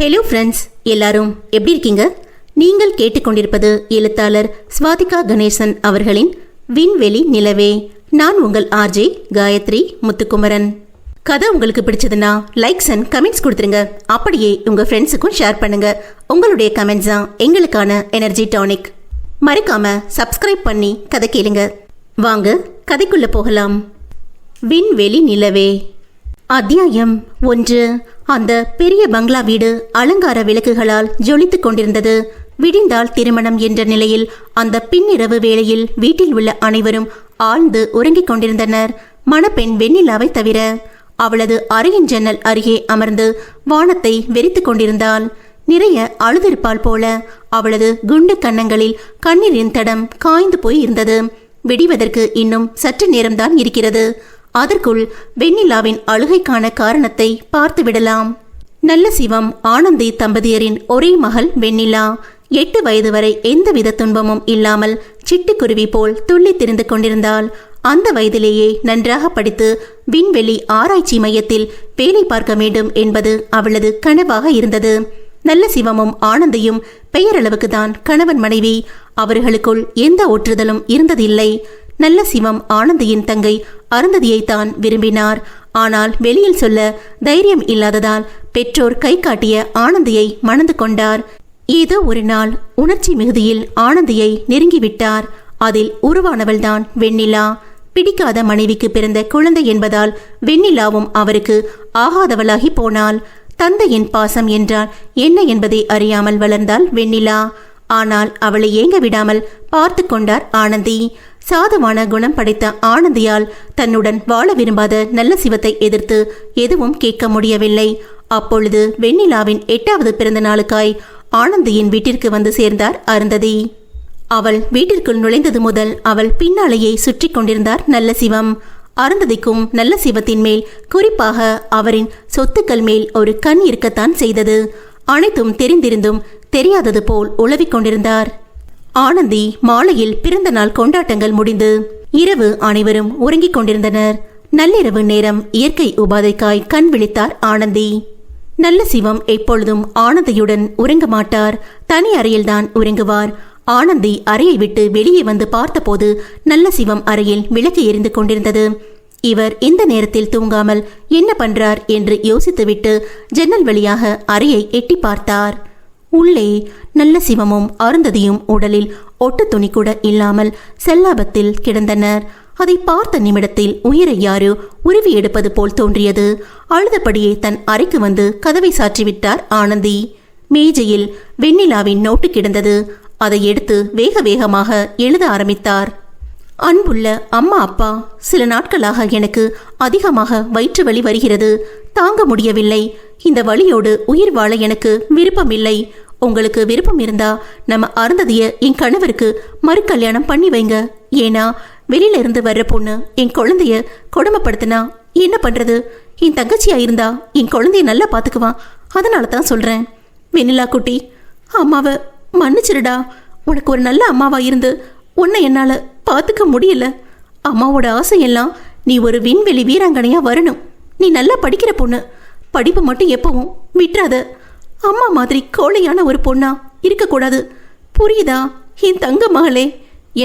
Hello friends, எல்லாரும் எப்படி இருக்கீங்க? நீங்கள் கேட்டுக்கொண்டிருப்பது எழுத்தாளர் ஸ்வாதிகா கணேசன் அவர்களின் விண்வெளி நிலவே. நான் உங்கள் ஆர்ஜே காயத்ரி முத்துக்குமரன். கதை உங்களுக்கு பிடிச்சதுன்னா லைக்ஸ் அண்ட் கமெண்ட்ஸ் கொடுத்துருங்க. அப்படியே உங்க ஃப்ரெண்ட்ஸுக்கும் ஷேர் பண்ணுங்க. உங்களுடைய கமெண்ட்ஸ் தான் எங்களுக்கான எனர்ஜி டானிக். மறக்காம சப்ஸ்கிரைப் பண்ணி கதை கேளுங்க. வாங்க கதைக்குள்ள போகலாம். விண்வெளி நிலவே. அத்தியாயம் 1. அந்த பெரிய பங்களா வீடு அலங்கார விளக்குகளால் ஜொலித்துக் கொண்டிருந்தது. விடிந்தால் திருமணம் என்ற நிலையில் அந்த பின்னிரவு வேளையில் வீட்டில் உள்ள அனைவரும் ஆழ்ந்து உறங்கிக் கொண்டிருந்தனர். மணப்பெண் வெண்ணிலாவை தவிர. அவளது அறையின் ஜன்னல் அருகே அமர்ந்து வானத்தை வெறித்துக் கொண்டிருந்தாள். நிறைய அழுதிருப்பாள் போல. அவளது குண்டு கன்னங்களில் கண்ணீரின் தடம் காய்ந்து போய் இருந்தது. விடிவதற்கு இன்னும் சற்று நேரம்தான் இருக்கிறது. அதற்குள் வெண்ணிலாவின் அழுகைக்கான காரணத்தை பார்த்து விடலாம். நல்ல சிவம் ஆனந்தி தம்பதியரின் ஒரே மகள் வெண்ணிலா. 8 வயது வரை எந்தவித துன்பமும் இல்லாமல் சிட்டுக்குருவி போல் துள்ளி திரிந்து கொண்டிருந்தாள். அந்த வயதிலேயே நன்றாக படித்து விண்வெளி ஆராய்ச்சி மையத்தில் வேலை பார்க்க வேண்டும் என்பது அவளது கனவாக இருந்தது. நல்ல சிவமும் ஆனந்தியும் பெயரளவுக்கு தான் கணவன் மனைவி. அவர்களுக்குள் எந்த ஒற்றுதலும் இருந்ததில்லை. நல்ல சிவம் ஆனந்தியின் தங்கை அருந்ததியைத்தான் விரும்பினார். ஆனால் வெளியில் சொல்ல தைரியம் இல்லாததால் பெற்றோர் கை காட்டிய ஆனந்தியை மணந்து கொண்டார். ஏதோ ஒரு நாள் உணர்ச்சி மிகுதியில் ஆனந்தியை நெருங்கிவிட்டார். அதில் உருவானவள்தான் வெண்ணிலா. பிடிக்காத மனைவிக்கு பிறந்த குழந்தை என்பதால் வெண்ணிலாவும் அவருக்கு ஆகாதவளாகி போனாள். தந்தையின் பாசம் என்றால் என்ன என்பதை அறியாமல் வளர்ந்தாள் வெண்ணிலா. ஆனால் அவளை ஏங்க விடாமல் பார்த்து கொண்டார் ஆனந்தி. சாதுவான குணம் படைத்த ஆனந்தியால் தன்னுடன் வாழ விரும்பாத நல்ல சிவத்தை எதிர்த்து எதுவும் கேட்க முடியவில்லை. அப்பொழுது வெண்ணிலாவின் 8வது பிறந்த நாளுக்காய் ஆனந்தியின் வீட்டிற்கு வந்து சேர்ந்தார் அருந்ததி. அவள் வீட்டிற்குள் நுழைந்தது முதல் அவள் பின்னாலேயே சுற்றி கொண்டிருந்தார் நல்ல சிவம். அருந்ததிக்கும் நல்ல சிவத்தின் மேல், குறிப்பாக அவரின் சொத்துக்கள் மேல் ஒரு கண் இருக்கத்தான் செய்தது. அனைத்தும் தெரிந்திருந்தும் தெரியாதது போல் உளவிக் கொண்டிருந்தார். ஆனந்தி மாலையில் பிறந்த நாள் கொண்டாட்டங்கள் முடிந்து இரவு அனைவரும் உறங்கிக் கொண்டிருந்தனர். நள்ளிரவு நேரம் இயற்கை உபாதைக்காய் கண் விழித்தார் ஆனந்தி. நல்ல சிவம் எப்பொழுதும் ஆனந்தியுடன் உறங்க மாட்டார். தனி அறையில்தான் உறங்குவார். ஆனந்தி அறையை விட்டு வெளியே வந்து பார்த்தபோது நல்ல சிவம் அறையில் விளக்கு எரிந்து கொண்டிருந்தது. இவர் இந்த நேரத்தில் தூங்காமல் என்ன பண்றார் என்று யோசித்துவிட்டு ஜன்னல் வழியாக அறையை எட்டி பார்த்தார். உள்ளே நல்ல சிவமும் அருந்ததியும் உடலில் ஒட்டு துணி கூட இல்லாமல் செல்லாபத்தில் கிடந்தனர். அதை பார்த்த நிமிடத்தில் உயிரை யாரோ உருவி எடுப்பது போல் தோன்றியது. அழுதபடியே தன் அறைக்கு வந்து கதவை சாற்றிவிட்டார் ஆனந்தி. மேஜையில் வெண்ணிலாவின் நோட்டு கிடந்தது. அதை எடுத்து வேக வேகமாக எழுத ஆரம்பித்தார். அன்புள்ள அம்மா அப்பா, சில நாட்களாக எனக்கு அதிகமாக வயிற்று வலி வருகிறது. தாங்க முடியவில்லை. இந்த வலியோடு உயிர் வாழ எனக்கு விருப்பமில்லை. உங்களுக்கு விருப்பம் இருந்தா நம்ம அருந்ததிய என் கணவருக்கு மறு கல்யாணம் பண்ணி வைங்க. ஏன்னா வெளியில இருந்து வர்ற பொண்ணு என் குழந்தைய கொடுமைப்படுத்தினா என்ன பண்றது? என் தங்கச்சியா இருந்தா என் குழந்தைய நல்லா பாத்துக்குவான். அதனால தான் சொல்றேன். வெண்ணிலா குட்டி, அம்மாவை மன்னிச்சிருடா. உனக்கு ஒரு நல்ல அம்மாவா இருந்து உன்னை என்னால பாத்துக்க முடியல. அம்மாவோட ஆசையெல்லாம் நீ ஒரு விண்வெளி வீராங்கனையா வரணும். நீ நல்லா படிக்கிற பொண்ணு. படிப்பு மட்டும் எப்பவும் விட்டுறாத. அம்மா மாதிரி கோழையான ஒரு பொண்ணா இருக்கக்கூடாது. புரியுதா என் தங்க மகளே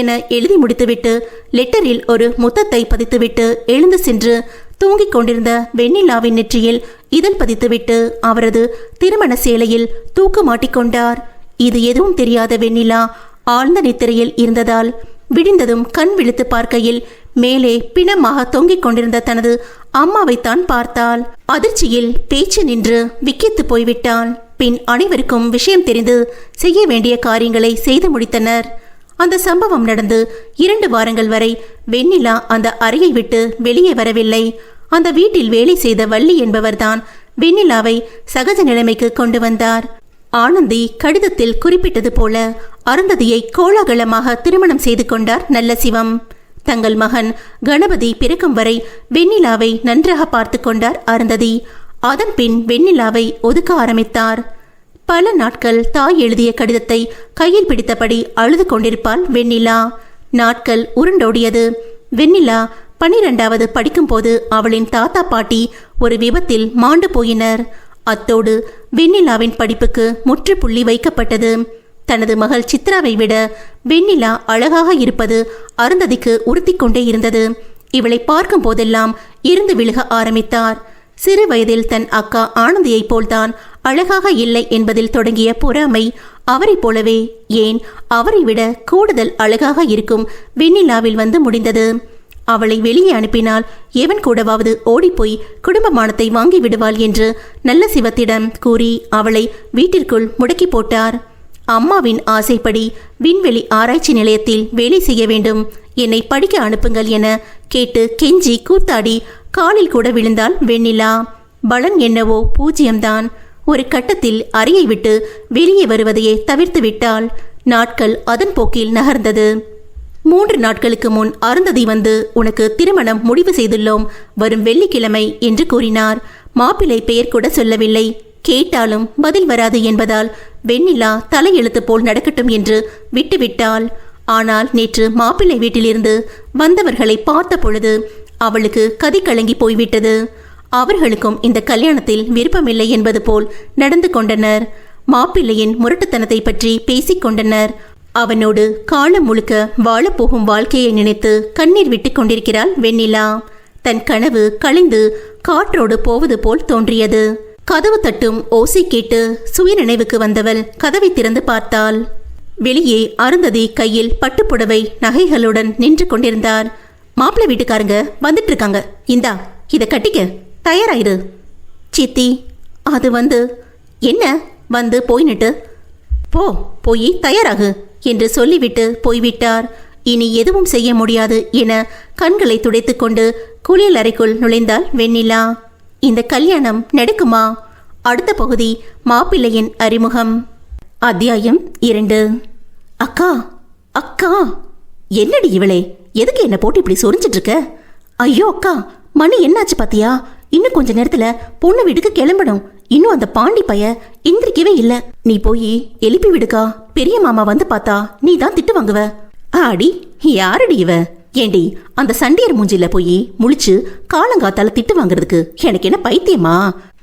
என எழுதி முடித்துவிட்டு லெட்டரில் ஒரு முத்தத்தை பதித்துவிட்டு எழுந்து சென்று தூங்கிக் கொண்டிருந்த வெண்ணிலாவின் நெற்றியில் இதழ் பதித்துவிட்டு அவரது திருமண சேலையில் தூக்கு மாட்டிக்கொண்டார். இது எதுவும் தெரியாத வெண்ணிலா ஆழ்ந்த நித்திரையில் இருந்ததால் விடிந்ததும் கண் விழித்து பார்க்கையில் மேலே பிணமாக தொங்கிக் கொண்டிருந்த தனது அம்மாவைத்தான் பார்த்தாள். அதிர்ச்சியில் பேச்சு நின்று விக்கித்து போய்விட்டாள். பின் அனைவருக்கும் விஷயம் தெரிந்து செய்ய வேண்டிய காரியங்களை செய்து முடித்தனர். அந்த சம்பவம் நடந்து 2 வாரங்கள் வரை வெண்ணிலா அந்த அறையை விட்டு வெளியே வரவில்லை. அந்த வீட்டில் வேலை செய்த வள்ளி என்பவர்தான் வெண்ணிலாவை சகஜ நிலைமைக்கு கொண்டு வந்தார். ஆனந்தி கடிதத்தில் குறிப்பிட்டது போல அருந்ததியை கோலாகலமாக திருமணம் செய்து கொண்டார் நல்ல சிவம். தங்கள் மகன் கணபதி பிறக்கும் வரை வெண்ணிலாவை நன்றாக பார்த்து கொண்டார் அருந்ததி. அதன் பின் வெண்ணிலாவை ஒதுக்க ஆரம்பித்தார். பல நாட்கள் தாய் எழுதிய கடிதத்தை கையில் பிடித்தபடி அழுது கொண்டிருப்பாள் வெண்ணிலா. நாட்கள் உருண்டோடியது. வெண்ணிலா 12வது படிக்கும் போது அவளின் தாத்தா பாட்டி ஒரு விபத்தில் மாண்டு போயினர். அத்தோடு வெண்ணிலாவின் படிப்புக்கு முற்றுப்புள்ளி வைக்கப்பட்டது. தனது மகள் சித்ராவை விட வெண்ணிலா அழகாக இருப்பது அருந்ததிக்கு உறுத்தி கொண்டே இருந்தது. இவளை பார்க்கும் போதெல்லாம் இருந்து விழுக ஆரம்பித்தார். சிறு வயதில் தன் அக்கா ஆனந்தியைப் போல்தான் அழகாக இல்லை என்பதில் தொடங்கிய பொறாமை அவரைப் போலவே, ஏன் அவரை விட கூடுதல் அழகாக இருக்கும் வெண்ணிலாவில் வந்து முடிந்தது. அவளை வெளியே அனுப்பினால் எவன் கூடவாவது ஓடிப்போய் குடும்ப மானத்தை வாங்கி விடுவாள் என்று நல்ல சிவத்திடம் கூறி அவளை வீட்டிற்குள் முடக்கி போட்டார். அம்மாவின் ஆசைப்படி விண்வெளி ஆராய்ச்சி நிலையத்தில் வேலை செய்ய வேண்டும், என்னை படிக்க அனுப்புங்கள் என கேட்டு கெஞ்சி கூத்தாடி காலில் கூட விழுந்தாள் வெண்ணிலா. பலன் என்னவோ பூஜ்யம்தான். ஒரு கட்டத்தில் அறையை விட்டு வெளியே வருவதையே தவிர்த்து விட்டாள். நாட்கள் அதன் போக்கில் நகர்ந்தது. 3 நாட்களுக்கு முன் அருந்ததி வந்து உனக்கு திருமணம் முடிவு செய்துள்ளோம், வரும் வெள்ளிக்கிழமை என்று கூறினார். மாப்பிள்ளை பெயர் கூட சொல்லவில்லை. கேட்டாலும் பதில் வராது என்பதால் வெண்ணிலா தலையெழுத்து போல் நடக்கட்டும் என்று விட்டுவிட்டாள். ஆனால் நேற்று மாப்பிள்ளை வீட்டிலிருந்து வந்தவர்களை பார்த்த பொழுது அவளுக்கு கதி கலங்கி போய்விட்டது. அவர்களுக்கும் இந்த கல்யாணத்தில் விருப்பமில்லை என்பது போல் நடந்து கொண்டனர். மாப்பிள்ளையின் முரட்டுத்தனத்தை பற்றி பேசிக் கொண்டனர். அவனோடு காலம் முழுக்க வாழப்போகும் வாழ்க்கையை நினைத்து கண்ணீர் விட்டு கொண்டிருக்கிறாள் வெண்ணிலா. தன் கனவு கலைந்து காற்றோடு போவது போல் தோன்றியது. கதவு தட்டும் ஓசை கேட்டு சுய நினைவுக்கு வந்தவள் கதவை திறந்து பார்த்தாள். வெளியே அருந்ததி கையில் பட்டுப்புடவை நகைகளுடன் நின்று கொண்டிருந்தார். மாப்பிள்ளை வீட்டுக்காரங்க வந்துட்டு இருக்காங்க, இந்தா இதை கட்டிக்க, தயாராயிரு. சித்தி, அது என்ன வந்து போயின்னுட்டு போய் தயாராகு என்று சொல்லிவிட்டு போய்விட்டார். இனி எதுவும் செய்ய முடியாது என கண்களை துடைத்து கொண்டு குளியல் அறைக்குள் நுழைந்தாள் வெண்ணிலா. இந்த கல்யாணம் நடக்குமா? அடுத்த பகுதி மாப்பிள்ளையின் அறிமுகம். அத்தியாயம் 2. அக்கா அக்கா, என்னடி இவளே, எதுக்கு என்ன போட்டு இப்படி சொரிஞ்சிட்டு இருக்க? ஐயோ அக்கா, மணி என்னாச்சு பாத்தியா? இன்னும் கொஞ்ச நேரத்துல பொண்ணு வீட்டுக்கு கிளம்பணும். இன்னும் அந்த பாண்டி பைய எந்திரிக்கவே இல்ல. நீ போய் எழுப்பி விடுக்கா. பெரிய மாமா வந்து பார்த்தா நீ தான் திட்டு வாங்குவ. ஆடி, யாரடி இவ? ஏண்டி, அந்த சண்டியர் மூஞ்சில போய் முழிச்சு காலங்காத்தால திட்டு வாங்குறதுக்கு எனக்கு என்ன பைத்தியமா?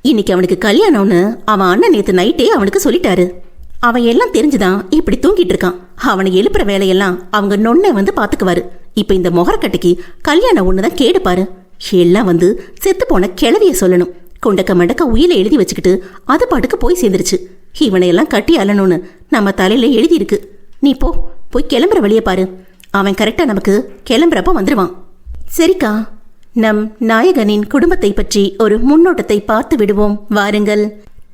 இன்னைக்கு அவனுக்கு கல்யாணம்னு அவன் அண்ணன் நேத்து நைட்டே அவனுக்கு சொல்லிட்டாரு. அவன் எல்லாம் தெரிஞ்சுதான் இப்படி தூங்கிட்டு இருக்கான். அவனை எழுப்புற வேலையெல்லாம் அவங்க நொன்ன வந்து பாத்துக்குவாரு. இப்ப இந்த மொகரக்கட்டைக்கு கல்யாணம் ஒண்ணுதான் கேடு பாரு. எல்லாம் வந்து செத்து போன கிழவிய சொல்லணும். கொண்டக்க மண்டக்க உயிரை எழுதி வச்சுக்கிட்டு அது பாட்டுக்கு போய் சேர்ந்துருச்சு. இவனையெல்லாம் கட்டி அலணும்னு நம்ம தலையில எழுதி இருக்கு. நீ போய் கிளம்புற வழிய பாரு. அவன் கரெக்டா நமக்கு கிளம்புறப்ப வந்துருவான். சரிக்கா, நம் நாயகனின் குடும்பத்தை பற்றி ஒரு முன்னோட்டத்தை பார்த்து விடுவோம் வாருங்கள்.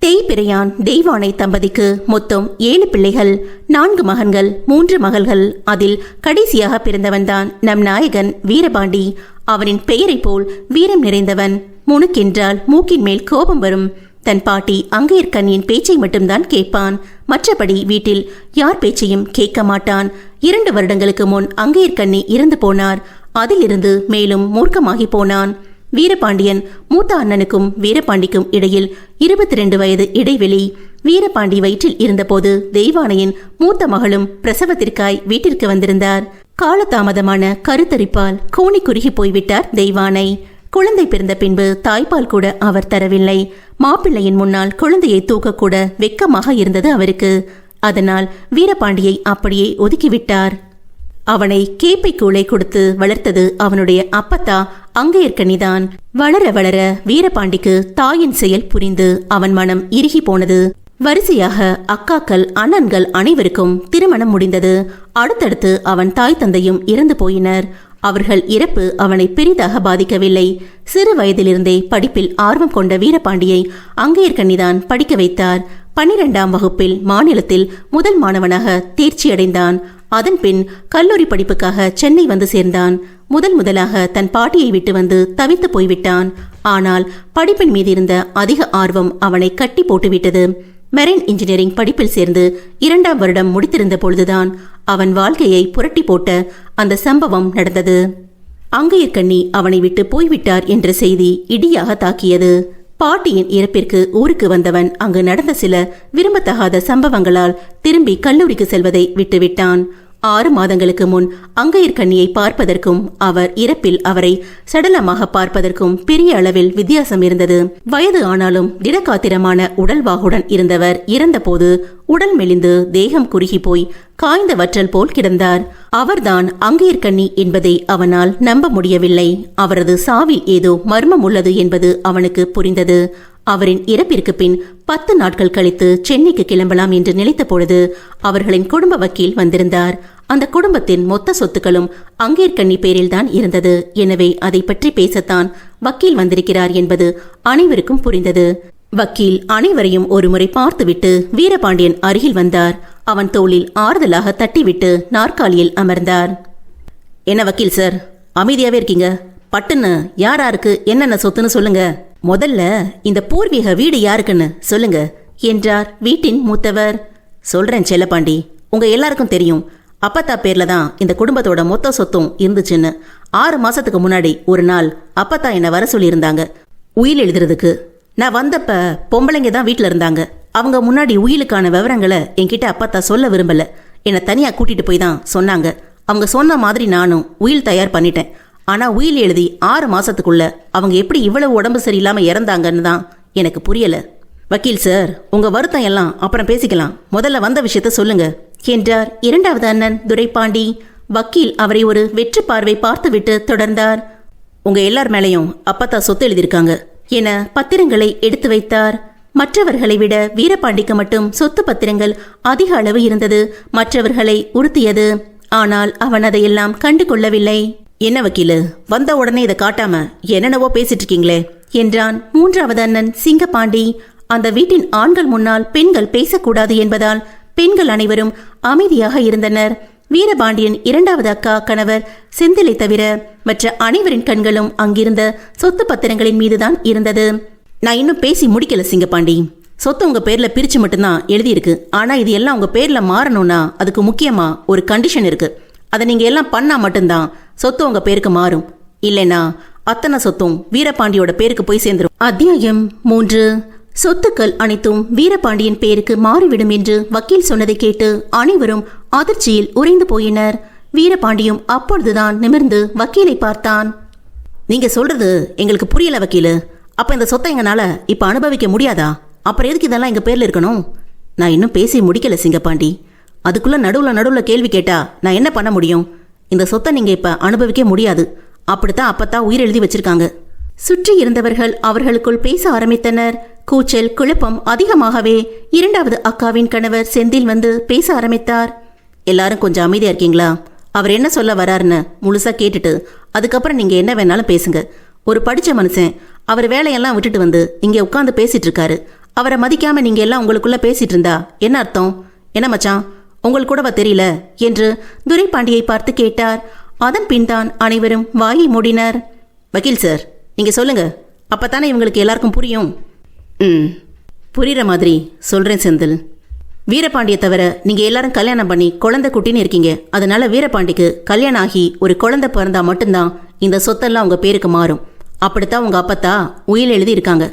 தேய்பிரையான் தெய்வானை தம்பதிக்கு மொத்தம் 7 பிள்ளைகள், 4 மகன்கள், 3 மகள்கள். அதில் கடைசியாக பிறந்தவன்தான் நம் நாயகன் வீரபாண்டி. அவனின் பெயரை போல் வீரம் நிறைந்தவன். முணுக்கென்றால் மூக்கின் மேல் கோபம் வரும். தன் பாட்டி அங்கையர்கண்ணியின் பேச்சை மட்டும்தான் கேட்பான். மற்றபடி வீட்டில் யார் பேச்சையும் கேட்க மாட்டான். 2 வருடங்களுக்கு முன் அங்கையர்கண்ணி இறந்து போனார். அதிலிருந்து மேலும் மூர்க்கமாகி போனான். வீரபாண்டியன் மூத்த அண்ணனுக்கும் வீரபாண்டிக்கும் இடையில் 22 வயது இடைவெளி. வீரபாண்டி வயிற்றில் இருந்தபோது தெய்வானையின் மூத்த மகளும் பிரசவத்திற்காய் வீட்டிற்கு வந்திருந்தார். காலதாமதமான கருத்தரிப்பால் கோணி குறுகி போய்விட்டார் தெய்வானை. குழந்தை பிறந்த பின்பு தாய்ப்பால் கூட அவர் தரவில்லை. மாப்பிள்ளையின் முன்னால் குழந்தையை தூக்கக்கூட வெக்கமாக இருந்தது அவருக்கு. அதனால் வீரபாண்டியை அப்படியே ஒதுக்கிவிட்டார். அவனை கேப்பை கூளை கொடுத்து வளர்த்தது அவனுடைய அப்பத்தா அங்கையர்கண்ணிதான். வளர வளர வீரபாண்டிக்கு தாயின் செயல் புரிந்து அவன் மனம் இறுகி போனது. வரிசையாக அக்காக்கள் அண்ணன்கள் அனைவருக்கும் திருமணம் முடிந்தது. அடுத்தடுத்து அவன் தாய் தந்தையும் இறந்து போயினர். அவர்கள் இறப்பு அவனை பெரிதாக பாதிக்கவில்லை. சிறு வயதிலிருந்தே படிப்பில் ஆர்வம் கொண்ட வீரபாண்டியை அங்கையர்கண்ணிதான் படிக்க வைத்தார். 12ஆம் வகுப்பில் மாநிலத்தில் முதல் மாணவனாக தேர்ச்சியடைந்தான். அதன் பின் கல்லூரி படிப்புக்காக சென்னை வந்து சேர்ந்தான். முதலாக தன் பாட்டியை விட்டு வந்து தவித்து போய்விட்டான். ஆனால் படிப்பின் மீது இருந்த அதிக ஆர்வம் அவனை கட்டி போட்டுவிட்டது. மெரைன் இன்ஜினியரிங் படிப்பில் சேர்ந்து 2ஆம் வருடம் முடித்திருந்த பொழுதுதான் அவன் வாழ்க்கையை புரட்டி போட்ட அந்த சம்பவம் நடந்தது. அங்கையர்கண்ணி அவனை விட்டு போய்விட்டார் என்ற செய்தி இடியாக தாக்கியது. பாட்டியின் இறப்பிற்கு ஊருக்கு வந்தவன் அங்கு நடந்த சில விரும்பத்தகாத சம்பவங்களால் திரும்பி கல்லூரிக்கு செல்வதை விட்டுவிட்டான். 6 மாதங்களுக்கு முன் அங்கையர்கண்ணியை பார்ப்பதற்கும் அவர் இறப்பில் அவரை சடலமாக பார்ப்பதற்கும் பெரிய அளவில் வித்தியாசம் இருந்தது. வயது ஆனாலும் திடகாத்திரமான உடல்வாகுடன் இருந்தவர் இறந்தபோது உடல் மெலிந்து தேகம் குறுகி போய் காய்ந்த வற்றல் போல் கிடந்தார். அவர்தான் அங்கையர்கண்ணி என்பதை அவனால் நம்ப முடியவில்லை. அவரது சாவில் ஏதோ மர்மம் உள்ளது என்பது அவனுக்கு புரிந்தது. அவரின் இறப்பிற்கு பின் 10 நாட்கள் கழித்து சென்னைக்கு கிளம்பலாம் என்று நினைத்த பொழுது அவர்களின் குடும்ப வக்கீல் வந்திருந்தார். அந்த குடும்பத்தின் மொத்த சொத்துக்களும் அங்கேற்கண்ணி பேரில்தான் இருந்தது. எனவே அதை பற்றி பேசத்தான் வக்கீல் வந்திருக்கிறார் என்பது அனைவருக்கும் புரிந்தது. வக்கீல் அனைவரையும் ஒருமுறை பார்த்துவிட்டு வீரபாண்டியன் அருகில் வந்தார். அவன் தோளில் ஆறுதலாக தட்டிவிட்டு நாற்காலியில் அமர்ந்தார். என்ன வக்கீல் சார், அமைதியாவே இருக்கீங்க? பட்டுன்னு யாராருக்கு என்னென்ன சொத்துன்னு சொல்லுங்க. முதல்ல இந்த பூர்வீக வீடு யாருக்குன்னு சொல்லுங்க என்றார் வீட்டின் மூத்தவர். சொல்றேன் செல்லப்பாண்டி, உங்க எல்லாருக்கும் தெரியும் அப்பத்தா பேர்ல தான் இந்த குடும்பத்தோட மொத்த சொத்தும் இருந்துச்சுன்னு. 6 மாசத்துக்கு முன்னாடி ஒரு நாள் அப்பத்தா என்ன வர சொல்லி இருந்தாங்க உயில் எழுதுறதுக்கு. நான் வந்தப்ப பொம்பளைங்க தான் வீட்டுல இருந்தாங்க. அவங்க முன்னாடி உயிலுக்கான விவரங்களை என்கிட்ட அப்பத்தா சொல்ல விரும்பல. என்னை தனியா கூட்டிட்டு போய் தான் சொன்னாங்க. அவங்க சொன்ன மாதிரி நானும் உயில் தயார் பண்ணிட்டேன். ஆனா உயில் எழுதி 6 மாசத்துக்குள்ள அவங்க எப்படி இவ்வளவு உடம்பு சரியில்லாம இறந்தாங்கன்னு தான் எனக்கு புரியல. வக்கீல் சார், உங்க வருத்தம் எல்லாம் அப்புறம் பேசிக்கலாம். முதல்ல வந்த விஷயத்த சொல்லுங்க என்றார் 2வது அண்ணன் துரைப்பாண்டி. வக்கீல் அவரை ஒரு வெற்று பார்வை பார்த்துவிட்டு தொடர்ந்தார். உங்க எல்லார் மேலையும் அப்பத்தா சொத்து எழுதியிருக்காங்க என பத்திரங்களை எடுத்து வைத்தார். மற்றவர்களை விட வீரபாண்டிக்கு மட்டும் சொத்து பத்திரங்கள் அதிக அளவு இருந்தது. மற்றவர்களை உறுத்தியது. ஆனால் அவன் அதையெல்லாம் கண்டு கொள்ளவில்லை. என்ன வக்கீலு, வந்த உடனே இதை காட்டாம என்னென்னவோ பேசிட்டு இருக்கீங்களே என்றான் 3வது அண்ணன் சிங்கப்பாண்டி. அந்த வீட்டின் ஆண்கள் முன்னால் பெண்கள் பேசக்கூடாது என்பதால் பெண்கள் அனைவரும் அமைதியாக இருந்தனர். வீரபாண்டியன் 2வது அக்கா கணவர் செந்திலை தவிர மற்ற அனைவரின் கண்களும் அங்கிருந்த சொத்து பத்திரங்களின் மீதுதான் இருந்தது. நான் இன்னும் பேசி முடிக்கல சிங்கப்பாண்டி. சொத்து உங்க பேர்ல பிரிச்சு மட்டும்தான் எழுதியிருக்கு. ஆனா இது எல்லாம் உங்க பேர்ல மாறணும்னா அதுக்கு முக்கியமா ஒரு கண்டிஷன் இருக்கு. அதை நீங்க எல்லாம் பண்ணா மட்டும்தான் சொத்து உங்க பேருக்கு மாறும். இல்லைனா அத்தனை சொத்தும் வீரபாண்டியோட பேருக்கு போய் சேர்ந்துரும். அத்தியாயம் 3. சொத்துக்கள் அனைத்தும் வீரபாண்டியன் பேருக்கு மாறிவிடும் என்று வக்கீல் சொன்னதை கேட்டு அனைவரும் அதிர்ச்சியில் உறைந்து போயினர். வீரபாண்டியும் அப்பொழுதுதான் நிமிர்ந்து வக்கீலை பார்த்தான். நீங்க சொல்றது எங்களுக்கு புரியல வக்கீலு. அப்ப இந்த சொத்தை எங்கனால இப்ப அனுபவிக்க முடியாதா? அப்புறம் எதுக்கு இதெல்லாம் எங்க பேர்ல இருக்கணும்? நான் இன்னும் பேசி முடிக்கல சிங்கப்பாண்டி. அதுக்குள்ள நடுவுல கேள்வி கேட்டா நான் என்ன பண்ண முடியும்? இந்த சொத்தை நீங்க இப்ப அனுபவிக்க முடியாது. அப்படித்தான் அப்பத்தா உயிர் எழுதி வச்சிருக்காங்க. சுற்றி இருந்தவர்கள் அவர்களுக்குள் பேச ஆரம்பித்தனர். கூச்சல் குழப்பம் அதிகமாகவே 2வது அக்காவின் கணவர் செந்தில் வந்து பேச ஆரம்பித்தார். எல்லாரும் கொஞ்சம் அமைதியா இருக்கீங்களா? அவர் என்ன சொல்ல வராருன்னு முழுசா கேட்டுட்டு அதுக்கப்புறம் நீங்க என்ன வேணாலும் பேசுங்க. ஒரு படிச்ச மனுஷன் அவர் வேலையெல்லாம் விட்டுட்டு வந்து இங்க உட்கார்ந்து பேசிட்டு இருக்காரு. அவரை மதிக்காம நீங்க எல்லாம் உங்களுக்குள்ள பேசிட்டு இருந்தா என்ன அர்த்தம்? என்ன மச்சான், உங்களுக்கு கூடவா தெரியல என்று துரைப்பாண்டியை பார்த்து கேட்டார். அதன் பின் தான் அனைவரும் வாயை மூடினர். வக்கீல் சார், நீங்க சொல்லுங்க, அப்பத்தானே இவங்களுக்கு எல்லாருக்கும் புரியும். புரியுற மாதிரி சொல்றேன் செந்தில். வீரபாண்டியை தவிர நீங்க எல்லாரும் கல்யாணம் பண்ணி குழந்தை குட்டின்னு இருக்கீங்க. அதனால வீரபாண்டிக்கு கல்யாணம் ஆகி ஒரு குழந்தை பிறந்தா மட்டும்தான் இந்த சொத்தெல்லாம் உங்க பேருக்கு மாறும். அப்படித்தான் உங்க அப்பத்தா உயில் எழுதி இருக்காங்க.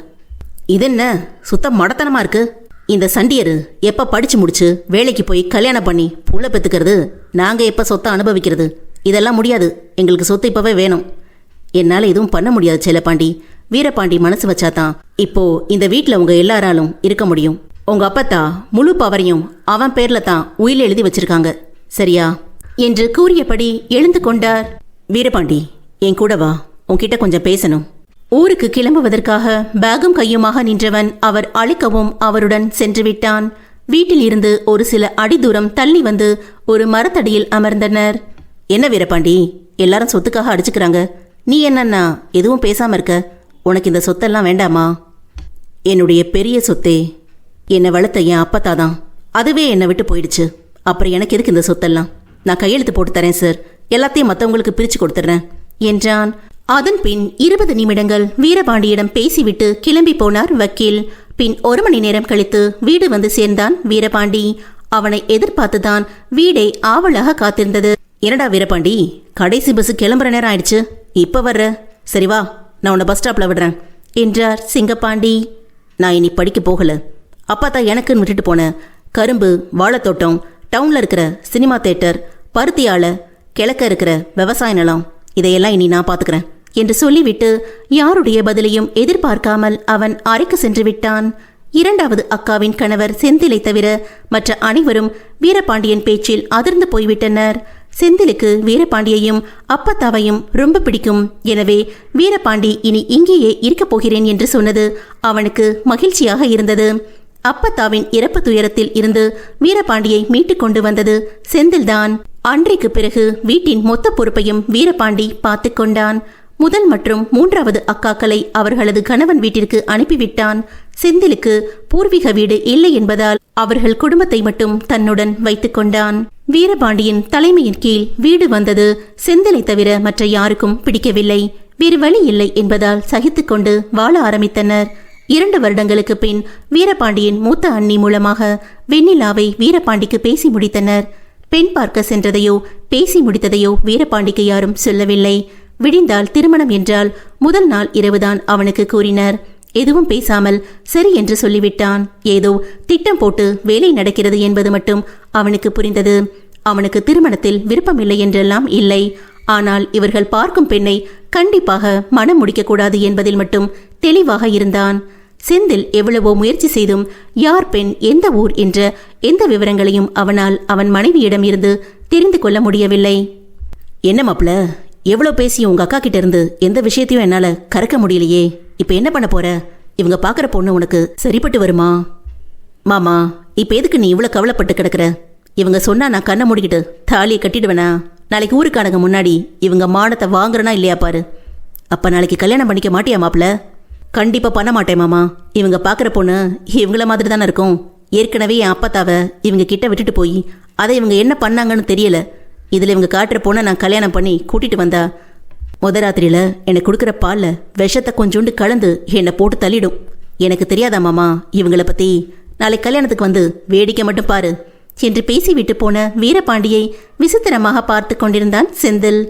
இது என்ன சுத்தம் மடத்தனமா இருக்கு? இந்த சண்டியரு எப்ப படிச்சு முடிச்சு வேலைக்கு போய் கல்யாணம் பண்ணி புள்ள பெத்துக்கிறது, நாங்க எப்ப சொத்தை அனுபவிக்கிறது? இதெல்லாம் முடியாது. எங்களுக்கு சொத்து இப்பவே வேணும். என்னால எதுவும் பண்ண முடியாது செல்லப்பாண்டி. வீரபாண்டி மனசு வச்சாதான் இப்போ இந்த வீட்டுல உங்க எல்லாராலும் இருக்க முடியும். உங்க அப்பத்தா முழு பவரையும் அவன் பேர்ல தான் உயில் எழுதி வச்சிருக்காங்க, சரியா என்று கூறியபடி எழுந்து கொண்டார். வீரபாண்டி, என் கூட வா, உன்கிட்ட கொஞ்சம் பேசணும். ஊருக்கு கிளம்புவதற்காக பேகும் கையுமாக நின்றவன் அவர் அழைக்கவும் அவருடன் சென்று விட்டான். வீட்டில் இருந்து ஒரு சில அடி தூரம் தள்ளி வந்து ஒரு மரத்தடியில் அமர்ந்தனர். என்ன வீரபாண்டி, எல்லாரும் சொத்துக்காக அடிச்சுக்கிறாங்க, நீ என்னன்னா எதுவும் பேசாம இருக்க? உனக்கு இந்த சொத்தெல்லாம் வேண்டாமா? என்னுடைய பெரிய சொத்தே என்னை வளர்த்த என் அப்பத்தாதான். அதுவே என்னை விட்டு போயிடுச்சு. அப்புறம் எனக்கு எதுக்கு இந்த சொத்தெல்லாம்? நான் கையெழுத்து போட்டு தரேன் சார், எல்லாத்தையும் மற்றவங்களுக்கு பிரிச்சு கொடுத்துட்றேன் என்றான். அதன் பின் 20 நிமிடங்கள் வீரபாண்டியிடம் பேசிவிட்டு கிளம்பி போனார் வக்கீல். பின் 1 மணி நேரம் கழித்து வீடு வந்து சேர்ந்தான் வீரபாண்டி. அவனை எதிர்பார்த்துதான் வீடே ஆவலாக காத்திருந்தது. என்னடா வீரபாண்டி, கடைசி பஸ் கிளம்புற நேரம் ஆயிடுச்சு, இப்ப வர்ற? சரி வா, நான் உன்னை பஸ் ஸ்டாப்ல விடுறேன் என்றார் சிங்கப்பாண்டி. நான் இனி படிக்க போகல. அப்பா தான் எனக்குன்னு விட்டுட்டு போன கரும்பு, வாழைத்தோட்டம், டவுன்ல இருக்கிற சினிமா தியேட்டர், பருத்தி ஆலை, கிழக்க இருக்கிற விவசாய நிலம், இதையெல்லாம் இனி நான் பாத்துக்கிறேன் என்று சொல்லிவிட்டு யாருடைய பதிலையும் எதிர்பார்க்காமல் அவன் அறைக்கு சென்று விட்டான். இரண்டாவது அக்காவின் கணவர் செந்திலை தவிர மற்ற அனைவரும் வீரபாண்டியன் பேச்சில் அதிர்ந்து போய்விட்டனர். செந்திலுக்கு வீரபாண்டியையும் அப்பத்தாவையும் ரொம்ப பிடிக்கும். எனவே வீரபாண்டி இனி இங்கேயே இருக்கப் போகிறேன் என்று சொன்னது அவனுக்கு மகிழ்ச்சியாக இருந்தது. அப்பத்தாவின் இறப்பு துயரத்தில் இருந்து வீரபாண்டியை மீட்டுக் கொண்டு வந்தது செந்தில்தான். அன்றைக்கு பிறகு வீட்டின் மொத்த பொறுப்பையும் வீரபாண்டி பார்த்து கொண்டான். முதல் மற்றும் மூன்றாவது அக்காக்களை அவர்களது கணவன் வீட்டிற்கு அனுப்பிவிட்டான். செந்திலுக்கு பூர்வீக வீடு இல்லை என்பதால் அவர்கள் குடும்பத்தை மட்டும் தன்னுடன் வைத்துக் கொண்டான். வீரபாண்டியின் தலைமையின் கீழ் வீடு வந்தது செந்திலை தவிர மற்ற யாருக்கும் பிடிக்கவில்லை. வேறு வழி இல்லை என்பதால் சகித்துக்கொண்டு வாழ ஆரம்பித்தனர். 2 வருடங்களுக்கு பின் வீரபாண்டியின் மூத்த அண்ணி மூலமாக வெண்ணிலாவை வீரபாண்டிக்கு பேசி முடித்தனர். பெண் பார்க்க சென்றதையோ பேசி முடித்ததையோ வீரபாண்டிக்கு யாரும் சொல்லவில்லை. விடிந்தால் திருமணம் என்றால் முதல் நாள் இரவுதான் அவனுக்கு கூறினர். எதுவும் பேசாமல் சரி என்று சொல்லிவிட்டான். ஏதோ திட்டம் போட்டு வேலை நடக்கிறது என்பது மட்டும் அவனுக்கு புரிந்தது. அவனுக்கு திருமணத்தில் விருப்பமில்லை என்றெல்லாம் இல்லை. ஆனால் இவர்கள் பார்க்கும் பெண்ணை கண்டிப்பாக மனம் முடிக்கக்கூடாது என்பதில் மட்டும் தெளிவாக இருந்தான். செந்தில் எவ்வளவோ முயற்சி செய்தும் யார் பெண், எந்த ஊர் என்ற எந்த விவரங்களையும் அவனால் அவன் மனைவியிடம் இருந்து தெரிந்து கொள்ள முடியவில்லை. என்ன மாப்பிள்ள, எவ்வளோ பேசியும் உங்க அக்கா கிட்ட இருந்து எந்த விஷயத்தையும் என்னால கறக்க முடியலையே. இப்ப என்ன பண்ண போற? இவங்க பாக்குற பொண்ணு உனக்கு சரிப்பட்டு வருமா? மாமா, இப்ப எதுக்கு நீ இவ்வளவு கவலைப்பட்டு கிடக்குற? இவங்க சொன்னா நான் கண்ணை மூடிக்கிட்டு தாலியை கட்டிடுவேனா? நாளைக்கு ஊருக்கானங்க முன்னாடி இவங்க மானத்தை வாங்குறனா இல்லையா பாரு. அப்ப நாளைக்கு கல்யாணம் பண்ணிக்க மாட்டியா மாப்பிள்ள? கண்டிப்பா பண்ண மாட்டேன் மாமா. இவங்க பாக்குற பொண்ணு இவங்கள மாதிரி தானே இருக்கும். ஏற்கனவே என் அப்பத்தாவ இவங்க கிட்ட விட்டுட்டு போய் அதை இவங்க என்ன பண்ணாங்கன்னு தெரியல. இதுல இவங்க காட்டுற பொண்ணை நான் கல்யாணம் பண்ணி கூட்டிட்டு வந்தா ராத்திரியில எனக்கு கொடுக்குற பால்ல விஷத்தை கொஞ்சோண்டு கலந்து என்னை போட்டு தள்ளிடும். எனக்கு தெரியாதா மாமா இவங்கள பத்தி? நாளைக்கு கல்யாணத்துக்கு வந்து வேடிக்கை மட்டும் பாரு என்று பேசிவிட்டு போன வீரபாண்டியை விசித்திரமாக பார்த்து கொண்டிருந்தான் செந்தில்.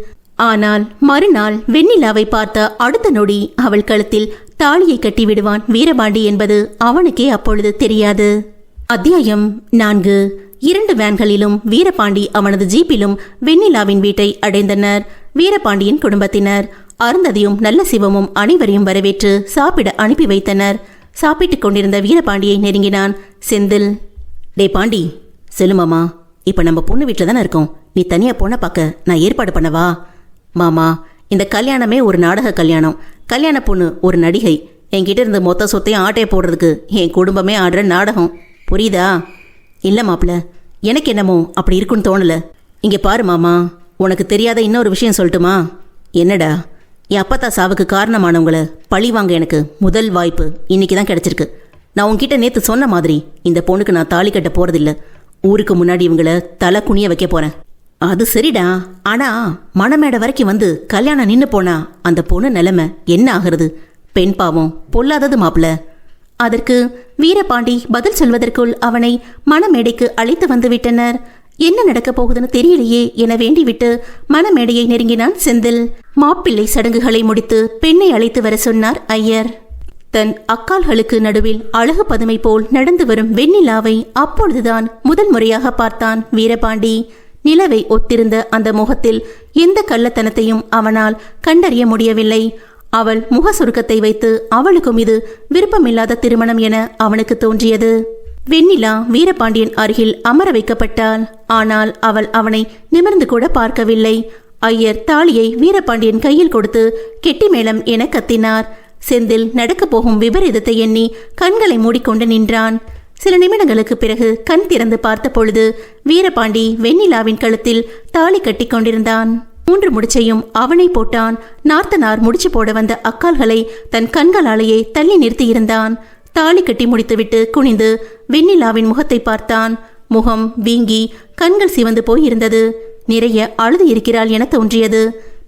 ஆனால் மறுநாள் வெண்ணிலாவை பார்த்த அடுத்த நொடி அவள் கழுத்தில் தாலியை கட்டி விடுவான் வீரபாண்டி என்பது அவனுக்கே அப்பொழுது தெரியாது. அத்தியாயம் 4. 2 வேன்களிலும் வீரபாண்டி அவனது ஜீப்பிலும் வெண்ணிலாவின் வீட்டை அடைந்தனர். வீரபாண்டியின் குடும்பத்தினர் அருந்ததியும் நல்ல சிவமும் அனைவரையும் வரவேற்று சாப்பிட அனுப்பி வைத்தனர். சாப்பிட்டுக் கொண்டிருந்த வீரபாண்டியை நெருங்கினான் செந்தில். டே பாண்டி, செல்லுமாமா, இப்ப நம்ம பொண்ணு வீட்டில் தானே இருக்கோம். நீ தனியா பொண்ணை பார்க்க நான் ஏற்பாடு பண்ணவா? மாமா, இந்த கல்யாணமே ஒரு நாடக கல்யாணம். கல்யாண பொண்ணு ஒரு நடிகை. என்கிட்ட இருந்து மொத்த சொத்தையும் ஆட்டையை போடுறதுக்கு என் குடும்பமே ஆடுற நாடகம். புரியுதா? இல்ல மாப்பிள்ள, எனக்கு என்னமோ அப்படி இருக்குன்னு தோணல. இங்க பாரு மாமா, உனக்கு தெரியாத இன்னொரு விஷயம் சொல்லட்டுமா? என்னடா? என் அப்பத்தா சாவுக்கு காரணமானவங்களை பழி வாங்க எனக்கு முதல் வாய்ப்பு இன்னைக்கு தான் கிடைச்சிருக்கு. நான் உன்கிட்ட நேத்து சொன்ன மாதிரி இந்த பொண்ணுக்கு நான் தாலி கட்ட போறதில்ல. ஊருக்கு முன்னாடி இவங்களை தலை குனிய வைக்க போறேன். அது சரிடா, ஆனா மணமேடை வரைக்கும் வந்து கல்யாணம் நின்னு போனா அந்த பொண்ணு நிலைமை என்ன ஆகிறது? பெண் பாவம் பொல்லாதது மாப்பிள்ள. அதற்கு வீரபாண்டி பதில் சொல்வதற்குள் அவனை மணமேடைக்கு அழைத்து வந்து விட்டனர். என்ன நடக்கப் போகுதுன்னு தெரியலையே என வேண்டிவிட்டு மணமேடையை நெருங்கினான் செந்தில். மாப்பிள்ளை சடங்குகளை முடித்து பெண்ணை அழைத்து வர சொன்னார் ஐயர். தன் அக்கால்களுக்கு நடுவில் அழகு பதுமை போல் நடந்து வரும் வெண்ணிலாவை அப்பொழுதுதான் முதல் முறையாக பார்த்தான் வீரபாண்டி. நிலவை ஒத்திருந்த அந்த முகத்தில் எந்த கள்ளத்தனத்தையும் அவனால் கண்டறிய முடியவில்லை. அவள் முக சுருக்கத்தை வைத்து அவளுக்கும் இது விருப்பமில்லாத திருமணம் என அவனுக்கு தோன்றியது. வெண்ணிலா வீரபாண்டியன் அருகில் அமர வைக்கப்பட்டாள். ஆனால் அவள் அவனை நிமிர்ந்து கூட பார்க்கவில்லை. ஐயர் தாலியை வீரபாண்டியன் கையில் கொடுத்து கெட்டி மேளம் என கத்தினார். செந்தில் நடக்கப் போகும் விபரீதத்தை எண்ணி கண்களை மூடிக்கொண்டு நின்றான். சில நிமிடங்களுக்கு பிறகு கண் திறந்து பார்த்த பொழுது வீரபாண்டி வெண்ணிலாவின் கழுத்தில் தாலி கட்டி கொண்டிருந்தான். 3 முடிச்சையும் அவனை போட்டான். நார்த்தனார் முடிச்சு போட வந்த அக்கால்களை தன் கண்களாலேயே தள்ளி நிறுத்தியிருந்தான். தாலி கட்டி முடித்துவிட்டு குனிந்து வெண்ணிலாவின் முகத்தை பார்த்தான். முகம் வீங்கி கண்கள் சிவந்து போயிருந்தது. நிறைய அழுது இருக்கிறாள் என தோன்றியது.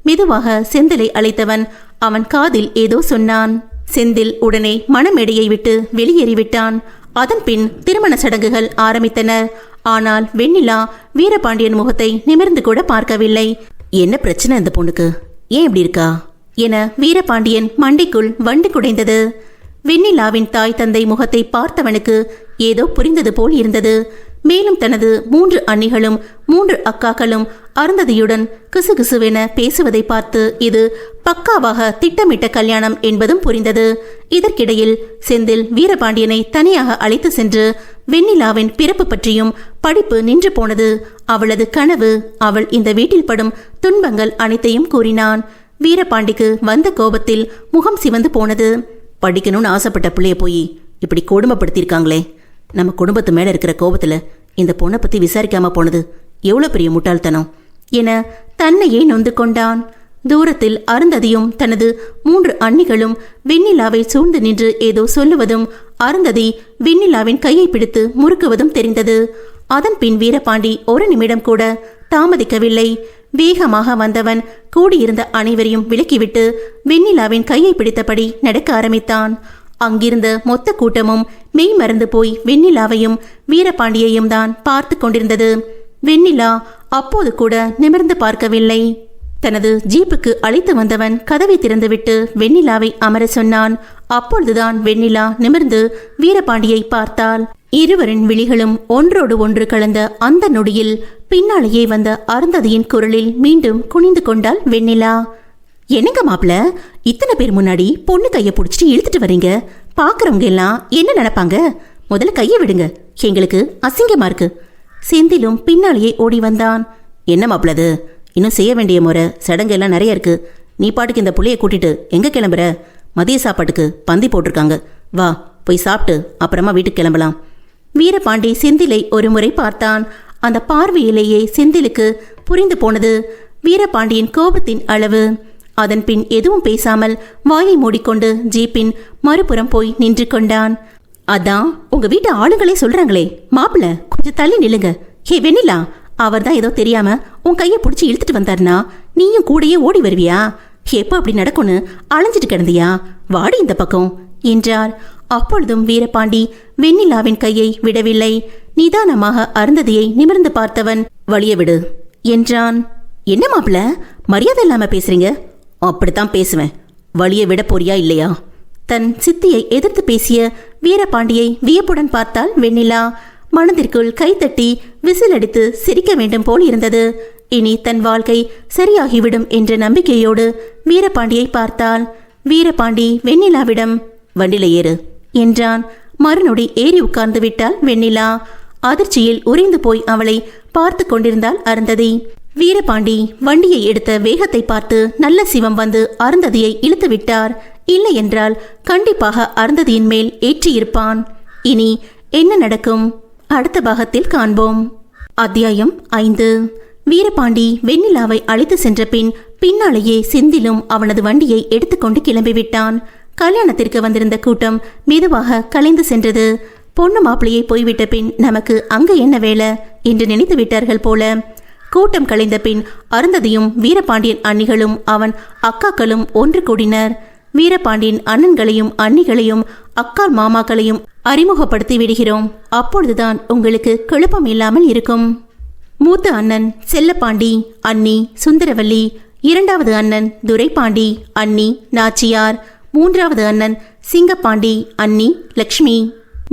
மெதுவாக செந்திலை அழைத்தவன் அவன் காதில் ஏதோ சொன்னான். செந்தில் உடனே மணமேடையை விட்டு வெளியேறிவிட்டான். அதன் பின் திருமண சடங்குகள் ஆரம்பித்தன. ஆனால் வெண்ணிலா வீரபாண்டியன் முகத்தை நிமிர்ந்து கூட பார்க்கவில்லை. என்ன பிரச்சனை இந்த பொண்ணுக்கு? ஏன் இப்படி இருக்கா என வீரபாண்டியன் மண்டைக்குள் வண்டு குடைந்தது. வெண்ணிலாவின் தாய் தந்தை முகத்தை பார்த்தவனுக்கு ஏதோ புரிந்தது போல் இருந்தது. மேலும் தனது 3 அண்ணிகளும் 3 அக்காக்களும் அருந்ததியுடன் கிசுகிசுவென பேசுவதை பார்த்து இது பக்காவாக திட்டமிட்ட கல்யாணம் என்பதும் புரிந்தது. இதற்கிடையில் செந்தில் வீரபாண்டியனை தனியாக அழைத்து சென்று வெண்ணிலாவின் பிறப்பு பற்றியும் படிப்பு நின்று போனது, அவளது கனவு, அவள் இந்த வீட்டில் படும் துன்பங்கள் அனைத்தையும் கூறினான். வீரபாண்டிக்கு வந்த கோபத்தில் முகம் சிவந்து போனது. படிக்கணும்னு ஆசைப்பட்ட பிள்ளைய போய் இப்படி கொடுமைப்படுத்தியிருக்காங்களே, நம்ம குடும்பத்து மேல இருக்கிற கோபத்துல இந்த பொண்ணை பத்தி விசாரிக்காம போனது எவ்வளவு பெரிய முட்டாள்தனம் என தன்னையே நொந்து கொண்டான். தூரத்தில் அருந்ததியும் தனது 3 அண்ணிகளும் வெண்ணிலாவை சூழ்ந்து நின்று ஏதோ சொல்லுவதும் அருந்ததி வெண்ணிலாவின் கையை பிடித்து முறுக்குவதும் தெரிந்தது. அதன் பின் வீரபாண்டி ஒரு நிமிடம் கூட தாமதிக்கவில்லை. வேகமாக வந்தவன் கூடியிருந்த அனைவரையும் விலக்கிவிட்டு வெண்ணிலாவின் கையை பிடித்தபடி நடக்க ஆரம்பித்தான். அங்கிருந்த மொத்த கூட்டமும் மெய் மறந்து போய் வெண்ணிலாவையும் வீரபாண்டியையும் தான் பார்த்து கொண்டிருந்தது. வெண்ணிலா அப்போது கூட நிமிர்ந்து பார்க்கவில்லை. தனது ஜீப்புக்கு அழைத்து வந்தவன் கதவை திறந்துவிட்டு வெண்ணிலாவை அமர சொன்னான். அப்பொழுதுதான் வெண்ணிலா நிமிர்ந்து வீரபாண்டியை பார்த்தாள். இருவரின் விழிகளும் ஒன்றோடு ஒன்று கலந்த அந்த நொடியில் பின்னாலேயே வந்த அருந்ததியின் குரலில் மீண்டும் குனிந்து கொண்டாள் வெண்ணிலா. என்னங்க மாப்பிள்ள, இத்தனை பேர் முன்னாடி பொண்ணு கையை பிடிச்சிட்டு இழுத்துட்டு வரீங்க, பாக்குறவங்க எல்லாம் என்ன நினைப்பாங்க? முதல்ல கையை விடுங்க, எங்களுக்கு அசிங்கமா இருக்கு. செந்திலும் பின்னாலேயே ஓடி வந்தான். என்ன மாப்பிள்ளது, இன்னும் செய்ய வேண்டிய முறை சடங்கு எல்லாம் நிறைய இருக்கு. நீ பாட்டுக்கு இந்த புள்ளைய கூட்டிட்டு எங்க கிளம்புற? மதிய சாப்பாட்டுக்கு பந்தி போட்டிருக்காங்க, வா போய் சாப்பிட்டு அப்புறமா வீட்டுக்கு கிளம்பலாம். வீரபாண்டி செந்திலை ஒரு முறை பார்த்தான். அந்த பார்வையிலேயே செந்திலுக்கு புரிந்து போனது வீரபாண்டியின் கோபத்தின் அளவு. அதன் பின் எதுவும் பேசாமல் வாயை மூடிக்கொண்டு ஜீப்பின் மறுபுறம் போய் நின்று கொண்டான். அதான் உங்க வீட்டு ஆளுங்களே சொல்றாங்களே, மாப்பிள்ள கொஞ்சம் தள்ளி நில்லுங்க. ஹே வெண்ணிலா, அவர் தான் ஏதோ தெரியாம உன் கையை பிடிச்சி இழுத்துட்டு வந்தாருனா நீயும் கூடையே ஓடி வருவியா? எப்ப அப்படி நடக்கும்னு அலைஞ்சிட்டு கிடந்தியா? வாடி இந்த பக்கம் என்றார். அப்பொழுதும் வீரபாண்டி வெண்ணிலாவின் கையை விடவில்லை. நிதானமாக அருந்ததியை நிமிர்ந்து பார்த்தவன் வழிய விடு என்றான். என்ன மாப்பிள்ள மரியாதை இல்லாம பேசுறீங்க? அப்படித்தான் பேசுவேன், வழிய விட போறியா இல்லையா? தன் சித்தியை எதிர்த்து பேசிய வீரபாண்டியை வியப்புடன் பார்த்தாள் வெண்ணிலா. மனதிற்குள் கைத்தட்டி விசில் அடித்து சிரிக்க வேண்டும் போல் இருந்தது. இனி தன் வாழ்க்கை சரியாகிவிடும் என்ற நம்பிக்கையோடு வீரபாண்டியை பார்த்தாள். வீரபாண்டி வெண்ணிலாவிடம் வண்டில ஏறு என்றான். மறுநொடி ஏறி உட்கார்ந்து விட்டாள் வெண்ணிலா. அதிர்ச்சியில் உறைந்து போய் அவளை பார்த்து கொண்டிருந்தாள் அருந்ததி. வீரபாண்டி வண்டியை எடுத்த வேகத்தை பார்த்து நல்ல சிவம் வந்து அருந்ததியை இழுத்து விட்டார். இல்லை என்றால் கண்டிப்பாக அருந்ததியின் மேல் ஏற்றியிருப்பான். இனி என்ன நடக்கும்? அடுத்த பாகத்தில் காண்போம். அத்தியாயம் 5. வீரபாண்டி வெண்ணிலாவை அழைத்து சென்ற பின் பின்னாலேயே செந்திலும் அவனது வண்டியை எடுத்துக்கொண்டு கிளம்பிவிட்டான். கல்யாணத்திற்கு வந்திருந்த கூட்டம் மெதுவாக கலைந்து சென்றது. பொண்ணு மாப்பிள்ளையை போய்விட்ட பின் நமக்கு அங்க என்ன வேலை என்று நினைத்து விட்டார்கள் போல. கூட்டம் கலைந்த பின் அருந்ததியும் வீரபாண்டியன் அண்ணிகளும் அவன் அக்காக்களும் ஒன்று கூடினர். வீரபாண்டியன் அண்ணன்களையும் அண்ணிகளையும் அக்கால் மாமாக்களையும் அறிமுகப்படுத்தி விடுகிறோம். அப்பொழுதுதான் உங்களுக்கு குழப்பம் இல்லாமல் இருக்கும். மூத்த அண்ணன் செல்லப்பாண்டி, அண்ணி சுந்தரவல்லி. இரண்டாவது அண்ணன் துரைப்பாண்டி, அண்ணி நாச்சியார். மூன்றாவது அண்ணன் சிங்கப்பாண்டி, அண்ணி லக்ஷ்மி.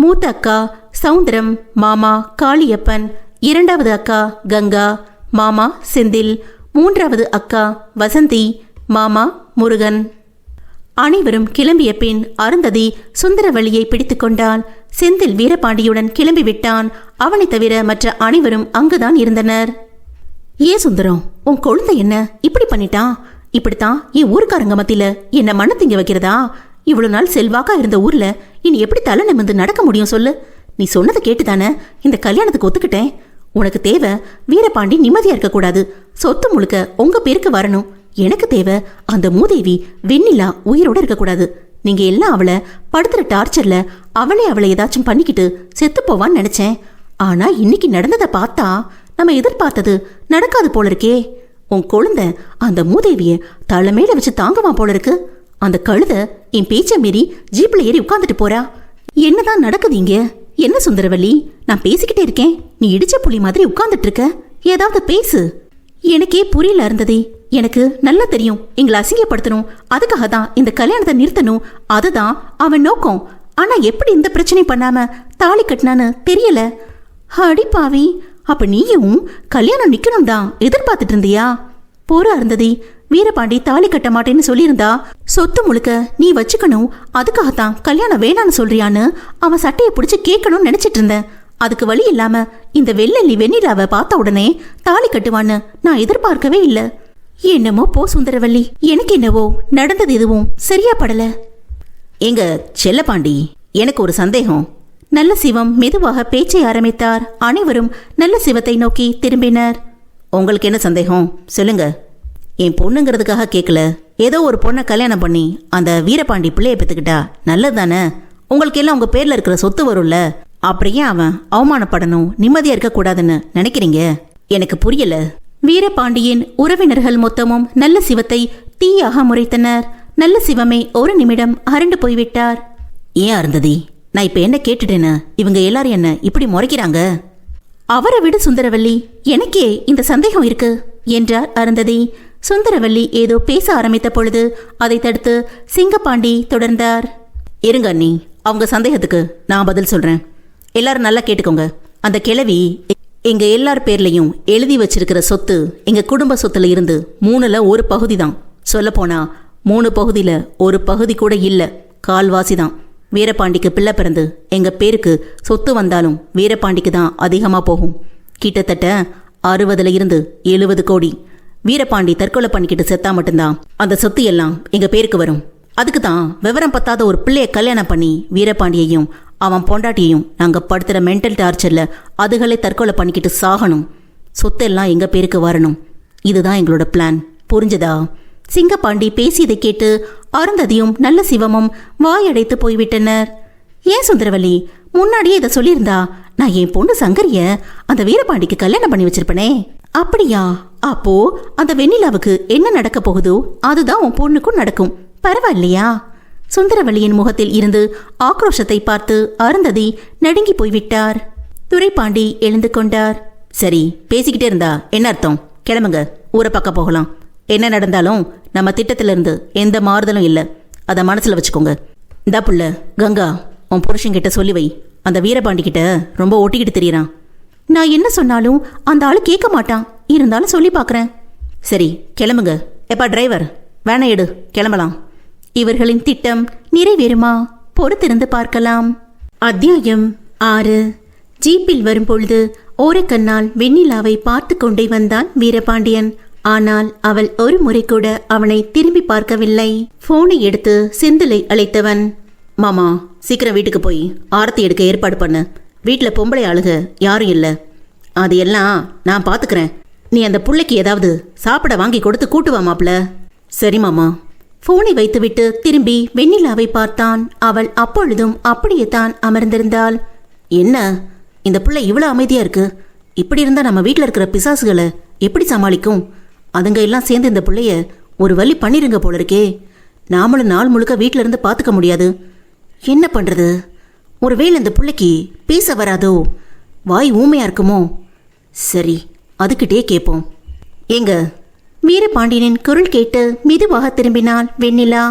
மூத்த அக்கா சவுந்தரம், மாமா காளியப்பன். இரண்டாவது அக்கா கங்கா, மாமா செந்தில். மூன்றாவது அக்கா வசந்தி, மாமா முருகன். அனைவரும் கிளம்பிய பின் அருந்ததி சுந்தரவல்லியை பிடித்து கொண்டாள். செந்தில் வீரபாண்டியுடன் கிளம்பிவிட்டான். அவனை தவிர மற்ற அனைவரும் அங்குதான் இருந்தனர். ஏன் சுந்தரம், உன் குழந்தை என்ன இப்படி பண்ணிட்டான்? இப்படித்தான் என் ஊருக்காரங்க மத்தியில என்ன மண்ண திங்க வைக்கிறதா? இவ்வளவு நாள் செல்வாக்கா இருந்த ஊர்ல இனி எப்படி தலை நிமிர்ந்து நடக்க முடியும் சொல்லு? நீ சொன்னதை கேட்டுதானே இந்த கல்யாணத்துக்கு ஒத்துக்கிட்டேன். உனக்கு தேவை வீரபாண்டி நிம்மதியா இருக்க கூடாது, சொத்து முழுக்க உங்க பேருக்கு வரணும். எனக்கு தேவை அந்த மூதேவி வெண்ணிலா உயிரோட இருக்க கூடாது. நீங்க எல்லாம் அவளை படுத்துற டார்ச்சர்ல அவளை ஏதாச்சும் பண்ணிக்கிட்டு செத்து போவான்னு நினைச்சேன். ஆனா இன்னைக்கு நடந்ததை பார்த்தா நம்ம எதிர்பார்த்தது நடக்காது போல இருக்கே. உன் குழந்தை அந்த மூதேவிய தலைமையில வச்சு தாங்குவான் போல இருக்கு. அந்த கழுத என் பேச்ச மீறி ஜீப்ல ஏறி உட்கார்ந்துட்டு போறா. என்னதான் நடக்குதுங்க? என்ன சுந்தரவல்லி, நான் பேசிக்கிட்டே இருக்கேன், நீ இடிச்ச புலி மாதிரி உட்கார்ந்துட்டு இருக்க. ஏதாவது பேசு. எனக்கே புரியல இருந்ததே. எனக்கு நல்லா தெரியும் எங்களை அசிங்கப்படுத்தணும், அதுக்காக தான் இந்த கல்யாணத்தை நிறுத்தணும், அதுதான் அவன் நோக்கம். ஆனா எப்படி இந்த பிரச்சனை பண்ணாம தாலி கட்டினான்னு தெரியல. அடி பாவி, அப்ப நீயும் கல்யாணம் நிக்கணும் தான் எதிர்பார்த்துட்டு இருந்தியா? போற அருந்ததி, வீரபாண்டி தாலி கட்ட மாட்டேன்னு சொல்லியிருந்தா சொத்து முழுக்க நீ வச்சுக்கணும், அதுக்காகத்தான் கல்யாணம் வேணான்னு சொல்றியான்னு அவன் சட்டையை பிடிச்சு கேட்கணும்னு நினைச்சிட்டு இருந்தேன். அதுக்கு வழி இல்லாம இந்த வெள்ளெல்லி வெண்ணிலாவை பார்த்த உடனே தாலி கட்டுவான்னு நான் எதிர்பார்க்கவே இல்லை. என்னமோ போ சுந்தரவல்லி, எனக்கு என்னவோ நடந்தது எதுவும் சரியா படல. எங்க செல்லப்பாண்டி, எனக்கு ஒரு சந்தேகம். நல்ல சிவம் மெதுவாக பேச்சை ஆரம்பித்தார். அனைவரும் நல்ல சிவத்தை நோக்கி திரும்பினர். உங்களுக்கு என்ன சந்தேகம் சொல்லுங்க. என் பொண்ணுங்கிறதுக்காக கேட்கல, ஏதோ ஒரு பொண்ணை கல்யாணம் பண்ணி அந்த வீரபாண்டி பிள்ளைய பெற்றுக்கிட்டா நல்லது தானே? உங்களுக்கு எல்லாம் உங்க பேர்ல இருக்கிற சொத்து வரும்ல, அப்படியே அவன் அவமானப்படணும், நிம்மதியா இருக்கக்கூடாதுன்னு நினைக்கிறீங்க? எனக்கு புரியல. வீரபாண்டியின் உறவினர்கள் மொத்தமும் நல்ல சிவத்தை தீயாக முறைத்தனர். நல்ல சிவமே ஒரு நிமிடம் அரண்டு போய்விட்டார். ஏன் அருந்ததி, நான் இப்ப என்ன கேட்டுட்டேன்னு இவங்க எல்லாரும் என்ன இப்படி முறைக்கிறாங்க? அவரை விட சுந்தரவல்லி, எனக்கே இந்த சந்தேகம் இருக்கு என்றார் அருந்ததி. சுந்தரவல்லி ஏதோ பேச ஆரம்பித்த பொழுது அதை தடுத்து சிங்கப்பாண்டி தொடர்ந்தார். இருங்க அண்ணி, அவங்க சந்தேகத்துக்கு நான் பதில் சொல்றேன். எல்லாரும் நல்லா கேட்டுக்கோங்க. அந்த கிழவி எங்க எல்லார் பேர்லையும் எழுதி வச்சிருக்கிற சொத்து எங்க குடும்ப சொத்துல இருந்து 3ல் 1 பகுதி தான். சொல்ல போனா 3 பகுதியில 1 பகுதி கூட இல்ல, கால்வாசி தான். வீரபாண்டிக்கு பிள்ளை பிறந்து எங்க பேருக்கு சொத்து வந்தாலும் வீரபாண்டிக்கு தான் அதிகமா போகும். கிட்டத்தட்ட 60ல் இருந்து 70 கோடி. வீரபாண்டி தற்கொலை பண்ணிக்கிட்டு செத்தா மட்டும்தான் அந்த சொத்து எல்லாம் எங்க பேருக்கு வரும். அதுக்கு தான் விவரம் பத்தாத ஒரு பிள்ளைய கல்யாணம் பண்ணி வீரபாண்டியையும் அவன் பொண்டாட்டியையும் நாங்க படுத்துற மென்டல் டார்ச்சர்ல அதுகளே தற்கொலை பண்ணிக்கிட்டு சாகணும். சொத்தெல்லாம் எங்க பேருக்கு வரணும். இதுதான் எங்களோட பிளான். புரிஞ்சதா? சிங்கப்பாண்டி பேசியதை கேட்டு அருந்ததியும் நல்ல சிவமும் வாயடைத்து போய்விட்டனர். ஏன் சுந்தரவல்லி, முன்னாடியே இதை சொல்லியிருந்தா நான் என் பொண்ணு சங்கரிய அந்த வீரபாண்டிக்கு கல்யாணம் பண்ணி வச்சிருப்பனே. அப்படியா? அப்போ அந்த வெண்ணிலாவுக்கு என்ன நடக்க போகுதோ அதுதான் உன் பொண்ணுக்கும் நடக்கும். பரவாயில்லையா? சுந்தரவல்லியின் முகத்தில் இருந்து ஆக்ரோஷத்தை பார்த்து அருந்ததி நடுங்கி போய்விட்டார். துரைப்பாண்டி எழுந்து கொண்டார். சரி, பேசிக்கிட்டே இருந்தா என்ன அர்த்தம்? கிளம்புங்க, ஊரை பக்கம் போகலாம். என்ன நடந்தாலும் நம்ம திட்டத்திலிருந்து எந்த மாறுதலும் இல்லை, அதை மனசுல வச்சுக்கோங்க. இந்தா புள்ள கங்கா, உன் புருஷன்கிட்ட சொல்லி வை, அந்த வீரபாண்டி கிட்ட ரொம்ப ஒட்டிக்கிட்டு தெரியறான். நான் என்ன சொன்னாலும் அந்த ஆளு கேட்க மாட்டான், இருந்தாலும் சொல்லி பார்க்கறேன். சரி கிளம்புங்க. எப்பா டிரைவர், வேணா எடு, கிளம்பலாம். இவர்களின் திட்டம் நிறைவேறுமா? பொறுத்திருந்து பார்க்கலாம். அத்தியாயம் 6. ஜீப்பில் வரும்பொழுது ஓரக்கண்ணால் வெண்ணிலாவை பார்த்து கொண்டே வந்தான் வீரபாண்டியன். ஆனால் அவள் ஒரு முறை கூட அவனை திரும்பி பார்க்கவில்லை. போனை எடுத்து செந்திலை அழைத்தவன், மாமா சீக்கிரம் வீட்டுக்கு போய் ஆரத்தி எடுக்க ஏற்பாடு பண்ணு. வீட்டில் பொம்பளை ஆளுக யாரும் இல்லை, அது எல்லாம் நான் பார்த்துக்கிறேன். நீ அந்த புள்ளைக்கு ஏதாவது சாப்பிட வாங்கி கொடுத்து கூட்டுவா மாப்ள. சரி மாமா. போனை வைத்துவிட்டு திரும்பி வெண்ணிலாவை பார்த்தான். அவள் அப்பொழுதும் அப்படியே தான் அமர்ந்திருந்தாள். என்ன இந்த புள்ளை இவ்வளோ அமைதியா இருக்கு? இப்படி இருந்தா நம்ம வீட்டில் இருக்கிற பிசாசுகளை எப்படி சமாளிக்கும்? அதுங்க எல்லாம் சேர்ந்து இந்த பிள்ளைய ஒரு வழி பண்ணிருங்க போல இருக்கே. நாமளும் நாள் முழுக்க வீட்டில இருந்து பார்த்துக்க முடியாது. என்ன பண்றது? ஒருவேளை இந்த பிள்ளைக்கு பேச வராதோ? வாய் ஊமையா இருக்குமோ? சரி, அதுக்கிட்டே கேட்போம். ஏங்க? வீரபாண்டியனின் குரல் கேட்டு மெதுவாக திரும்பினாள் வெண்ணிலா.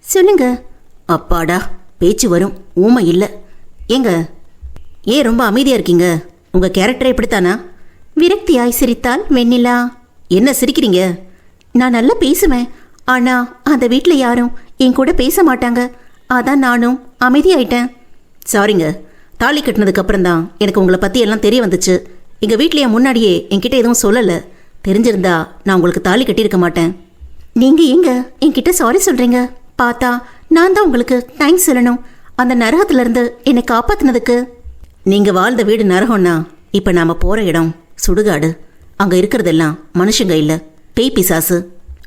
சொல்லுங்க. அப்பாடா, பேச்சு வரும், ஊமை இல்லை. ஏங்க, ஏன் ரொம்ப அமைதியா இருக்கீங்க? உங்க கேரக்டர் எப்படித்தானா? விரக்தியாய் சிரித்தாள் வெண்ணிலா. என்ன சிரிக்கிறீங்க? நான் நல்லா பேசுவேன், ஆனா அந்த வீட்டில் யாரும் என் கூட பேச மாட்டாங்க, அதான் நானும் அமைதியாயிட்டேன். சாரிங்க, தாலி கட்டினதுக்கு அப்புறம் தான் எனக்கு உங்களை பற்றி எல்லாம் தெரிய வந்துச்சு. எங்கள் வீட்லையே முன்னாடியே என்கிட்ட எதுவும் சொல்லலை. தெரிஞ்சிருந்தா நான் உங்களுக்கு தாலி கட்டியிருக்க மாட்டேன். நீங்கள் எங்க என்கிட்ட சாரி சொல்கிறீங்க? பார்த்தா நான் தான் உங்களுக்கு தேங்க்ஸ் சொல்லணும், அந்த நரகத்திலேருந்து என்னை காப்பாற்றினதுக்கு. நீங்கள் வாழ்ந்த வீடு நரகம்னா இப்போ நாம் போகிற இடம் சுடுகாடு. அங்கே இருக்கிறதெல்லாம் மனுஷங்க இல்லை, பேய் பிசாசு.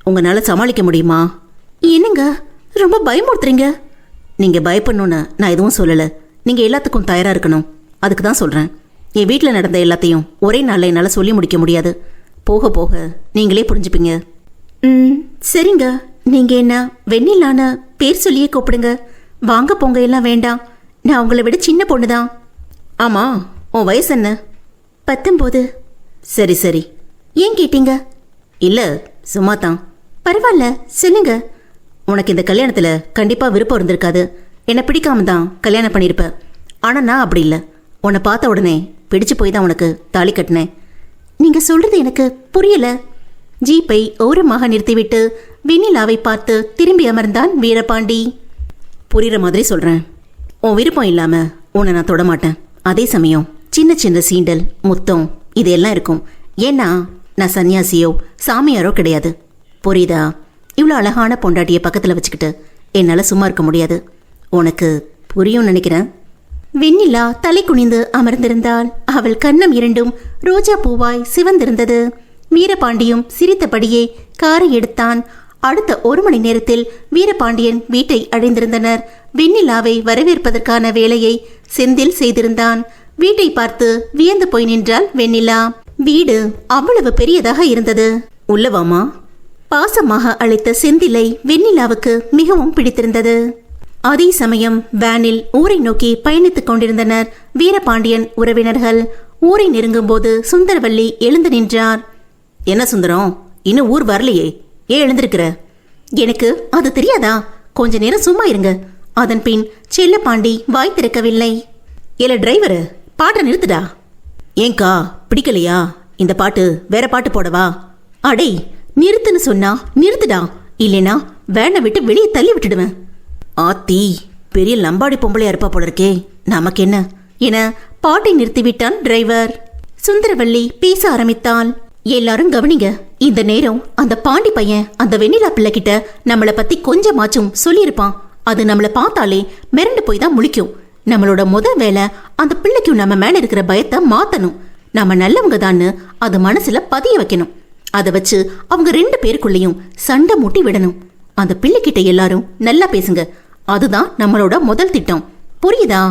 உங்களால் சமாளிக்க முடியுமா? என்னங்க ரொம்ப பயமுறுத்துறீங்க? நீங்கள் பயப்படணுன்னு நான் எதுவும் சொல்லலை. நீங்கள் எல்லாத்துக்கும் தயாராக இருக்கணும், அதுக்கு தான் சொல்கிறேன். என் வீட்டில் நடந்த எல்லாத்தையும் ஒரே நாளில் என்னால் சொல்லி முடிக்க முடியாது. போக போக நீங்களே புரிஞ்சுப்பீங்க. சரிங்க, நீங்கள் என்ன வெண்ணிலான பேர் சொல்லியே கூப்பிடுங்க. வாங்க போங்க எல்லாம் வேண்டாம், நான் உங்களை விட சின்ன பொண்ணு தான். ஆமாம், உன் வயசு என்ன? 19. சரி சரி. ஏன் கேட்டீங்க? இல்லை, சும்மா தான். பரவாயில்ல, சொல்லுங்க. உனக்கு இந்த கல்யாணத்தில் கண்டிப்பாக விருப்பம் இருந்திருக்காது. என்னை பிடிக்காம தான் கல்யாணம் பண்ணியிருப்ப. ஆனா நான் அப்படி இல்லை. உன்னை பார்த்த உடனே பிடிச்சு போய் தான் உனக்கு தாலி கட்டினேன். நீங்க சொல்றது எனக்கு புரியல. ஜீப்பை ஓரமாக நிறுத்திவிட்டு வெண்ணிலாவை பார்த்து திரும்பி அமர்ந்தான் வீரபாண்டி. புரியுற மாதிரி சொல்றேன். உன் விருப்பம் இல்லாம உன்னை நான் தொடமாட்டேன். அதே சமயம் சின்ன சின்ன சீண்டல், முத்தம் இதெல்லாம் இருக்கும். ஏன்னா நான் சன்னியாசியோ சாமியாரோ கிடையாது. புரியுதா? இவ்வளோ அழகான பொண்டாட்டியை பக்கத்தில் வச்சுக்கிட்டு என்னால் சும்மா இருக்க முடியாது. உனக்கு புரியும் நினைக்கிறேன். வெண்ணிலா தலை குனிந்து அமர்ந்திருந்தாள். அவள் கன்னம் இரண்டும் ரோஜா பூவாய் சிவந்திருந்தது. வீரபாண்டியும் சிரித்தபடியே காரை எடுத்தான். அடுத்த 1 மணி நேரத்தில் வீரபாண்டியன் வீட்டை அடைந்திருந்தனர். வெண்ணிலாவை வரவேற்பதற்கான வேலையை செந்தில் செய்திருந்தான். வீட்டை பார்த்து வியந்து போய் நின்றாள் வெண்ணிலா. வீடு அவ்வளவு பெரியதாக இருந்தது. உள்ளவாமா? பாசமாக அழைத்த செந்திலை வெண்ணிலாவுக்கு மிகவும் பிடித்திருந்தது. அதே சமயம் வேனில் ஊரை நோக்கி பயணித்துக் கொண்டிருந்தனர் வீரபாண்டியன் உறவினர்கள். ஊரை நெருங்கும் போது சுந்தரவல்லி எழுந்து நின்றார். என்ன சுந்தரம், இன்னும் ஊர் வரலையே, ஏன் எழுந்திருக்கிற? எனக்கு அது தெரியாதா? கொஞ்ச நேரம் சும்மா இருங்க. அதன் பின் செல்லப்பாண்டி வாய் திறக்கவில்லை. இல்ல டிரைவரு, பாட்டை நிறுத்துடா. ஏங்கா பிடிக்கலையா? இந்த பாட்டு வேற பாட்டு போடவா? அடே நிறுத்துன்னு சொன்னா நிறுத்துடா, இல்லைனா வேனை விட்டு வெளியே தள்ளி விட்டுடுவேன். ஆத்தி, பெரிய லம்பாடி பொம்பளையா இருப்பா போல இருக்கே, நமக்கு என்ன என பாட்டை நிறுத்திவிட்டான் டிரைவர். சுந்தரவல்லி பேச ஆரம்பித்தாள். எல்லாரும் கவனிங்க, இந்த நேரம் அந்த பாண்டி பையன் அந்த வெண்ணிலா பிள்ளை கிட்ட நம்மளை பத்தி கொஞ்சமாச்சும் சொல்லியிருப்பான். அது நம்மளை பார்த்தாலே மிரண்டு போய் தான் முழிக்கும். நம்மளோட முதல் வேலை அந்த பிள்ளைக்கும் நம்ம மேல இருக்கிற பயத்தை மாத்தணும். நம்ம நல்லவங்க தான்னு அது மனசுல பதிய வைக்கணும். அதை வச்சு அவங்க 2 பேருக்குள்ளேயும் சண்டை மூட்டி விடணும். அந்த பிள்ளைகிட்ட எல்லாரும் நல்லா பேசுங்க. அதுதான் நம்மளோட முதல் திட்டம். புரியுதா?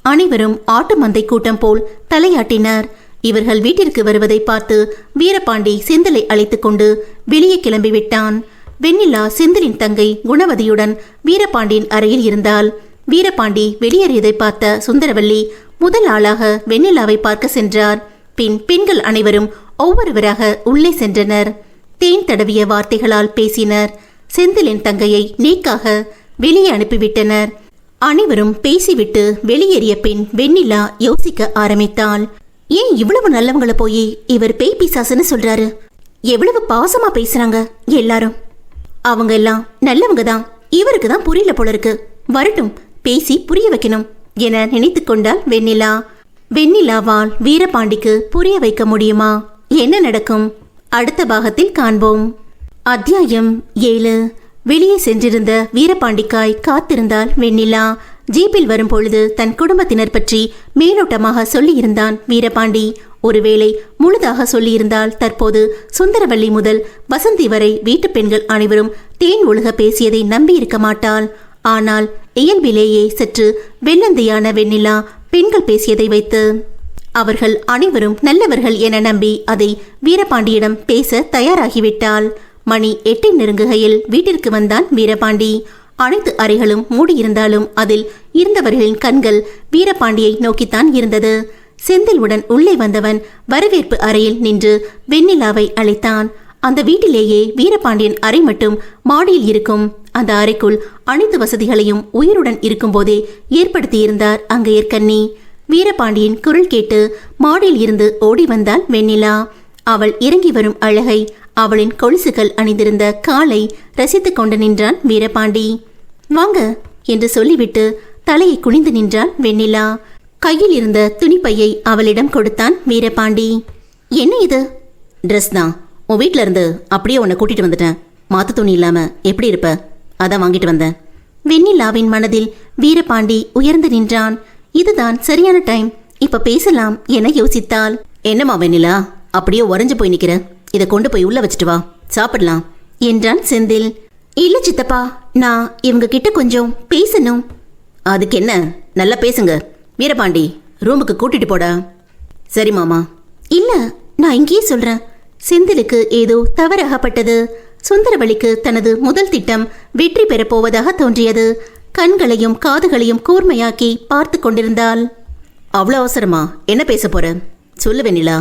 அனைவரும் ஆட்டு மந்தை கூட்டம் போல் தலையாட்டினர். இவர்கள் வீட்டிற்கு வருவதை பார்த்து வீரபாண்டி செந்திலை அழைத்துக் கொண்டு வெளியே கிளம்பிவிட்டான். வெண்ணிலா செந்திலின் தங்கை குணவதியுடன் வீரபாண்டியின் அறையில் இருந்தாள். வீரபாண்டி வெளியேறியதை பார்த்த சுந்தரவல்லி முதல் ஆளாக வெண்ணிலாவை பார்க்க சென்றார். பின் பெண்கள் அனைவரும் ஒவ்வொருவராக உள்ளே சென்றனர். தேன் தடவிய வார்த்தைகளால் பேசினர். செந்திலின் தங்கையை நேக்காக வெளியே அனுப்பிவிட்டனர். அனைவரும் பேசிவிட்டு வெளியேறிய பின் வெண்ணிலா யோசிக்க ஆரம்பித்தாள். ஏன் இவ்வளவு நல்லவங்களை போய் இவர் பேய் பிசாசுன்னு சொல்றாரு? எவ்வளவு பாசமா பேசுறாங்க எல்லாரும். அவங்க எல்லாம் நல்லவங்க தான், இவருக்கு தான் புரியல போல இருக்கு. வரட்டும், பேசி புரிய வைக்கணும் என நினைத்து கொண்டாள் வெண்ணிலா. வெண்ணிலாவால் வீரபாண்டிக்கு புரிய வைக்க முடியுமா? என்ன நடக்கும்? அடுத்த பாகத்தில் காண்போம். அத்தியாயம் 7. வெளியே சென்றிருந்த வீரபாண்டிக்காய் காத்திருந்தாள் வெண்ணிலா. ஜீப்பில் வரும் பொழுது தன் குடும்பத்தினர் பற்றி மேலோட்டமாக சொல்லியிருந்தான் வீரபாண்டி. ஒருவேளை முழுதாக சொல்லியிருந்தால் தற்போது சுந்தரவல்லி முதல் வசந்தி வரை வீட்டு பெண்கள் அனைவரும் தேன் ஒழுக பேசியதை நம்பியிருக்க மாட்டாள். ஆனால் இயல்பிலேயே சற்று வெள்ளந்தியான வெண்ணிலா பெண்கள் பேசியதை வைத்து அவர்கள் அனைவரும் நல்லவர்கள் என நம்பி அதை வீரபாண்டியிடம் பேச தயாராகிவிட்டாள். மணி 8 நெருங்குகையில் வீட்டிற்கு வந்தான் வீரபாண்டி. அனைத்து அறைகளும் மூடியிருந்தாலும் அதில் இருந்தவர்களின் கண்கள் வீரபாண்டியை நோக்கித்தான் இருந்தது. செந்திலுடன் உள்ளே வந்தவன் வரவேற்பு அறையில் நின்று வெண்ணிலாவை அழைத்தான். அந்த வீட்டிலேயே வீரபாண்டியன் அறை மட்டும் மாடியில் இருக்கும். அந்த அறைக்குள் அனைத்து வசதிகளையும் உயிருடன் இருக்கும் போதே ஏற்படுத்தியிருந்தார் அங்கையர்கண்ணி. வீரபாண்டியின் குரல் கேட்டு மாடியில் இருந்து ஓடி வந்தாள் வெண்ணிலா. அவள் இறங்கி வரும் அழகை, அவளின் கொலுசுகள் அணிந்திருந்த காலை ரசித்துக் கொண்டு நின்றான் வீரபாண்டி. வாங்க என்று சொல்லிவிட்டு தலையை குனிந்து நின்றான் வெண்ணிலா. கையில் இருந்த துணிப்பையை அவளிடம் கொடுத்தான் வீரபாண்டி. என்ன இது? ட்ரெஸ் தான். உன் வீட்டில இருந்து அப்படியே உன்னை கூட்டிட்டு வந்துட்டேன். மாத்து துணி இல்லாம எப்படி இருப்ப? அதான் வாங்கிட்டு வந்தேன். வெண்ணிலாவின் மனதில் வீரபாண்டி உயர்ந்து நின்றான். இதுதான் சரியான டைம், இப்ப பேசலாம் என யோசித்தாள். என்னம்மா வெண்ணிலா, அப்படியே உறைஞ்சு போய் நிக்கிற? இதை கொண்டு போய் உள்ள வச்சுட்டு வா, சாப்பிடலாம் என்றான் செந்தில். இல்ல சித்தப்பா, நான் இவங்க கிட்ட கொஞ்சம் பேசணும். அதுக்கு என்ன, நல்லா பேசுங்க. வீரபாண்டி, ரூமுக்கு கூட்டிட்டு போடா. சரி மாமா. இல்ல, நான் இங்கேயே சொல்றேன். செந்திலுக்கு ஏதோ தவறாகப்பட்டது. சுந்தரவல்லிக்கு தனது முதல் திட்டம் வெற்றி பெறப் போவதாக தோன்றியது. கண்களையும் காதுகளையும் கூர்மையாக்கி பார்த்து கொண்டிருந்தாள். அவ்வளோ அவசரமா? என்ன பேச போற? சொல்லு வெண்ணிலா.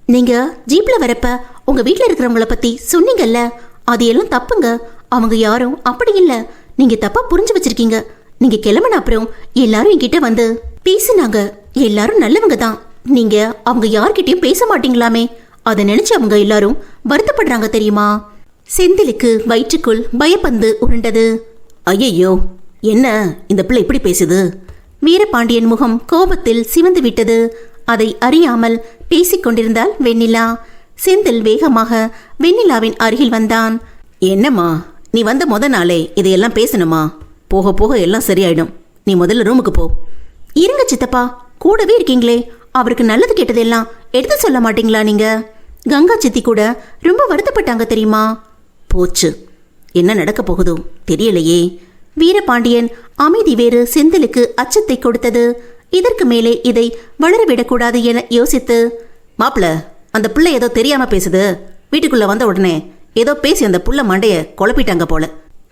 நீங்க ஜீப்ல வரப்ப உங்க வீட்டுல இருக்கிறவங்கள பத்தி சொன்னீங்கல்ல, அது எல்லாம் தப்புங்க. அவங்க யாரும் அப்படி இல்ல. நீங்க தப்பா புரிஞ்சு வச்சிருக்கீங்க. நீங்க கிளம்பின அப்புறம் எல்லாரும் என்கிட்ட வந்து பேசுனாங்க. எல்லாரும் நல்லவங்க தான். நீங்க அவங்க யார்கிட்டயும் பேச மாட்டீங்களாமே, அதை நினைச்சு அவங்க எல்லாரும் வருத்தப்படுறாங்க தெரியுமா? செந்திலுக்கு வயிற்றுக்குள் பயப்பந்து உருண்டது. ஐயையோ, என்ன இந்த பிள்ளை இப்படி பேசுது? வீரபாண்டியன் முகம் கோபத்தில் சிவந்து விட்டது. அதை அறியாமல் பேசிக்கொண்டிருந்தாள் வெண்ணிலா. செந்தில் வேகமாக வெண்ணிலாவின் அருகில் வந்தான். என்னம்மா, நீ வந்த நாளே இதையெல்லாம் பேசணுமா? போக போக எல்லாம் சரியாயிடும். நீ முதல்ல ரூமுக்கு போ. இருங்க சித்தப்பா, கூடவே இருக்கீங்களே, அவருக்கு நல்லது கெட்டதெல்லாம் எடுத்து சொல்ல மாட்டீங்களா நீங்க? கங்கா சித்தி கூட ரொம்ப வருத்தப்பட்டாங்க தெரியுமா? போச்சு, என்ன நடக்க போகுதோ தெரியலையே. வீரபாண்டியன் அமைதி வேறு செந்திலுக்கு அச்சத்தை கொடுத்தது. இதற்கு மேலே இதை வளரவிடக்கூடாது என யோசித்து, மாப்பிள்ள, அந்த பிள்ளை ஏதோ தெரியாம பேசுது. வீட்டுக்குள்ள வந்த உடனே ஏதோ பேசி அந்த புள்ள மண்டைய குழப்பிட்டாங்க போல.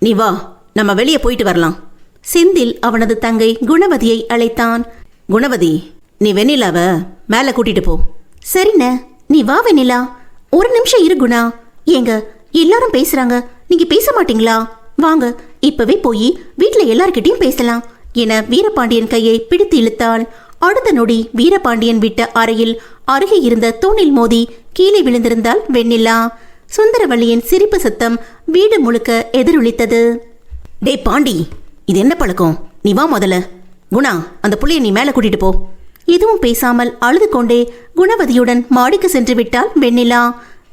நீ வா, நம்ம வெளியே போயிட்டு வரலாம். செந்தில் அவனது தங்கை குணவதியை அழைத்தான். குணவதி, நீ வெண்ணிலாவ மேல கூட்டிட்டு போ. சரிண்ண, நீ வா வெண்ணிலா. ஒரு நிமிஷம் இரு குணா. ஏங்க, எல்லாரும் பேசுறாங்க, நீங்க பேச மாட்டீங்களா? வாங்க, இப்பவே போய் வீட்டுல எல்லார்கிட்டையும் பேசலாம் என வீரபாண்டியன் கையை பிடித்து இழுத்தாள். அடுத்த நொடி வீரபாண்டியன் விட்ட அறையில் அருகே இருந்த தூணில் மோதி கீழே விழுந்திருந்தாள் வெண்ணிலா. சுந்தரவள்ளியின் சிரிப்பு சத்தம் வீடு முழுக்க எதிரொலித்தது. டே பாண்டி, இது என்ன பழக்கம்? நீ வா முதல்ல. குணா, அந்த புள்ளைய நீ மேல கூட்டிட்டு போ. எதுவும் பேசாமல் அழுது கொண்டே குணவதியுடன் மாடிக்கு சென்று விட்டாள் வெண்ணிலா.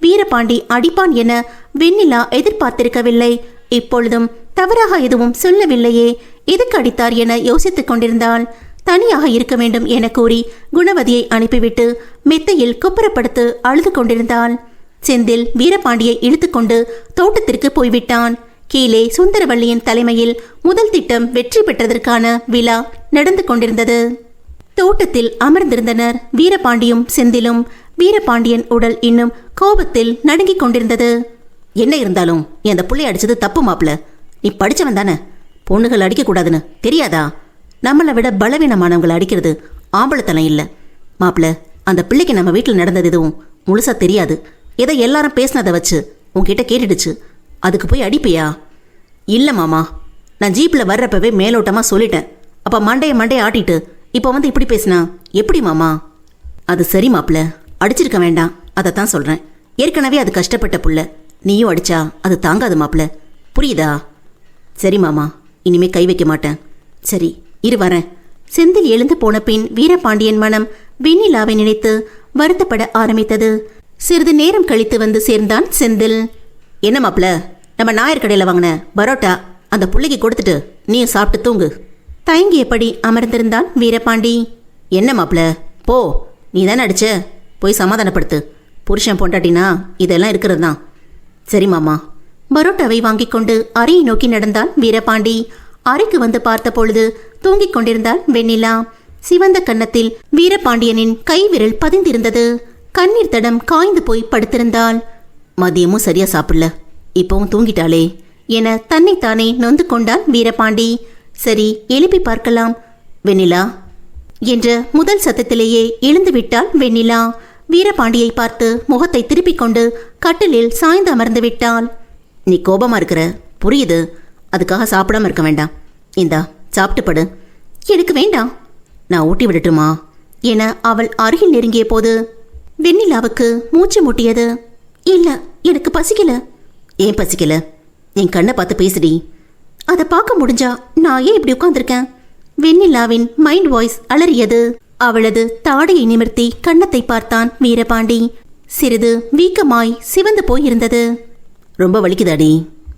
வீரபாண்டி அடிப்பான் என வெண்ணிலா எதிர்பார்த்திருக்கவில்லை. இப்பொழுதும் தவறாக எதுவும் சொல்லவில்லையே, எதுக்கு அடித்தார் என யோசித்துக் கொண்டிருந்தாள். தனியாக இருக்க வேண்டும் என கூறி குணவதியை அனுப்பிவிட்டு மெத்தையில் குப்புறப்படுத்து அழுது கொண்டிருந்தாள். செந்தில் வீரபாண்டியை இழுத்துக்கொண்டு தோட்டத்திற்கு போய்விட்டான். கீழே சுந்தரவள்ளியின் தலைமையில் முதல் திட்டம் வெற்றி பெற்றதற்கான விழா நடந்து கொண்டிருந்தது. தோட்டத்தில் அமர்ந்திருந்தனர் வீரபாண்டியும் செந்திலும். வீரபாண்டியன் உடல் இன்னும் கோபத்தில் நடுங்கிக் கொண்டிருந்தது. என்ன இருந்தாலும் அந்த புள்ளை அடிச்சது தப்பு மாப்பிள்ள. நீ படிச்சவன் தானே, பொண்ணுகள் அடிக்க கூடாதுன்னு தெரியாதா? நம்மளை விட பலவீனமானவங்களை அடிக்கிறது ஆம்பளத்தனம் இல்லை மாப்பிள்ள. அந்த பிள்ளைக்கு நம்ம வீட்டில் நடந்தது எதுவும் முழுசா தெரியாது. ஏதோ எல்லாரும் பேசினதை வச்சு உன்கிட்ட கேட்டுடுச்சு. அதுக்கு போய் அடிப்பியா? இல்லை மாமா, நான் ஜீப்பில் வர்றப்பவே மேலோட்டமாக சொல்லிட்டேன். அப்போ மண்டையை ஆட்டிட்டு இப்போ வந்து இப்படி பேசினா எப்படி மாமா? அது சரி மாப்பிள்ள, அடிச்சிருக்க வேண்டாம், அதைத்தான் சொல்கிறேன். ஏற்கனவே அது கஷ்டப்பட்ட புள்ள, நீயும் அடிச்சா அது தாங்காது மாப்பிள்ள, புரியுதா? சரி மாமா, இனிமே கை வைக்க மாட்டேன். சரி இரு வரேன். செந்தில் எழுந்து போன பின் வீரபாண்டியன் மனம் வெண்ணிலாவை நினைத்து வருத்தப்பட ஆரம்பித்தது. சிறிது நேரம் கழித்து வந்து சேர்ந்தான் செந்தில். என்ன மாப்பிள்ள, நம்ம நாயர் கடையில் வாங்கின பரோட்டா அந்த புள்ளைக்கு கொடுத்துட்டு நீயும் சாப்பிட்டு தூங்கு. தயங்கியபடி அமர்ந்திருந்தான் வீரபாண்டி. என்ன மாப்பிள்ள, போ, நீ தானே அடிச்ச, போய் சமாதானப்படுத்து. புருஷன் பொண்டாட்டினா இதெல்லாம் இருக்கிறது தான். சரி மாமா. பரோட்டாவை வாங்கி கொண்டு அறையை நோக்கி நடந்தான் வீரபாண்டி. அறைக்கு வந்து பார்த்த பொழுது தூங்கிக் கொண்டிருந்தாள் வெண்ணிலா. சிவந்த கன்னத்தில் வீரபாண்டியனின் கை விரல் பதிந்திருந்தது. கண்ணீர் தடம் காய்ந்து போய் படுத்திருந்தாள். மதியமும் சரியா சாப்பிடல, இப்பவும் தூங்கிட்டாளே என தன்னைத்தானே நொந்து கொண்டான் வீரபாண்டி. சரி, எழுப்பி பார்க்கலாம் வெண்ணிலா என்ற முதல் சத்தத்திலேயே எழுந்து விட்டாள் வெண்ணிலா. வீரபாண்டியை பார்த்து முகத்தை திருப்பிக் கொண்டு கட்டிலில் சாய்ந்து அமர்ந்து விட்டாள். நீ கோபமா இருக்கிற, புரியுது. அதுக்காக சாப்பிடாம இருக்க வேண்டாம். இந்தா சாப்பிட்டு படு. எனக்கு வேண்டாம், நான் ஊட்டி விடட்டுமா என அவள் அருகில் நெருங்கிய போது வெண்ணிலாவுக்கு மூச்சு முட்டியது. இல்ல, எனக்கு பசிக்கல. ஏன் பசிக்கல? என் கண்ணை பார்த்து பேசுடி. அதை பார்க்க முடிஞ்சா நான் ஏன் இப்படி உட்கார்ந்திருக்கேன்? வெண்ணிலாவின் மைண்ட் வாய்ஸ் அலறியது. அவளது தாடையை நிமிர்த்தி கன்னத்தை பார்த்தான் வீரபாண்டி. சிறிது வீக்கமாய் சிவந்து போயிருந்தது. ரொம்ப வலிக்குதாடி?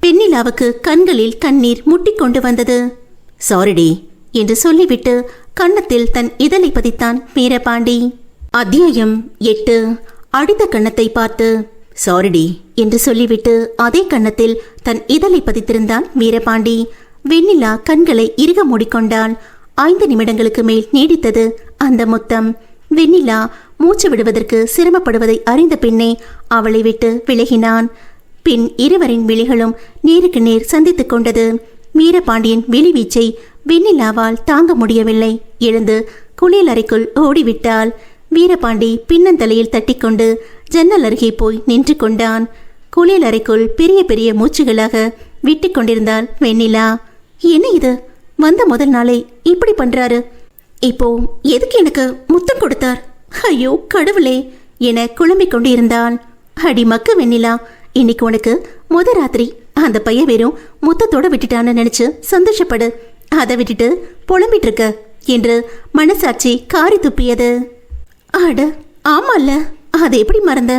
வெண்ணிலாவுக்கு கண்களில் கண்ணீர் முட்டிக்கொண்டு வந்தது. சாரிடி என்று சொல்லிவிட்டு கன்னத்தில் தன் இதழை பதித்தான் வீரபாண்டி. அத்தியாயம் 8. அடித்த கன்னத்தை பார்த்து சாரிடி என்று சொல்லிவிட்டு அதே கன்னத்தில் தன் இதழை பதித்திருந்தான் வீரபாண்டி. வெண்ணிலா கண்களை இறுக மூடிக்கொண்டாள். 5 நிமிடங்களுக்கு மேல் நீடித்தது அந்த முத்தம். வெண்ணிலா மூச்சு விடுவதற்கு சிரமப்படுவதை அறிந்த பின்னே அவளை விட்டு விலகினான். பின் இருவரின் விழிகளும் நேருக்கு நேர் சந்தித்துக் கொண்டது. வீரபாண்டியன் வெளிவீச்சை வெண்ணிலாவால் தாங்க முடியவில்லை. எழுந்து குளியல் அறைக்குள் ஓடிவிட்டாள். வீரபாண்டி பின்னந்தலையில் தட்டிக்கொண்டு ஜன்னல் அருகே போய் நின்று கொண்டான். குளியல் அறைக்குள் பெரிய பெரிய மூச்சுகளாக விட்டு கொண்டிருந்தாள் வெண்ணிலா. என்ன இது, வந்த முதல் நாளே இப்படி பண்றாரு? இப்போ எதுக்கு எனக்கு முத்தம் கொடுத்தார்? ஐயோ கடவுளே என குழம்பிக் கொண்டு இருந்தாள். அடி மக்கு வெண்ணிலா, இன்னைக்கு உனக்கு முத ராத்திரி. அந்த பையன் வெறும் முத்தத்தோட விட்டுட்டான்னு நினைச்சு சந்தோஷப்படு. அதை விட்டுட்டு புலம்பிட்டு இருக்க என்று மனசாட்சி காரி துப்பியது. அட ஆமால்ல, அதை எப்படி மறந்த?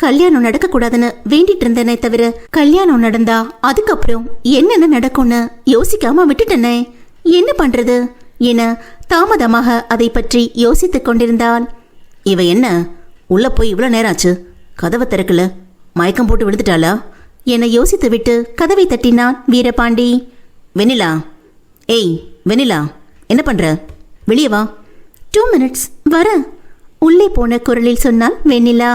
கல்யாணம் நடக்கக்கூடாதுன்னு வேண்டிட்டு இருந்தேனே தவிர கல்யாணம் நடந்தா அதுக்கப்புறம் என்னென்ன நடக்கும்னு யோசிக்காம விட்டுட்டனே. என்ன பண்றது என தாமதமாக அதை பற்றி யோசித்துக் கொண்டிருந்தாள். இவ என்ன உள்ள போய் இவ்வளோ நேரம் ஆச்சு, கதவை திறக்கல, மயக்கம் போட்டு விழுந்துட்டாளா என யோசித்து விட்டு கதவை தட்டினான் வீரபாண்டி. வெண்ணிலா, ஏய் வெண்ணிலா, என்ன பண்ற? வெளியே வா. 2 minutes வர உள்ளே போன குரலில் சொன்னாள் வெண்ணிலா.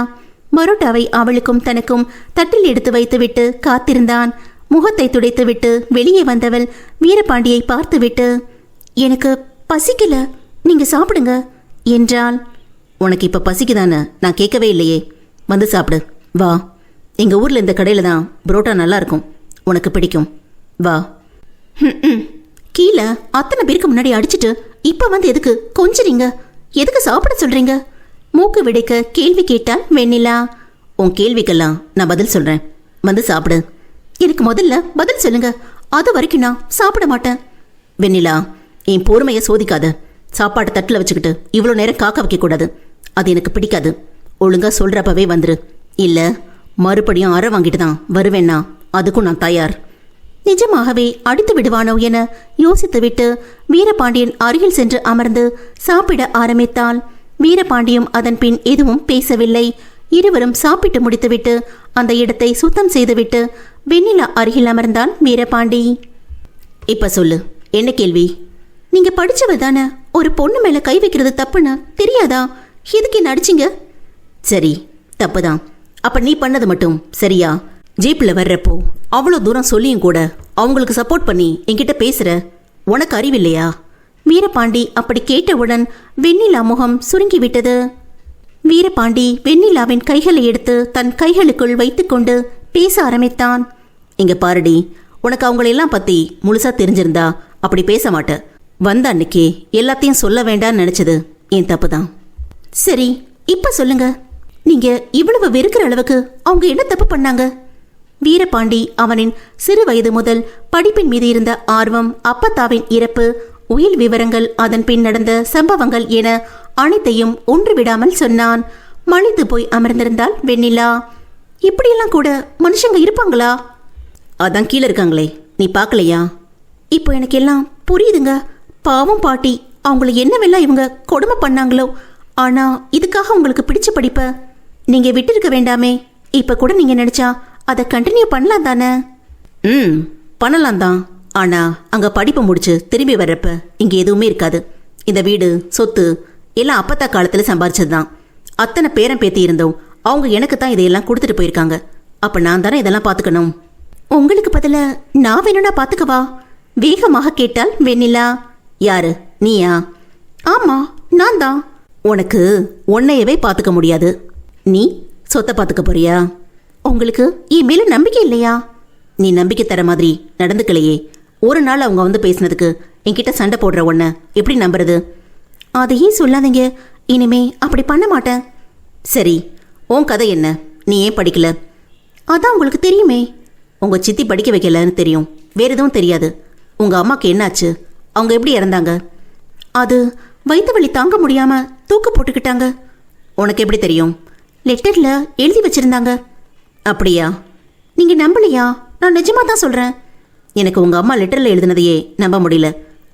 பரோட்டாவை அவளுக்கும் தனக்கும் தட்டில் எடுத்து வைத்துவிட்டு காத்திருந்தான். முகத்தை துடைத்துவிட்டு வெளியே வந்தவள் வீரபாண்டியை பார்த்துவிட்டு, எனக்கு பசிக்கல, நீங்க சாப்பிடுங்க என்றாள். உனக்கு இப்ப பசிக்குதானே நான் கேட்கவே இல்லையே, வந்து சாப்பிடு வா. எங்க ஊர்ல இந்த கடையில தான் பரோட்டா நல்லா இருக்கும், உனக்கு பிடிக்கும், வா. கீழே அத்தனை பேருக்கு முன்னாடி அடிச்சிட்டு இப்ப வந்து எதுக்கு கொஞ்சறீங்க? எதுக்கு சாப்பிட சொல்றீங்க? மூக்கு விடைக்க கேள்வி கேட்டால் வெண்ணிலா. உன் கேள்விக்கெல்லாம் நான் பதில் சொல்றேன், வந்து சாப்பிடு. எனக்கு முதல்ல பதில் சொல்லுங்க, அது வரைக்கும் நான் சாப்பிட மாட்டேன். வெண்ணிலா, என் பொறுமையை சோதிக்காத. சாப்பாடு தட்டில் வச்சுக்கிட்டு இவ்வளோ நேரம் காக்க வைக்கக்கூடாது, அது எனக்கு பிடிக்காது. ஒழுங்கா சொல்றப்பவே வந்துரு, இல்ல மறுபடியும் அறை வாங்கிட்டு தான் வருவேன்னா அதுக்கும் நான் தயார். நிஜமாகவே அடித்து விடுவானோ என யோசித்துவிட்டு வீரபாண்டியன் அருகில் சென்று அமர்ந்து சாப்பிட ஆரம்பித்தாள். வீரபாண்டியும் அதன் பின் எதுவும் பேசவில்லை. இருவரும் சாப்பிட்டு முடித்துவிட்டு அந்த இடத்தை சுத்தம் செய்துவிட்டு வெண்ணிலா அருகில் அமர்ந்தான் வீரபாண்டி. இப்ப சொல்லு, என்ன கேள்வி? நீங்க படிச்சவர் தானே, ஒரு பொண்ணு மேல கை வைக்கிறது தப்புன்னு தெரியாதா? எதுக்கு என்ன அடிச்சிங்க? சரி, தப்புதான். அப்ப நீ பண்ணது மட்டும் சரியா? ஜீப்ல வர்றப்போ அவ்வளோ தூரம் சொல்லியும் கூட அவங்களுக்கு சப்போர்ட் பண்ணி என்கிட்ட பேசுற, உனக்கு அறிவில்லையா? வீரபாண்டி அப்படி கேட்டவுடன் வெண்ணிலா முகம் சுருங்கிவிட்டது. வீரபாண்டி வெண்ணிலாவின் கைகளை எடுத்து தன் கைகளுக்குள் வைத்துக்கொண்டு பேச ஆரம்பித்தான். இங்க பாருடி, உனக்கு அவங்களெல்லாம் பத்தி முழுசா தெரிஞ்சிருந்தா அப்படி பேச மாட்ட. வந்த அன்னைக்கே எல்லாத்தையும் சொல்ல வேண்டாம்னு நினைச்சது என் தப்பு தான். சரி, இப்ப சொல்லுங்க, நீங்க இவ்வளவு வெறுக்கிற அளவுக்கு அவங்க என்ன தப்பு பண்ணாங்க? வீரபாண்டி அவனின் சிறு வயது முதல் படிப்பின் மீது இருந்த ஆர்வம், அப்பத்தாவின் இறப்பு, உயில் விவரங்கள், அதன் பின் நடந்த சம்பவங்கள் என அனைத்தையும் ஒன்று விடாமல் சொன்னான். மலித்து போய் அமர்ந்திருந்தாள் வெண்ணிலா. இப்படியெல்லாம் கூட மனுஷங்க இருப்பாங்களா? அதான் கீழே இருக்காங்களே, நீ பார்க்கலையா? இப்போ எனக்கு எல்லாம் புரியுதுங்க. பாவம் பாட்டி, அவங்கள என்னவெல்லாம் இவங்க கொடுமை பண்ணாங்களோ. ஆனா இதுக்காக உங்களுக்கு பிடிச்ச படிப்ப நீங்க விட்டு வேண்டாமே. இப்ப கூட நீங்க நினைச்சா அதை கண்டினியூ பண்ணலாம் தானே? பண்ணலாம் தான். ஆனா அங்க படிப்பை முடிச்சு திரும்பி வர்றப்ப இங்க எதுவுமே இருக்காது. இந்த வீடு, சொத்து எல்லாம் அப்பத்தா காலத்துல சம்பாரிச்சதுதான். அத்தனை பேரன் பேத்தி இருந்தோம், அவங்க எனக்கு தான் இதையெல்லாம் கொடுத்துட்டு போயிருக்காங்க. அப்ப நான் தானே இதெல்லாம் பாத்துக்கணும். உங்களுக்கு பதில நான் வேணும்னா பாத்துக்கவா? வேகமாக கேட்டாள் வெண்ணிலா. யாரு, நீயா? ஆமா, நான் தான். உனக்கு உன்னையவே பாத்துக்க முடியாது, நீ சொத்தை பாத்துக்க போறியா? உங்களுக்கு என் மேல நம்பிக்கை இல்லையா? நீ நம்பிக்கை தர மாதிரி நடந்துக்கலையே. ஒரு நாள் அவங்க வந்து பேசினதுக்கு என்கிட்ட சண்டை போடுற உன்னை எப்படி நம்புறது? அதையும் சொல்லாதீங்க, இனிமே அப்படி பண்ண மாட்டேன். சரி, உன் கதை என்ன? நீ ஏன் படிக்கல? அதான் உங்களுக்கு தெரியுமே. உங்க சித்தி படிக்க வைக்கலன்னு தெரியும், வேற எதுவும் தெரியாது. உங்க அம்மாக்கு என்னாச்சு? அவங்க எப்படி இறந்தாங்க? அது வயிற்று வலி தாங்க முடியாம தூக்கு போட்டுக்கிட்டாங்க. உனக்கு எப்படி தெரியும்? லெட்டர்ல எழுதி வச்சிருந்தாங்க. அப்படியா? நீங்க நம்பலையா? நான் நிஜமா தான் சொல்றேன். எனக்கு உங்க அம்மா லெட்டர்ல எழுதினதையே நம்ப முடியல.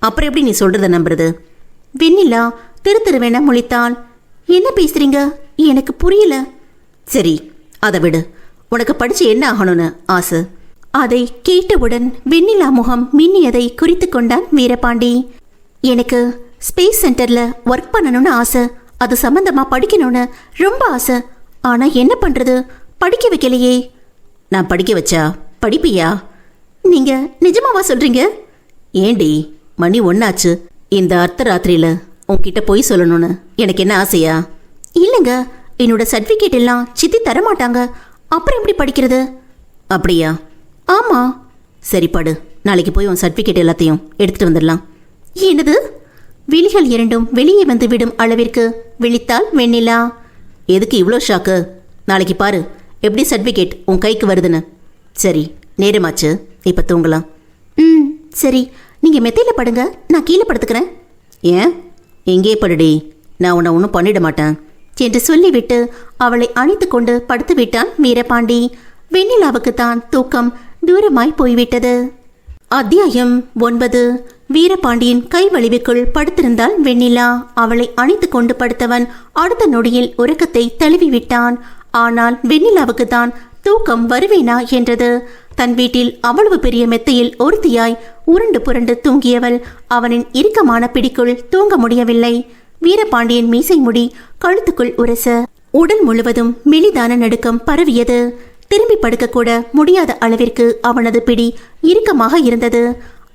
அப்புறம் எப்படி நீ சொல்றத நம்புறது? வெண்ணிலா திரு திருவேன முழித்தாள். என்ன பேசுறீங்க? எனக்கு புரியல. சரி, அதை விடு. உனக்கு படிச்சு என்ன ஆகணும்னு ஆசை? அதை கேட்டவுடன் வெண்ணிலா முகம் மின்னியதை குறித்து கொண்டான் வீரபாண்டி. எனக்கு ஸ்பேஸ் சென்டர்ல ஒர்க் பண்ணணும்னு ஆசை. அது சம்பந்தமா படிக்கணும்னு ரொம்ப ஆசை. ஆனா என்ன பண்றது? படிக்க வைக்கலையே. நான் படிக்க வச்சா படிப்பியா? நீங்க நிஜமாவா சொல்றீங்க? ஏண்டி, மணி 1 ஆச்சு. இந்த அர்த்த ராத்திரியில உன்கிட்ட போய் சொல்லணும்னு எனக்கு என்ன ஆசையா? இல்லைங்க, என்னோட சர்டிஃபிகேட் எல்லாம் சித்தி தரமாட்டாங்க. அப்புறம் எப்படி படிக்கிறது? அப்படியா? ஆமா. சரி படு, நாளைக்கு போய் உன் சர்டிஃபிகேட் எல்லாத்தையும் எடுத்துட்டு வந்துடலாம். என்னது? விழிகள் இரண்டும் வெளியே வந்து விடும் அளவிற்கு விழித்தாள் வெண்ணிலா. எதுக்கு இவ்வளோ ஷாக்கு? நாளைக்கு பாரு எப்படி சர்டிஃபிகேட் உன் கைக்கு வருதுன்னு. சரி, நேரமாச்சு, இப்போ தூங்கலாம். சரி, நீங்கள் மெத்தையில் படுங்க, நான் கீழே படுத்துக்கிறேன். ஏன்? எங்கே படுடி, நான் உன்னை ஒன்றும் பண்ணிட மாட்டேன் என்று சொல்லிவிட்டு அவளை அணைத்து கொண்டு படுத்து விட்டான் வீரபாண்டி. வெண்ணிலாவுக்கு தான் தூக்கம் தூரமாய் போய்விட்டது. அத்தியாயம் 9. வீரபாண்டியின் கை வலிவுக்குள் படுத்திருந்தாள் வெண்ணிலா. அவளை அணைத்து கொண்டு படுத்தவன் அடுத்த நொடியில் உறக்கத்தை தழுவிவிட்டான். ஆனால் வெண்ணிலாவுக்கு தான் தூக்கம் வருவேனா என்றது. தன் வீட்டில் அவ்வளவு பெரிய மெத்தையில் ஒருத்தியாய் உருண்டு புரண்டு தூங்கியவள் அவனின் இறுக்கமான பிடிக்குள் தூங்க முடியவில்லை. வீரபாண்டியன் மீசை முடி கழுத்துக்குள் உரச உடல் முழுவதும் மெலிதான நடுக்கம் பரவியது. திரும்பி படுக்கக்கூட முடியாத அளவிற்கு அவனது பிடி இறுக்கமாக இருந்தது.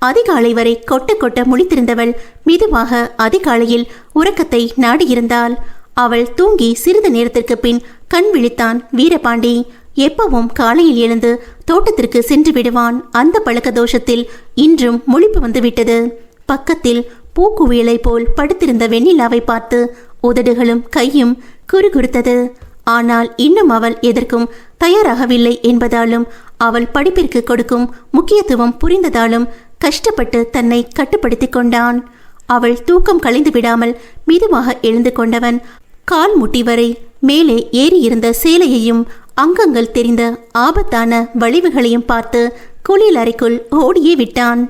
அதிகாலை வரை கொட்ட கொட்ட முழித்திருந்தவள் மெதுவாக அதிகாலையில் உறக்கத்தை நாடியிருந்தாள். அவள் தூங்கி சிறிது நேரத்திற்கு பின் கண் விழித்தான் வீரபாண்டி. எப்பவும் காலையில் எழுந்து தோட்டத்திற்கு சென்று விடுவான். அந்த பழக்க தோஷத்தில் இன்றும் முழிப்பு வந்துவிட்டது. பக்கத்தில் பூக்குவியலை போல் படுத்திருந்த வெண்ணிலாவை பார்த்து உதடுகளும் கையும் குறுகுறுத்தது. ஆனால் இன்னும் அவள் எதற்கும் தயாராகவில்லை என்பதாலும் அவள் படிப்பிற்கு கொடுக்கும் முக்கியத்துவம் புரிந்ததாலும் கஷ்டப்பட்டு தன்னை கட்டுப்படுத்தி கொண்டான். அவள் தூக்கம் கலைந்து விடாமல் மெதுவாக எழுந்து கொண்டவன் கால் முட்டி வரை மேலே ஏறியிருந்த சேலையையும் அங்கங்கள் தெரிந்த ஆபத்தான வளைவுகளையும் பார்த்து குளியல் அறைக்குள் ஓடியே விட்டான்.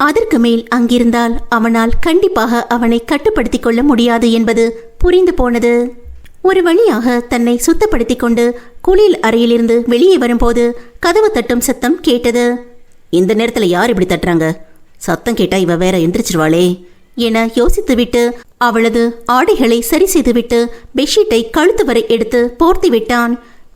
அதற்கு மேல் அங்கிருந்தால் அவனால் கண்டிப்பாக அவனை கட்டுப்படுத்தி கொள்ள முடியாது என்பது புரிந்து போனது. ஒரு வழியாக தன்னை சுத்தப்படுத்தி கொண்டு குளியல் அறையிலிருந்து வெளியே வரும்போது கதவு தட்டும் சத்தம் கேட்டது. இந்த நேரத்தில் யார் இப்படி தட்டுறாங்க? சத்தம் கேட்டா இவ வேற எந்திரிச்சிருவாளே என யோசித்துவிட்டு அவளது ஆடைகளை சரி செய்துவிட்டு பெட்ஷீட்டை கழுத்து வரை எடுத்து போர்த்தி விட்டான்.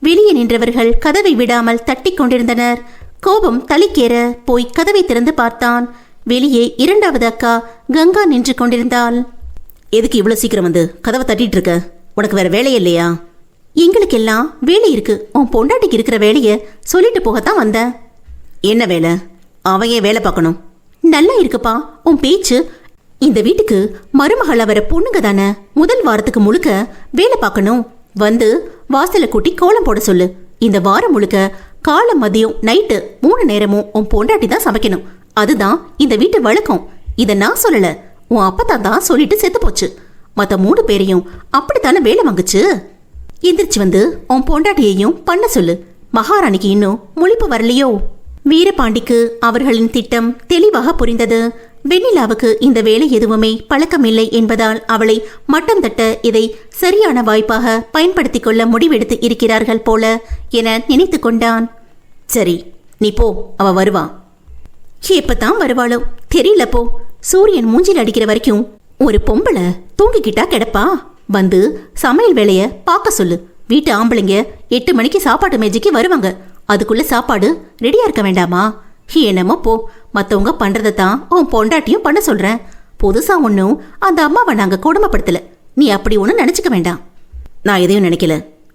வெளியே நின்றவர்கள் கதவை விடாமல் தட்டி கொண்டிருந்தனர். கோபம் தலைக்கேற போய் கதவை திறந்து பார்த்தான். வெளியே இரண்டாவது அக்கா கங்கா நின்று கொண்டிருந்தாள். எதுக்கு இவ்வளோ சீக்கிரம் வந்து கதவை தட்டிட்டு இருக்க? உனக்கு வேற வேலையே இல்லையா? எங்களுக்கெல்லாம் வேலை இருக்கு. உன் பொண்டாட்டிக்கு இருக்கிற வேலையை சொல்லிட்டு போகத்தான் வந்தேன். என்ன வேலை? அவன் ஏன் வேலை பார்க்கணும்? நல்லா இருக்குப்பா உன் பேச்சு. இந்த வீட்டுக்கு மருமகள வர பொண்ணுங்க தானே முதல் வாரத்துக்கு முழுக்க வேலை பார்க்கணும். வந்து வாசலை கூட்டி கோலம் போட சொல்லு. இந்த வாரம் முழுக்க காலை மதியம் நைட்டு 3 நேரமும் உன் பொண்டாட்டி தான் சமைக்கணும். அதுதான் இந்த வீட்டு வழக்கம். இதை நான் சொல்லல, உன் அப்பத்தான் தான் சொல்லிட்டு செத்து போச்சு. மற்ற 3 பேரையும் அப்படித்தானே வேலை வாங்குச்சு. எந்திரிச்சு வந்து உன் பொண்டாட்டியையும் பண்ண சொல்லு. மகாராணிக்கு இன்னும் முழிப்பு வரலையோ? வீரபாண்டிக்கு அவர்களின் திட்டம் தெளிவாக புரிந்தது. வெண்ணிலாவுக்கு இந்த வேலை எதுவுமே பழக்கமில்லை என்பதால் அவளை மட்டம் தட்ட இதை சரியான வாய்ப்பாக பயன்படுத்தி கொள்ள முடிவெடுத்து இருக்கிறார்கள் போல என நினைத்து கொண்டான். சரி, நீ போ, அவ வருவா. எப்பதான் வருவாளோ தெரியல. போ. சூரியன் மூஞ்சில் அடிக்கிற வரைக்கும் ஒரு பொம்பளை தூங்கிக்கிட்டா கிடப்பா? வந்து சமையல் வேலைய பார்க்க சொல்லு. வீட்டு ஆம்பளைங்க 8 மணிக்கு சாப்பாட்டு மேஜைக்கு வருவாங்க. அதுக்குள்ள சாப்பாடு ரெடியா இருக்க வேண்டாமா? என்னமோ போ. மற்றவங்க பண்றதை தான் உன் பொண்டாட்டியும் பண்ண சொல்றேன். புதுசா ஒன்றும் அந்த அம்மாவை நாங்கள் கொடுமைப்படுத்தல. நீ அப்படி ஒன்றும் நினச்சிக்க வேண்டாம். நான் எதையும் நினைக்கல.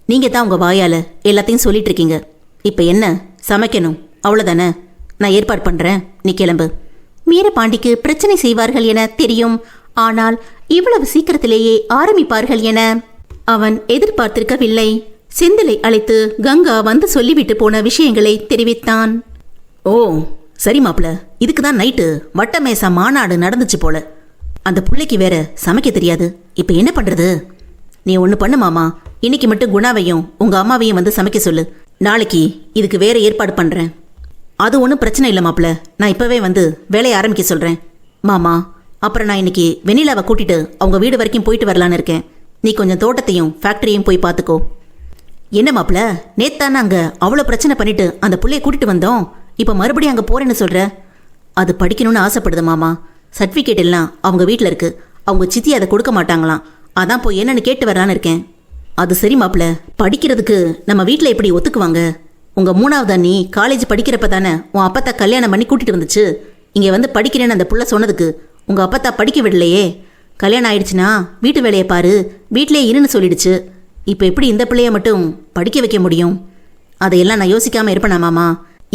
நீங்க தான் உங்க வாயால எல்லாத்தையும் சொல்லிட்டு இருக்கீங்க. இப்போ என்ன? சமைக்கணும், அவ்வளோதானே. நான் ஏற்பாடு பண்றேன், நீ கிளம்பு. வீரபாண்டிக்கு பிரச்சனை செய்வார்கள் என தெரியும். ஆனால் இவ்வளவு சீக்கிரத்திலேயே ஆரம்பிப்பார்கள் என அவன் எதிர்பார்த்திருக்கவில்லை. செந்திலை அழைத்து கங்கா வந்து சொல்லிவிட்டு போன விஷயங்களை தெரிவித்தான். ஓ சரி மாப்பிள்ள, இதுக்கு தான் நைட்டு வட்டமேசா மாநாடு நடந்துச்சு போல. அந்த பிள்ளைக்கு வேற சமைக்க தெரியாது. இப்போ என்ன பண்றது? நீ ஒன்று பண்ணு மாமா, இன்னைக்கு மட்டும் குணாவையும் உங்க அம்மாவையும் வந்து சமைக்க சொல்லு. நாளைக்கு இதுக்கு வேற ஏற்பாடு பண்றேன். அது ஒன்றும் பிரச்சனை இல்லை மாப்பிள்ள, நான் இப்பவே வந்து வேலையை ஆரம்பிக்க சொல்றேன். மாமா, அப்புறம் நான் இன்னைக்கு வெண்ணிலாவை கூட்டிட்டு அவங்க வீடு வரைக்கும் போயிட்டு வரலான்னு இருக்கேன். நீ கொஞ்சம் தோட்டத்தையும் ஃபேக்டரியும் போய் பார்த்துக்கோ. என்ன மாப்பிள்ள, நேத்தானே அங்கே அவ்வளோ பிரச்சனை பண்ணிட்டு அந்த பிள்ளைய கூட்டிட்டு வந்தோம். இப்போ மறுபடியும் அங்கே போறேன்னு சொல்ற? அது படிக்கணும்னு ஆசைப்படுது மாமா. சர்டிஃபிகேட் எல்லாம் அவங்க வீட்டில் இருக்கு. அவங்க சித்தி அதை கொடுக்க மாட்டாங்களாம். அதான் போய் என்னன்னு கேட்டு வரலான்னு இருக்கேன். அது சரி மாப்பிள்ள, படிக்கிறதுக்கு நம்ம வீட்டில் எப்படி ஒத்துக்குவாங்க? உங்க 3வது அண்ணி காலேஜ் படிக்கிறப்ப தானே உன் அப்பத்தா கல்யாணம் பண்ணி கூட்டிட்டு வந்துச்சு. இங்கே வந்து படிக்கிறேன்னு அந்த புள்ள சொன்னதுக்கு உங்க அப்பத்தா படிக்க விடலையே. கல்யாணம் ஆயிடுச்சுன்னா வீட்டு வேலையை பாரு, வீட்டிலே இருன்னு சொல்லிடுச்சு. இப்போ எப்படி இந்த பிள்ளைய மட்டும் படிக்க வைக்க முடியும்? அதையெல்லாம் நான் யோசிக்காம இருப்பேனா மாமா?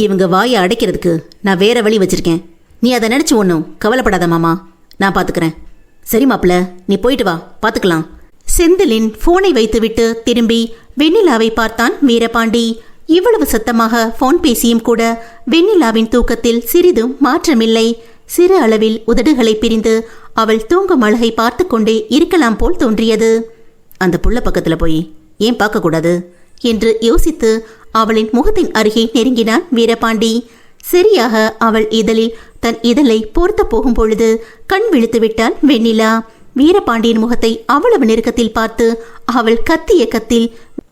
இவங்க வாயை அடைக்கிறதுக்கு நான் வேற வழி வச்சிருக்கேன். நீ அதை நினைச்சு ஒன்றும் கவலைப்படாத மாமா, நான் பார்த்துக்கிறேன். சரி மாப்பிள்ள, நீ போயிட்டு வா, பாத்துக்கலாம். செந்திலின் போனை வைத்துவிட்டு திரும்பி வெண்ணிலாவை பார்த்தான் வீரபாண்டி. இவ்வளவு சத்தமாக போன் பேசியும் கூட வெண்ணிலாவின் தூக்கத்தில் சிறிதும் மாற்றமில்லை. சிறு அளவில் உதடுகளை பிரிந்து அவள் தூங்கும் அழகை பார்த்து கொண்டே இருக்கலாம் போல் தோன்றியது. அந்த புள்ள பக்கத்துல போய் ஏன் பார்க்கக்கூடாது என்று யோசித்து அவளின் முகத்தின் அருகே நெருங்கினான் வீரபாண்டி. சரியாக அவள் இதழில் தன் இதழை போர்த்த போகும் பொழுது கண் விழித்து விட்டாள் வெண்ணிலா. வீரபாண்டியின் முகத்தை அவ்வளவு நெருக்கத்தில் பார்த்து அவள் கத்திய கத்தில்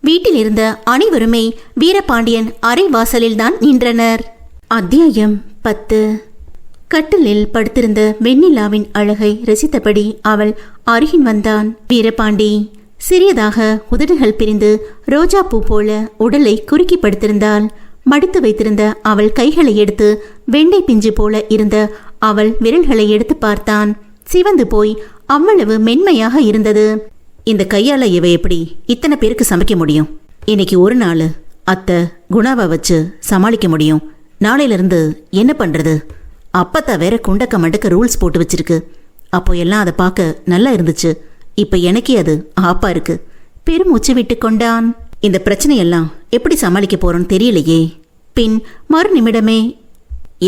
வீட்டில் இருந்த அனைவருமே வீரபாண்டியன் அரை வாசலில்தான் நின்றனர். அத்தியாயம் 10. கட்டிலில் படுத்திருந்த வெண்ணிலாவின் அழகை ரசித்தபடி அவள் அருகின் வந்தான் வீரபாண்டி. சிறியதாக உதடுகள் பிரிந்து ரோஜா பூ போல உடலை குறுக்கி படுத்திருந்தாள். மடித்து வைத்திருந்த அவள் கைகளை எடுத்து வெண்டை பிஞ்சு போல இருந்த அவள் விரல்களை எடுத்து பார்த்தான். சிவந்து போய் அவ்வளவு மென்மையாக இருந்தது. இந்த கையால இவ எப்படி இத்தனை பேருக்கு சமைக்க முடியும்? இன்னைக்கு ஒரு நாள் அத்தை குணாவை வச்சு சமாளிக்க முடியும். நாளையிலிருந்து என்ன பண்றது? அப்பத்தா வேற குண்டக்க மண்டக்க ரூல்ஸ் போட்டு வச்சிருக்கு. அப்போ எல்லாம் அதை பார்க்க நல்லா இருந்துச்சு. இப்ப எனக்கே அது ஆப்பா இருக்கு. பெருமூச்சு விட்டு கொண்டான். இந்த பிரச்சனையெல்லாம் எப்படி சமாளிக்க போறோன்னு தெரியலையே. பின் மறு நிமிடமே,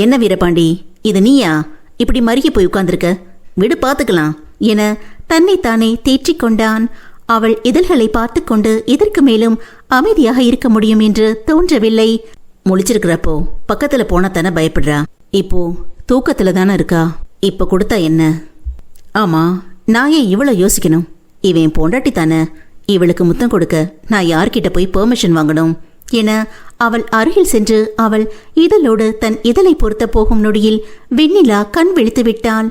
என்ன வீரபாண்டி, இது நீயா இப்படி மறுகி போய் உட்கார்ந்துருக்க? விடு, பார்த்துக்கலாம் என தன்னைத்தானே தேற்றிக் கொண்டான். அவள் இதழ்களை பார்த்து கொண்டு இதற்கு மேலும் அமைதியாக இருக்க முடியும் என்று தோன்றவில்லை. முழிச்சிருக்கிறப்போ பக்கத்துல போனா தானே பயப்படுறா. இப்போ தூக்கத்துல தானே இருக்கா. இப்ப கொடுத்தா என்ன? ஆமா, நான் ஏன் இவ்வளவு யோசிக்கணும்? இவன் பொண்டாட்டி தானே, இவளுக்கு முத்தம் கொடுக்க நான் யார்கிட்ட போய் பெர்மிஷன் வாங்கணும் என அவள் அருகில் சென்று அவள் இதழோடு தன் இதழை பொருத்த போகும் நொடியில் வெண்ணிலா கண் விழித்து விட்டாள்.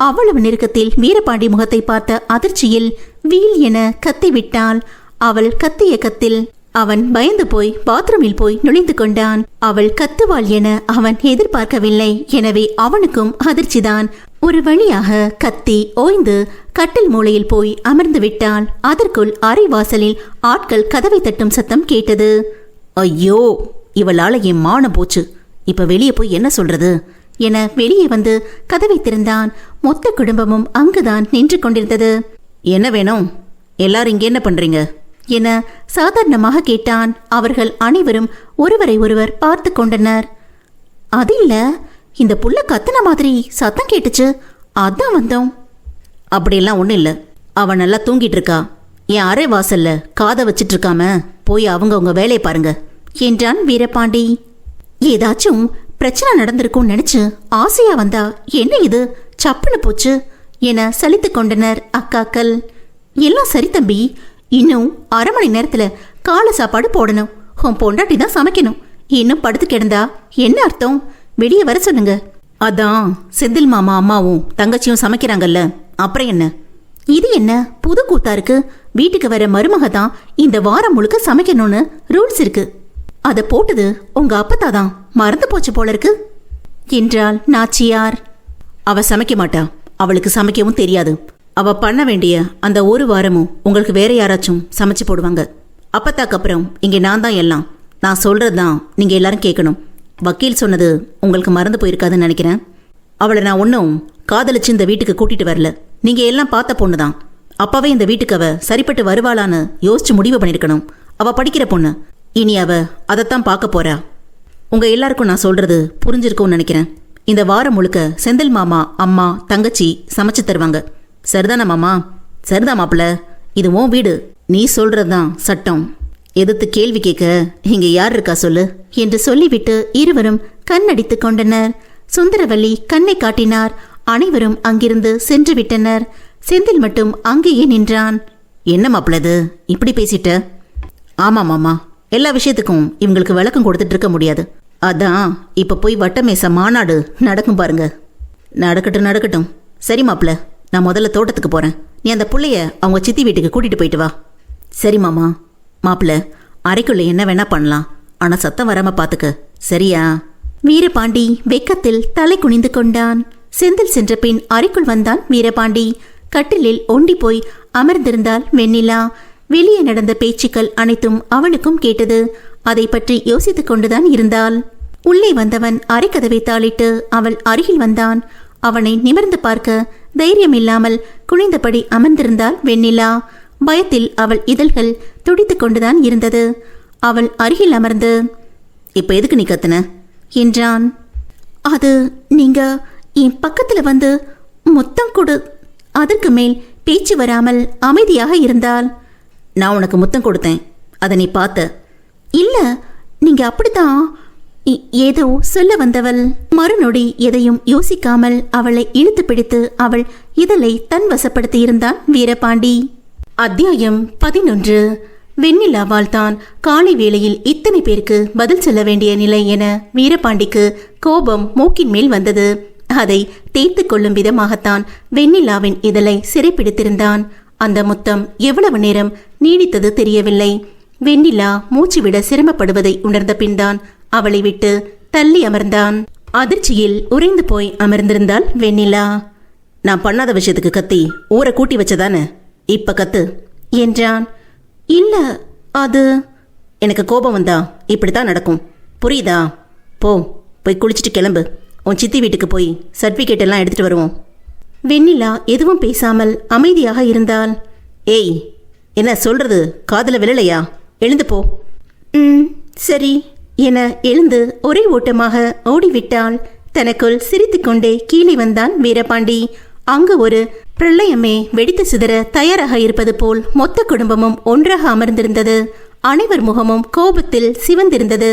அவ்வளவு நெருக்கத்தில் வீரபாண்டி முகத்தை பார்த்த அதிர்ச்சியில் வீல் என கத்தி விட்டாள். அவள் கத்திய கத்தில் அவன் பயந்து போய் பாத்ரூமில் போய் நுழைந்து கொண்டான். அவள் கத்துவாள் என அவன் எதிர்பார்க்கவில்லை. எனவே அவனுக்கும் அதிர்ச்சிதான். ஒரு வழியாக கத்தி ஓய்ந்து கட்டில் மூலையில் போய் அமர்ந்து விட்டாள். அதற்குள் அரை வாசலில் ஆட்கள் கதவை தட்டும் சத்தம் கேட்டது. ஐயோ, இவளால என் மானம் போச்சு. இப்ப வெளியே போய் என்ன சொல்றது என வெளியே வந்து கதவை திறந்தான். மொத்த குடும்பமும் அங்குதான் நின்று கொண்டிருந்தது. என்ன வேணும்? எல்லாரும் இங்க என்ன பண்றீங்க என சாதாரணமாக கேட்டான். அவர்கள் அனைவரும் ஒருவரை ஒருவர் பார்த்து கொண்டனர். அது இல்ல, இந்த புள்ள கத்தன மாதிரி சத்தம் கேட்டுச்சு, அதான் வந்தோம். அப்படியெல்லாம் ஒன்றும் இல்லை. அவன் நல்லா தூங்கிட்டு இருக்கா. என் அரை வாசல்ல காதை வச்சிட்டு இருக்காம போய் அவங்கவுங்க வேலையை பாருங்க என்றான் வீரபாண்டி. ஏதாச்சும் பிரச்சனை நடந்திருக்கும் நினைச்சு ஆசையா வந்தா என்ன இது சப்புன்னு போச்சு என சலித்து கொண்டனர் அக்காக்கள். எல்லாம் சரி தம்பி, இன்னும் அரை மணி நேரத்துல காலை சாப்பாடு போடணும். உன் பொண்டாட்டி தான் சமைக்கணும். இன்னும் படுத்து கிடந்தா என்ன அர்த்தம்? வெளியே வர சொல்லுங்க. அதான் செந்தில் மாமா அம்மாவும் தங்கச்சியும் சமைக்கிறாங்கல்ல, அப்புறம் என்ன? இது என்ன புது கூத்தா இருக்கு? வீட்டுக்கு வர மருமக தான் இந்த வாரம் முழுக்க சமைக்கணும்னு ரூல்ஸ் இருக்கு. அதை போட்டது உங்க அப்பத்தாதான், மறந்து போச்சு போல இருக்கு என்றாள் நாச்சியார். அவ சமைக்க மாட்டா, அவளுக்கு சமைக்கவும் தெரியாது. அவ பண்ண வேண்டிய அந்த ஒரு வாரமும் உங்களுக்கு வேற யாராச்சும் சமைச்சு போடுவாங்க. அப்பத்தாக்கு அப்புறம் இங்கே நான் தான் எல்லாம். நான் சொல்றதுதான் நீங்க எல்லாரும் கேட்கணும். வக்கீல் சொன்னது உங்களுக்கு மறந்து போயிருக்காதுன்னு நினைக்கிறேன். அவளை நான் ஒன்றும் காதலிச்சு இந்த வீட்டுக்கு கூட்டிட்டு வரல. நீங்க எல்லாம் பார்த்த பொண்ணுதான். அப்பவே இந்த வீட்டுக்கு அவ சரிப்பட்டு வருவாளான்னு யோசிச்சு முடிவு பண்ணிருக்கணும். அவ படிக்கிற பொண்ணு. இனி அவ அதைத்தான் பார்க்க போறா. உங்க எல்லாருக்கும் நான் சொல்றது புரிஞ்சிருக்கும்னு நினைக்கிறேன். இந்த வாரம் முழுக்க செந்தில் மாமா அம்மா தங்கச்சி சமைச்சு தருவாங்க. சரிதானா மாமா? சரிதான் மாப்பிள்ள, இது உன் வீடு, நீ சொல்றதுதான் சட்டம். எதிர்த்து கேள்வி கேட்க இங்க யார் இருக்கா சொல்லு என்று சொல்லிவிட்டு இருவரும் கண்ணடித்து கொண்டனர். சுந்தரவல்லி கண்ணை காட்டினார். அனைவரும் அங்கிருந்து சென்று விட்டனர். செந்தில் மட்டும் அங்கேயே நின்றான். என்ன மாப்பிள்ளது இப்படி பேசிட்ட? ஆமா மாமா, எல்லா விஷயத்துக்கும் இவங்களுக்கு விளக்கம் கொடுத்துட்டு இருக்க முடியாது. அதான் இப்ப போய் வட்டமேச மாநாடு நடக்கும் பாருங்க. நடக்கட்டும் நடக்கட்டும். சரி மாப்பிள்ள, நான் முதல்ல தோட்டத்துக்கு போறேன். நீ அந்த புள்ளைய அவங்க சித்தி வீட்டுக்கு கூட்டிட்டு போயிட்டு வா. சரி மாமா. மாப்பிள்ள, அறைக்குள்ள என்ன வேணா பண்ணலாம், ஆனா சத்தம் வராம பாத்துக்க, சரியா? வீரபாண்டி வெக்கத்தில் தலை குனிந்து கொண்டான். செந்தில் சென்ற பின் அறைக்குள் வந்தான் வீரபாண்டி. கட்டிலில் ஒண்டி போய் அமர்ந்திருந்தாள் வெண்ணிலா. வெளியே நடந்த பேச்சுக்கள் அனைத்தும் அவளுக்கும் கேட்டது. அதை பற்றி யோசித்துக் கொண்டுதான் இருந்தாள். உள்ளே வந்தவன் அரைக்கதவை தாளிட்டு அவள் அருகில் வந்தான். அவனை நிமிர்ந்து பார்க்க தைரியம் இல்லாமல் குனிந்தபடி அமர்ந்திருந்தாள் வெண்ணிலா. பயத்தில் அவள் இதழ்கள் துடித்து கொண்டுதான் இருந்தது. அவள் அருகில் அமர்ந்து, இப்ப எதுக்கு நீ கத்துன என்றான். அது நீங்க என் பக்கத்துல வந்து முத்தம் கொடு. அதற்கு மேல் பேச்சு வராமல் அமைதியாக இருந்தாள். நான் உனக்கு முத்தம் கொடுத்தேன், அதை நீ பார்த்த? இல்ல, நீங்க அப்படித்தான் ஏதோ சொல்ல வந்தவள் மறுநொடி எதையும் யோசிக்காமல் அவளை இழுத்து பிடித்து அவள் இதழை தன் வசப்படுத்தி இருந்தான் வீரபாண்டி. அத்தியாயம் 11. வெண்ணிலாவால் தான் காலை வேளையில் இத்தனை பேருக்கு பதில் சொல்ல வேண்டிய நிலை என வீரபாண்டிக்கு கோபம் மூக்கின் மேல் வந்தது. அதை தேய்த்து கொள்ளும் விதமாகத்தான் வெண்ணிலாவின் இதழை சிறைப்பிடித்திருந்தான். அந்த முத்தம் எவ்வளவு நேரம் நீடித்தது தெரியவில்லை. வெண்ணிலா மூச்சுவிட சிரமப்படுவதை உணர்ந்த பின்தான் அவளை விட்டு தள்ளி அமர்ந்தான். அதிர்ச்சியில் உறைந்து போய் அமர்ந்திருந்தாள் வெண்ணிலா. நான் பண்ணாத விஷயத்துக்கு கத்தி ஊரை கூட்டி வச்சதானே, இப்ப கத்து என்றான். இல்ல, அது எனக்கு கோபம் வந்தா இப்படித்தான் நடக்கும், புரியுதா? போய் குளிச்சுட்டு கிளம்பு. உன் சித்தி வீட்டுக்கு போய் சர்டிஃபிகேட் எல்லாம் எடுத்துட்டு வருவோம். வெண்ணிலா எதுவும் பேசாமல் அமைதியாக இருந்தாள். ஏய், என்ன சொல்றது காதுல விழலையா? எழுந்து போ. சரி என எழுந்து ஒரே ஓட்டமாக ஓடிவிட்டாள். தனக்குள் சிரித்துக்கொண்டே கீழே வந்தான் வீரபாண்டி. அங்கு ஒரு பிரளயமே வெடித்து சிதற தயாராக இருப்பது போல் மொத்த குடும்பமும் ஒன்றாக அமர்ந்திருந்தது. அனைவர் முகமும் கோபத்தில் சிவந்திருந்தது.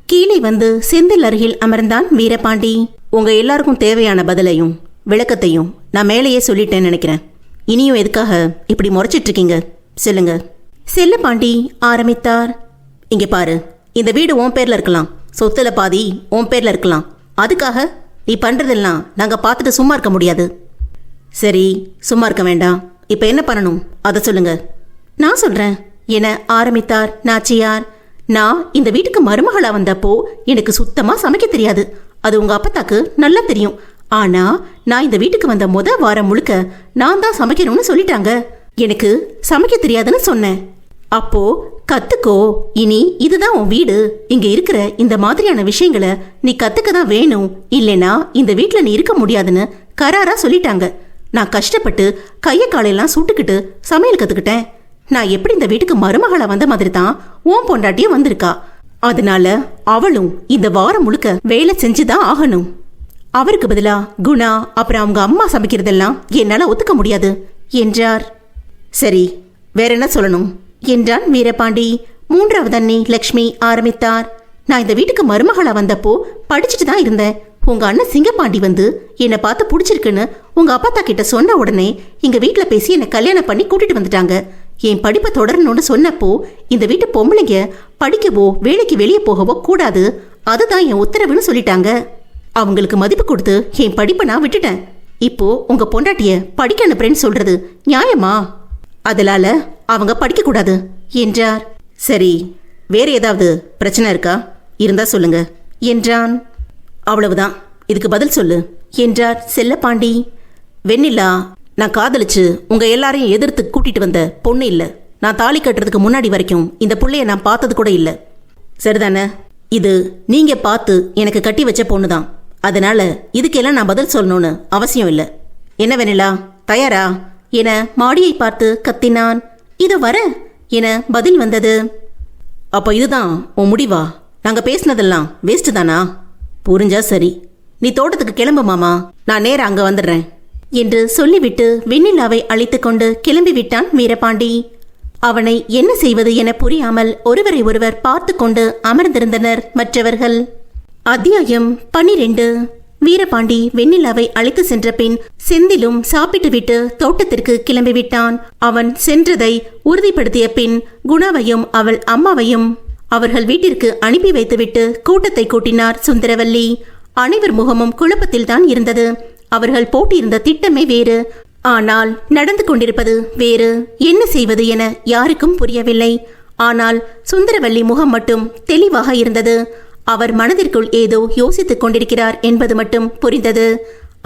கீழே வந்து செந்தில் அருகில் அமர்ந்தான் வீரபாண்டி. உங்க எல்லாருக்கும் தேவையான பதிலையும் விளக்கத்தையும் நான் மேலேயே சொல்லிட்டேன்னு நினைக்கிறேன். இனியும் எதுக்காக இப்படி முறைச்சிட்டு இருக்கீங்க சொல்லுங்க. செல்லப்பாண்டி ஆரம்பித்தார். இங்க பாரு, இந்த வீடு உன் பேர்ல இருக்கலாம், சொத்துல பாதி உன் பேர்ல இருக்கலாம். அதுக்காக நீ பண்றதெல்லாம் நாங்க பார்த்துட்டு சும்மா இருக்க முடியாது. சரி, சும்மா இருக்க வேண்டாம். இப்ப என்ன பண்ணணும் அதை சொல்லுங்க. நான் சொல்றேன் என ஆரம்பித்தார் நாச்சியார். நான் இந்த வீட்டுக்கு மருமகளா வந்தப்போ எனக்கு சுத்தமா சமைக்க தெரியாது. அது உங்க அப்பத்தாக்கு நல்லா தெரியும். ஆனா நான் இந்த வீட்டுக்கு வந்த வாரம் முழுக்க நான் தான் சமைக்கணும்னு சொல்லிட்டாங்க. எனக்கு சமைக்க தெரியாதுன்னு சொன்னேன். அப்போ கத்துக்கோ, இனி இதுதான் உன் வீடு, இங்க இருக்கிற இந்த மாதிரியான விஷயங்களை நீ கத்துக்க தான் வேணும், இல்லைனா இந்த வீட்டுல நீ இருக்க முடியாதுன்னு கராரா சொல்லிட்டாங்க. நான் கஷ்டப்பட்டு கைய காலையெல்லாம் சுட்டுக்கிட்டு சமையல் கத்துக்கிட்டேன். நான் எப்படி இந்த வீட்டுக்கு மருமகளா வந்த மாதிரி தான் உன் பொண்டாட்டியும் வந்திருக்கா. அதனால அவளும் இந்த வாரம் முழுக்க வேலை செஞ்சுதான் ஆகணும். அவருக்கு பதிலா குணா அப்புறம் அவங்க அம்மா சமைக்கிறதெல்லாம் என்னால ஒத்துக்க முடியாது என்றார். சரி, வேற என்ன சொல்லணும் என்றான் வீரபாண்டி. மூன்றாவது அண்ணி லக்ஷ்மி ஆரம்பித்தார். நான் இந்த வீட்டுக்கு மருமகளா வந்தப்போ படிச்சுட்டு தான் இருந்தேன். உங்க அண்ணன் சிங்கப்பாண்டி வந்து என்னை பார்த்து பிடிச்சிருக்குன்னு உங்க அப்பா கிட்ட சொன்ன உடனே எங்க வீட்டுல பேசி என்னை கல்யாணம் பண்ணி கூட்டிட்டு வந்துட்டாங்க. என் படிப்பை தொடரணும்னு சொன்னப்போ இந்த வீட்டு பொம்பளைங்க படிக்கவோ வேலைக்கு வெளியே போகவோ கூடாது, அதுதான் என் உத்தரவுன்னு சொல்லிட்டாங்க. அவங்களுக்கு மதிப்பு கொடுத்து என் படிப்பை நான் விட்டுட்டேன். இப்போ உங்க பொண்டாட்டிய படிக்க அனுப்புறேன்னு சொல்றது நியாயமா? அதனால அவங்க படிக்க கூடாது என்றார். சரி, வேற ஏதாவது பிரச்சனை இருக்கா? இருந்தா சொல்லுங்க என்றான். அவ்வளவுதான், இதுக்கு பதில் சொல்லு என்றார் செல்லப்பாண்டி. வெண்ணிலா நான் காதலிச்சு உங்க எல்லாரையும் எதிர்த்து கூட்டிட்டு வந்த பொண்ணு இல்ல. நான் தாலி கட்டுறதுக்கு முன்னாடி வரைக்கும் இந்த புள்ளைய நான் பார்த்தது கூட இல்ல, சரிதானே? இது நீங்க பார்த்து எனக்கு கட்டி வச்ச பொண்ணுதான். அதனால இதுக்கெல்லாம் நான் பதில் சொல்லணும்னு அவசியம் இல்லை. என்ன வெண்ணிலா, தயாரா என மாடியை பார்த்து கத்தினான். இது வர என பதில் வந்தது. அப்போ இதுதான் உன் முடிவா? நாங்க பேசினதெல்லாம் வேஸ்ட் தானா? புரிஞ்சா சரி, நீ தோட்டத்துக்கு கிளம்பு மாமா, நான் நேரா அங்க வந்துடுறேன் என்று சொல்லிவிட்டு வெண்ணிலாவை அழைத்து கொண்டு கிளம்பிவிட்டான் வீரபாண்டி. அவனை என்ன செய்வது என புரியாமல் ஒருவரை ஒருவர் பார்த்து கொண்டு அமர்ந்திருந்தனர் மற்றவர்கள். அத்தியாயம் 12. வீரபாண்டி வெண்ணிலாவை அழைத்து சென்ற பின் செந்திலும் சாப்பிட்டுவிட்டு தோட்டத்திற்கு கிளம்பிவிட்டான். அவன் சென்றதை உறுதிப்படுத்திய பின் குணாவையும் அவள் அம்மாவையும் அவர்கள் வீட்டிற்கு அனுப்பி வைத்துவிட்டு கூட்டத்தை கூட்டினார் சுந்தரவல்லி. அனைவர் முகமும் குழப்பத்தில் தான் இருந்தது. அவர்கள் போட்டியிருந்த திட்டமே வேறு, ஆனால் நடந்து கொண்டிருப்பது வேறு. என்ன செய்வது என யாருக்கும் புரியவில்லை. ஆனால் சுந்தரவல்லி முகம் மட்டும் தெளிவாக இருந்தது. அவர் மனதிற்குள் ஏதோ யோசித்துக் கொண்டிருக்கிறார் என்பது மட்டும் புரிந்தது.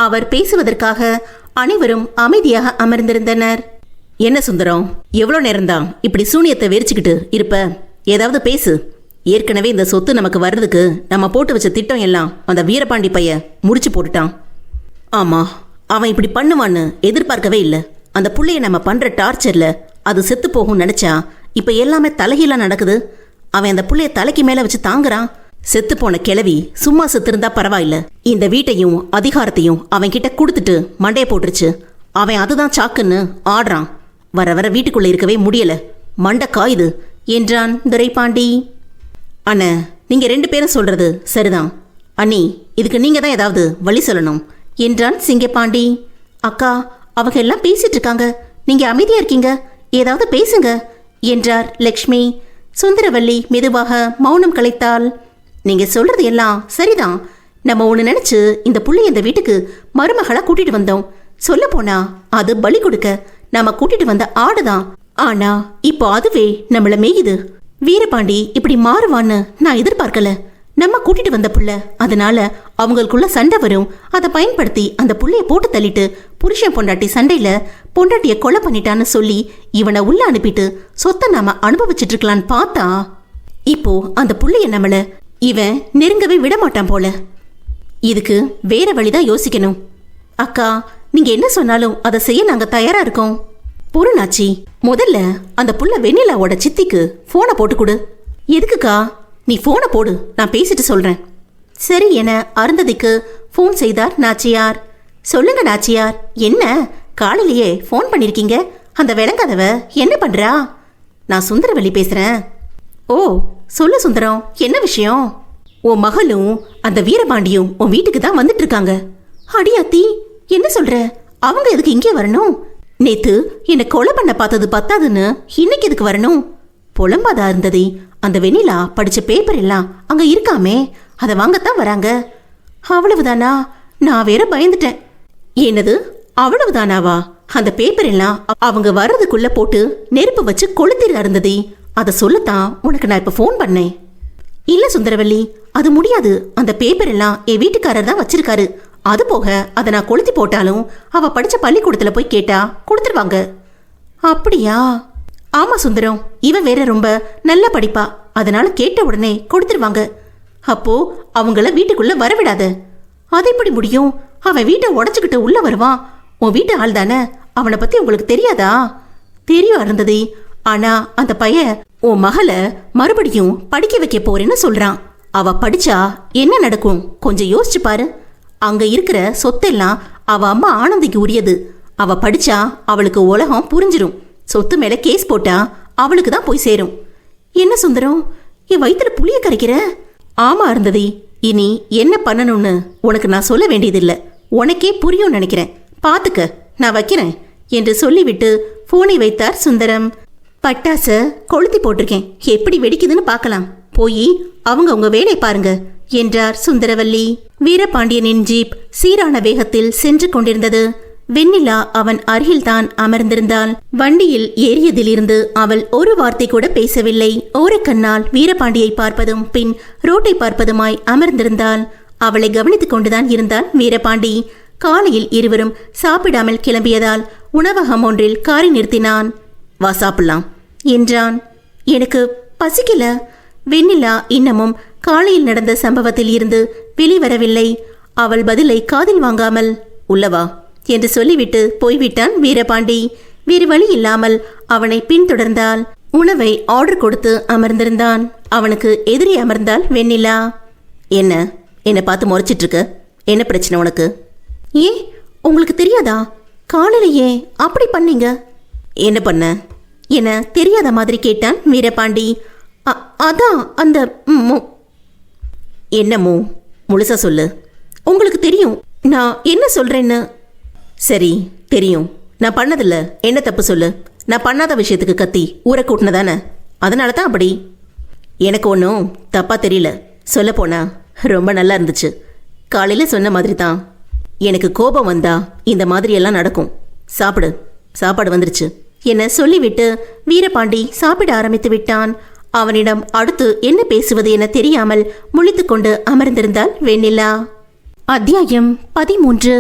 அவர் பேசுவதற்காக அனைவரும் அமைதியாக அமர்ந்திருந்தனர். என்ன சுந்தரம், எவ்வளோ நேரம்தான் இப்படி சூனியத்தை வெறிச்சுக்கிட்டு இருப்ப? ஏதாவது பேசு. ஏற்கனவே இந்த சொத்து நமக்கு வர்றதுக்கு நம்ம போட்டு வச்ச திட்டம் எல்லாம் அந்த வீரபாண்டி பைய முடிச்சு போட்டுட்டான். ஆமா, அவன் இப்படி பண்ணுவான்னு எதிர்பார்க்கவே இல்லை. அந்த புள்ளைய நம்ம பண்ற டார்ச்சர்ல அது செத்து போகும் நினைச்சா இப்ப எல்லாமே தலைகீழா நடக்குது. அவன் அந்த புள்ளைய தலைக்கு மேல வச்சு தாங்குறான். செத்து போன கிழவி சும்மா செத்து இருந்தா பரவாயில்ல, இந்த வீட்டையும் அதிகாரத்தையும் அவன் கிட்ட கொடுத்துட்டு மண்டைய போட்டுருச்சு. அவன் அதுதான் சாக்குன்னு ஆடுறான். வர வர வீட்டுக்குள்ள இருக்கவே முடியல, மண்டை காயுது என்றான் துரைபாண்டி. அண்ணே, நீங்க 2 பேரும் சொல்றது சரிதான். அண்ணி, இதுக்கு நீங்க தான் ஏதாவது வழி சொல்லணும் என்றான் சிங்கப்பாண்டி. அக்கா, அவங்க எல்லாம் பேசிட்டு இருக்காங்க, நீங்க அமைதியா இருக்கீங்க, ஏதாவது பேசுங்க என்றார் லக்ஷ்மி. சுந்தரவல்லி மெதுவாக மௌனம் கலைத்தாள். நீங்க சொல்றது எல்லாம் சரிதான். நம்ம ஒண்ணு நினைச்சு இந்த புள்ளைய இந்த வீட்டுக்கு மருமகளா கூட்டிட்டு வந்தோம். சொல்ல போனா அது பலி கொடுக்க நாம கூட்டிட்டு வந்த ஆடுதான். ஆனா இப்போ அதுவே நம்மள மேயுது. வீரபாண்டி இப்படி மாறுவான்னு நான் எதிர்பார்க்கல. நம்ம கூட்டிட்டு வந்த புள்ள, அதனால அவங்களுக்குள்ள சண்டை வரும். அதை பயன்படுத்தி அந்த புள்ளைய போட்டு தள்ளிட்டு புருஷன் பொண்டாட்டி சண்டையில பொண்டாட்டிய கொலை பண்ணிட்டான்னு சொல்லி இவனை உள்ள அனுப்பிட்டு சொத்தை நாம அனுபவிச்சுட்டு இருக்கலான்னு பார்த்தா இப்போ அந்த புள்ளைய நம்மள இவன் நெருங்கவே விட மாட்டான் போல. இதுக்கு வேற வழிதான் யோசிக்கணும். அக்கா, நீங்க என்ன சொன்னாலும் அதை செய்ய நாங்க தயாரா இருக்கோம். பொருளாச்சி, முதல்ல அந்த புள்ள வெண்ணிலாவோட சித்திக்கு போனை போட்டு கொடு. எதுக்குக்கா? நீ போனை போடு, நான் பேசிட்டு சொல்றேன். சரி என அருந்ததிக்கு போன் செய்தார் நாச்சியார். சொல்லுங்க நாச்சியார், என்ன காலையிலேயே போன் பண்ணிருக்கீங்க? அந்த விளங்காதவ என்ன பண்றா? நான் சுந்தரவல்லி பேசுறேன். ஓ, சொல்லு சுந்தரம், என்ன விஷயம்? உன் மகளும் அந்த வீரபாண்டியும் உன் வீட்டுக்கு தான் வந்துட்டு இருக்காங்க. அடியாத்தி, என்ன சொல்ற? அவங்க எதுக்கு இங்கே வரணும்? நேத்து என்னை கொலை பண்ண பார்த்தது பத்தாதுன்னு இன்னைக்கு எதுக்கு வரணும்? புலம்பாதா இருந்தது. அந்த வெண்ணிலா படிச்ச பேப்பர் எல்லாம் அங்க இருக்காமே, அதை வாங்கத்தான் வராங்க. அவ்வளவுதானா? நான் வேற பயந்துட்டேன். என்னது அவ்வளவுதானாவா? அந்த பேப்பர் எல்லாம் அவங்க வர்றதுக்குள்ள போட்டு நெருப்பு வச்சு கொளுத்திர இருந்தது. அதை சொல்லத்தான் உனக்கு நான் இப்ப போன் பண்ணேன். இல்ல சுந்தரவல்லி, அது முடியாது. அந்த பேப்பர் எல்லாம் என் வீட்டுக்காரர் தான் வச்சிருக்காரு. அது போக அதை நான் கொளுத்தி போட்டாலும் அவ படிச்ச பள்ளிக்கூடத்துல போய் கேட்டா கொடுத்துருவாங்க. அப்படியா? ஆமா சுந்தரம், இவ வேற ரொம்ப நல்ல படிப்பா, அதனால கேட்ட உடனே கொடுத்துருவாங்க. அப்போ அவங்கள வீட்டுக்குள்ள வரவிடாத. அது எப்படி முடியும்? அவன் வீட்டை உடச்சுக்கிட்டு உள்ள வருவான். உன் வீட்டு ஆள் தானே, அவனை பத்தி உங்களுக்கு தெரியாதா? தெரியும் இருந்தது. ஆனா அந்த பையன் உன் மகளை மறுபடியும் படிக்க வைக்க போறேன்னு சொல்றான். அவ படிச்சா என்ன நடக்கும் கொஞ்சம் யோசிச்சு பாரு. அங்க இருக்கிற சொத்தெல்லாம் அவ அம்மா ஆனந்திக்கு உரியது. அவ படிச்சா அவளுக்கு உலகம் புரிஞ்சிடும். சொத்து மேல கேஸ் போட்டா அவளுக்கு தான் போய் சேரும். என்ன சுந்தரம், என் வயிற்றுல புளிய கரைக்கிற? ஆமா இருந்தது. இனி என்ன பண்ணணும்னு உனக்கு நான் சொல்ல வேண்டியதில்லை, உனக்கே புரியும் நினைக்கிறேன். பாத்துக்க, நான் வைக்கிறேன் என்று சொல்லிவிட்டு போனை வைத்தார் சுந்தரம். பட்டாச கொளுத்தி போட்டிருக்கேன், எப்படி வெடிக்குதுன்னு பார்க்கலாம். போய் அவங்க உங்க வேலை பாருங்க என்றார் சுந்தரவல்லி. வீரபாண்டியனின் ஜீப் சீரான வேகத்தில் சென்று கொண்டிருந்தது. வெண்ணிலா அவன் அருகில்தான் அமர்ந்திருந்தாள். வண்டியில் ஏறியதிலிருந்து அவள் ஒரு வார்த்தை கூட பேசவில்லை. ஓரக்கண்ணால் வீரபாண்டியை பார்ப்பதும் பின் ரோட்டை பார்ப்பதுமாய் அமர்ந்திருந்தாள். அவளை கவனித்துக் கொண்டுதான் இருந்தான் வீரபாண்டி. காலையில் இருவரும் சாப்பிடாமல் கிளம்பியதால் உணவகம் ஒன்றில் காரை நிறுத்தினான். வா சாப்பிடலாம் என்றான். எனக்கு பசிக்கல. வெண்ணிலா இன்னமும் காலையில் நடந்த சம்பவத்தில் இருந்து வெளிவரவில்லை. அவள் பதிலை காதில் வாங்காமல் உள்ளவா என்று சொல்லிவிட்டு போய்விட்டான் வீரபாண்டி. வேறு வழி இல்லாமல் அவனை பின்தொடர்ந்தாள். உணவை ஆர்டர் கொடுத்து அமர்ந்திருந்தான். அவனுக்கு எதிரே அமர்ந்தாள் வெண்ணிலா. என்ன பார்த்து முறைச்சிட்டு இருக்க? என்ன பிரச்சனை உனக்கு? ஏன் உங்களுக்கு தெரியாதா? காலையிலேயே அப்படி பண்ணீங்க. என்ன பண்ண? என தெரியாத மாதிரி கேட்டான் வீரபாண்டி. அதான் அந்த என்னமோ முழுசா சொல்லு. உங்களுக்கு தெரியும் நான் என்ன சொல்றேன்னு. சரி தெரியும், நான் பண்ணதில்ல. என்ன தப்பு சொல்லு. நான் பண்ணாத விஷயத்துக்கு கத்தி ஊரை கூட்டினதானே, அதனால தான் அப்படி. எனக்கு ஒன்றும் தப்பா தெரியல. சொல்ல போனா ரொம்ப நல்லா இருந்துச்சு. காலையில சொன்ன மாதிரி தான். எனக்கு கோபம் வந்தா இந்த மாதிரி எல்லாம் நடக்கும். சாப்பிடு, சாப்பாடு வந்துருச்சு என சொல்லிவிட்டு வீரபாண்டி சாப்பிட ஆரம்பித்து விட்டான். அவனிடம் அடுத்து என்ன பேசுவது என தெரியாமல் முழித்துக்கொண்டு அமர்ந்திருந்தாள் வெண்ணிலா. அத்தியாயம் 13.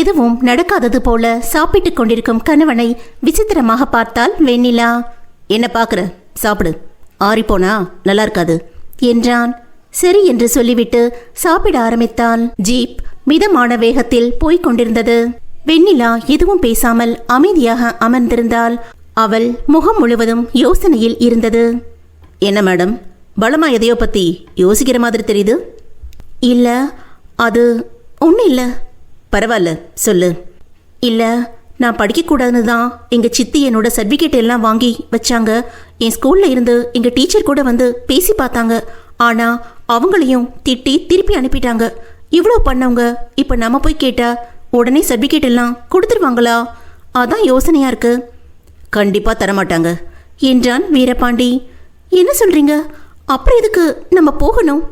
எதுவும் நடக்காதது போல சாப்பிட்டுக் கொண்டிருக்கும் கணவனை விசித்திரமாக பார்த்தாள் வெண்ணிலா. என்ன பாக்குற? சாப்பிடு, ஆறிப்போனா நல்லா இருக்காது என்றான். சரி என்று சொல்லிவிட்டு சாப்பிட ஆரம்பித்தாள். ஜீப் மிதமான வேகத்தில் போய்க் கொண்டிருந்தது. வெண்ணிலா எதுவும் பேசாமல் அமைதியாக அமர்ந்திருந்தாள். அவள் முகம் முழுவதும் யோசனையில் இருந்தது. என்ன மேடம், பலமா எதையோ பத்தி யோசிக்கிற மாதிரி தெரியுது. இல்ல, அது ஒன்றும் இல்லை. பரவாயில்ல, சொல்லு. இல்லை, நான் படிக்கக்கூடாதுன்னு தான் எங்கள் சித்தி என்னோட சர்டிஃபிகேட் எல்லாம் வாங்கி வச்சாங்க. என் ஸ்கூலில் இருந்து எங்கள் டீச்சர் கூட வந்து பேசி பார்த்தாங்க. ஆனால் அவங்களையும் திட்டி திருப்பி அனுப்பிட்டாங்க. இவ்வளோ பண்ணவங்க இப்போ நம்ம போய் கேட்டால் உடனே சர்டிஃபிகேட் எல்லாம் கொடுத்துருவாங்களா? அதான் யோசனையாக இருக்கு. கண்டிப்பாக தரமாட்டாங்க என்றான் வீரபாண்டி. என்ன சொல்கிறீங்க? அப்புறம் எதுக்கு நம்ம போகணும்?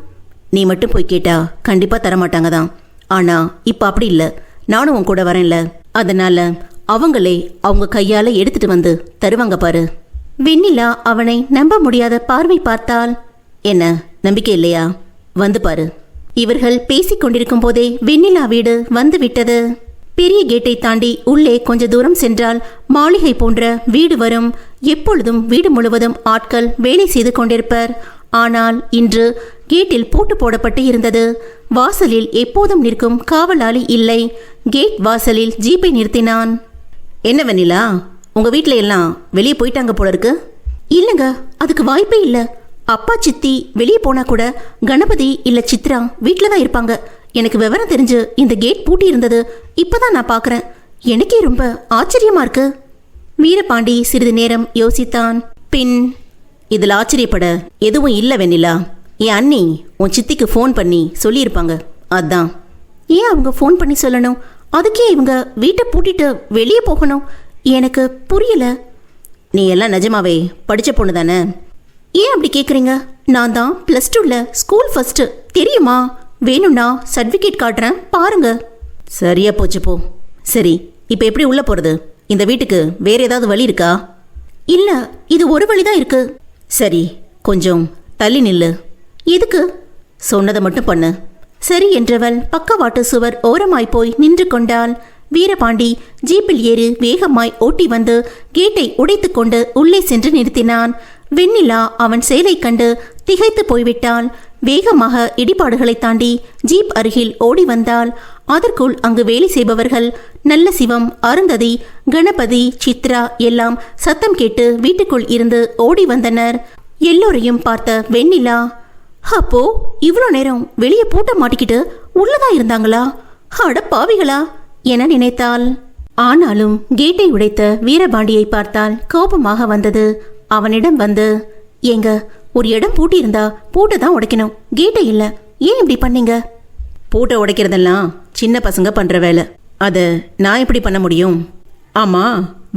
நீ மட்டும் போய் கேட்டா கண்டிப்பாக தரமாட்டாங்க தான். ஆனால் இப்போ அப்படி இல்லை, நானும் உன் கூட வரேன்ல, அதனால அவங்களே அவங்க கையால் எடுத்துட்டு வந்து தருவாங்க பாரு. வெண்ணிலா அவனை நம்ப முடியாத பார்வை பார்த்தாள். என்ன, நம்பிக்கை இல்லையா? வந்து பாரு. இவர்கள் பேசிக் கொண்டிருக்கும் போதே வெண்ணிலா வீடு வந்து விட்டது. பெரிய கேட்டை தாண்டி உள்ளே கொஞ்ச தூரம் சென்றால் மாளிகை போன்ற வீடு வரும். எப்பொழுதும் வீடு முழுவதும் ஆட்கள் வேலை செய்து கொண்டிருப்பர். ஆனால் இன்று கேட்டில் பூட்டு போடப்பட்டு இருந்தது. வாசலில் எப்போதும் நிற்கும் காவலாளி இல்லை. கேட் வாசலில் ஜீப்பை நிறுத்தினான். என்ன வெண்ணிலா, உங்க வீட்டில் எல்லாம் வெளியே போயிட்டாங்க போல இருக்கு. இல்லைங்க, அதுக்கு வாய்ப்பே இல்லை. அப்பா சித்தி வெளியே போனா கூட கணபதி இல்ல சித்ரா வீட்டில் தான் இருப்பாங்க. எனக்கு விவரம் தெரிஞ்சு இந்த கேட் பூட்டி இருந்தது இப்பதான் நான் பார்க்கறேன். எனக்கே ரொம்ப ஆச்சரியமா இருக்கு. வீரபாண்டி சிறிது நேரம் யோசித்தான். பின், இதில் ஆச்சரியப்பட எதுவும் இல்லை வெண்ணிலா. என் அண்ணி உன் சித்திக்கு ஃபோன் பண்ணி சொல்லியிருப்பாங்க, அதான். ஏன் அவங்க ஃபோன் பண்ணி சொல்லணும்? அதுக்கே இவங்க வீட்டை பூட்டிட்டு வெளியே போகணும்? எனக்கு புரியல. நீ எல்லாம் நிஜமாவே படித்த பொண்ணு தானே? ஏன் அப்படி கேட்குறீங்க? நான் தான் +2ல ஸ்கூல் ஃபர்ஸ்ட், தெரியுமா? வேணும்னா சர்டிஃபிகேட் காட்டுறேன், பாருங்க. சரியா போச்சு போ. சரி, இப்போ எப்படி உள்ளே போகிறது? இந்த வீட்டுக்கு வேற ஏதாவது வழி இருக்கா? இல்லை, இது ஒரு வழி தான் இருக்கு. சரி, கொஞ்சம் தள்ளி நில்லு. எதுக்கு? சொன்னதை மட்டும் பண்ணு. சரி என்றவள் பக்கவாட்டு சுவர் ஓரமாய் போய் நின்று கொண்டாள். வீரபாண்டி ஜீப்பில் ஏறி வேகமாய் ஓட்டி வந்து கேட்டை உடைத்து கொண்டு உள்ளே சென்று நிறுத்தினான். வெண்ணிலா அவன் செயலை கண்டு திகைத்து போய்விட்டாள். வேகமாக இடிபாடுகளை தாண்டி ஜீப் அருகில் ஓடி வந்தாள். அதற்குள் அங்கு வேலை செய்பவர்கள் நல்ல சிவம், அருந்ததி, கணபதி, சித்ரா எல்லாம் சத்தம் கேட்டு வீட்டுக்குள் இருந்து ஓடி வந்தனர். எல்லோரையும் பார்த்த வெண்ணிலா, அப்போ இவ்வளோ நேரம் வெளியே பூட்ட மாட்டிக்கிட்டு உள்ளதான் இருந்தாங்களா? அட பாவிகளா என நினைத்தாள். ஆனாலும் கேட்டை உடைத்த வீரபாண்டியை பார்த்தால் கோபமாக வந்தது. அவனிடம் வந்து, ஏங்க, ஒரு இடம் பூட்டி இருந்தா பூட்டை தான் உடைக்கணும், கேட்டை இல்லை. ஏன் இப்படி பண்ணீங்க? பூட்டை உடைக்கிறதெல்லாம் சின்ன பசங்க பண்ற வேலை, அதை நான் எப்படி பண்ண முடியும்? ஆமா,